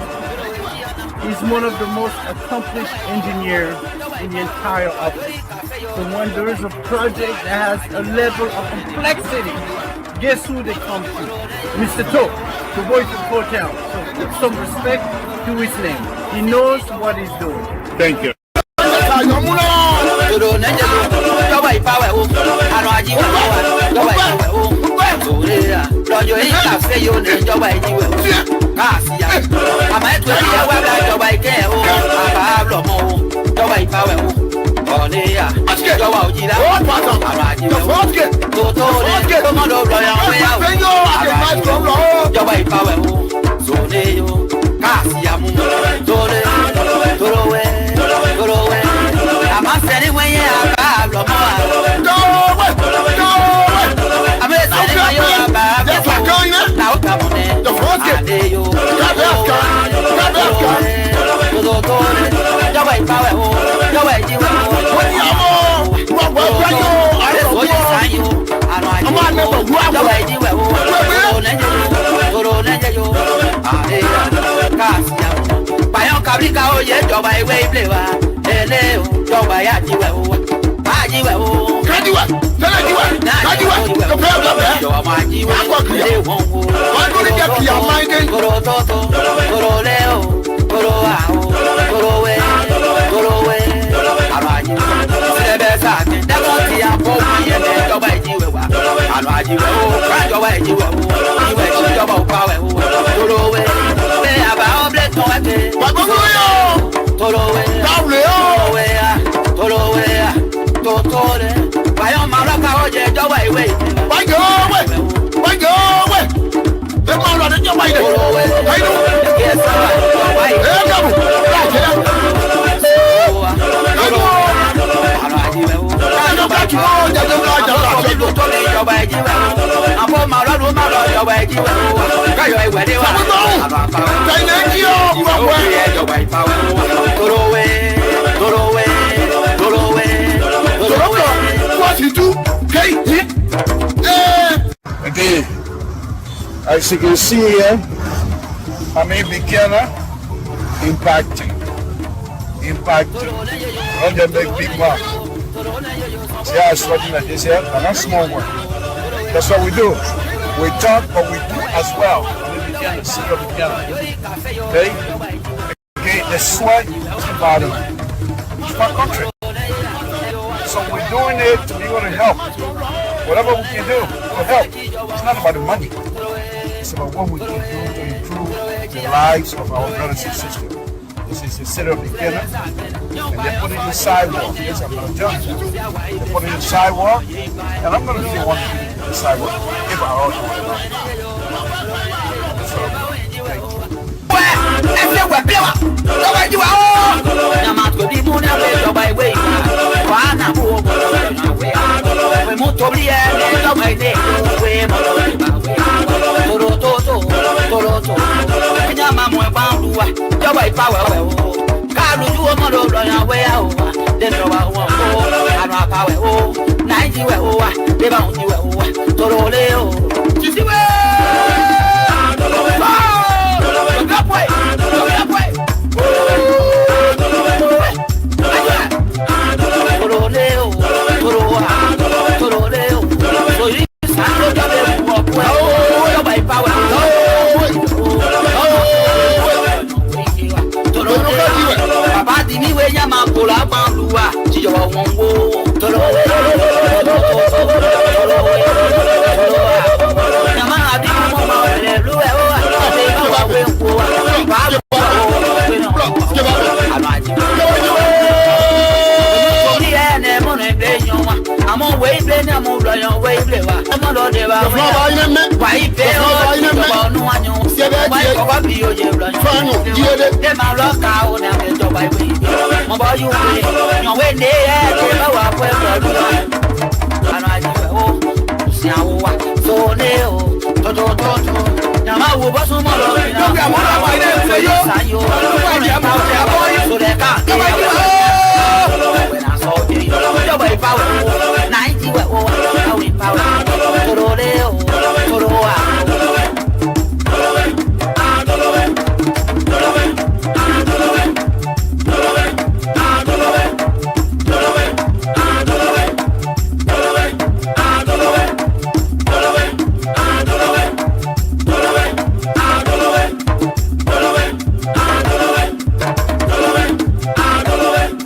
He's one of the most accomplished engineers in the entire office. So when there is a project that has a level of complexity, guess who they come to? Mr. Toe, the voice of Hotel. So put some respect to his name. He knows what he's doing. Thank you. I'm ìjọba ìwé ìblé wa lélẹ̀ o ìjọba yàjíwẹ̀ o àjíwẹ̀ o. kájíwẹ̀ tẹ́lẹ̀ jíwẹ̀ kájíwẹ̀ tó fẹ́ lọ́bẹ̀ akọ̀kìyà wọ́n tún ní jẹ́ kìyà máa ń dé. koro tótó koro lé o koro wà o koro wé àlọ́ àjíwẹ̀ sílẹ̀ sáàkì dẹ́kun ti àpò wíyẹn ní ìjọba ìjíwẹ̀ wa àlọ́ àjíwẹ̀ o ìjọba ìjíwẹ̀ o ìwẹ̀ tí ìjọba ò pàwẹ̀ o koro wé pé àbá ọ́blẹ̀ tán wá ké. gbàgbọ́ toro wé tótó rẹ̀ báyọ̀ máa lọ́ka ọ̀jẹ̀ ìjọba ìwé ìjìnlẹ̀. wájú wẹ̀ ẹ máa lọ àdéjọba ìdè ẹ̀yìn kí ẹ sábà ìjọba ìdè. ẹ̀ dàbò láàjẹ́ àbọ̀ máa lọ́dún máa lọ ìjọba ìjìnlẹ̀ káyọ̀ ìwẹ̀ dé wà. ìjọba ìfàwẹ̀ torowé. Okay, as you can see here, I'm a beginner impacting. On the big one. See how it's working like this here? And that's small one. That's what we do. We talk, but we do as well. The city of beginner. Okay, the sweat is the bottom. It's my country. So we're doing it to be able to help. Whatever we can do to help. It's not about the money. It's about what we can do to improve the lives of our brothers and sisters. This is the city of beginner. And they put it in the sidewalk. Yes, I'm going to tell you. They put it in the sidewalk. And I'm going to be the one to put it in the sidewalk. If I all do it. So, thank you. Fanu,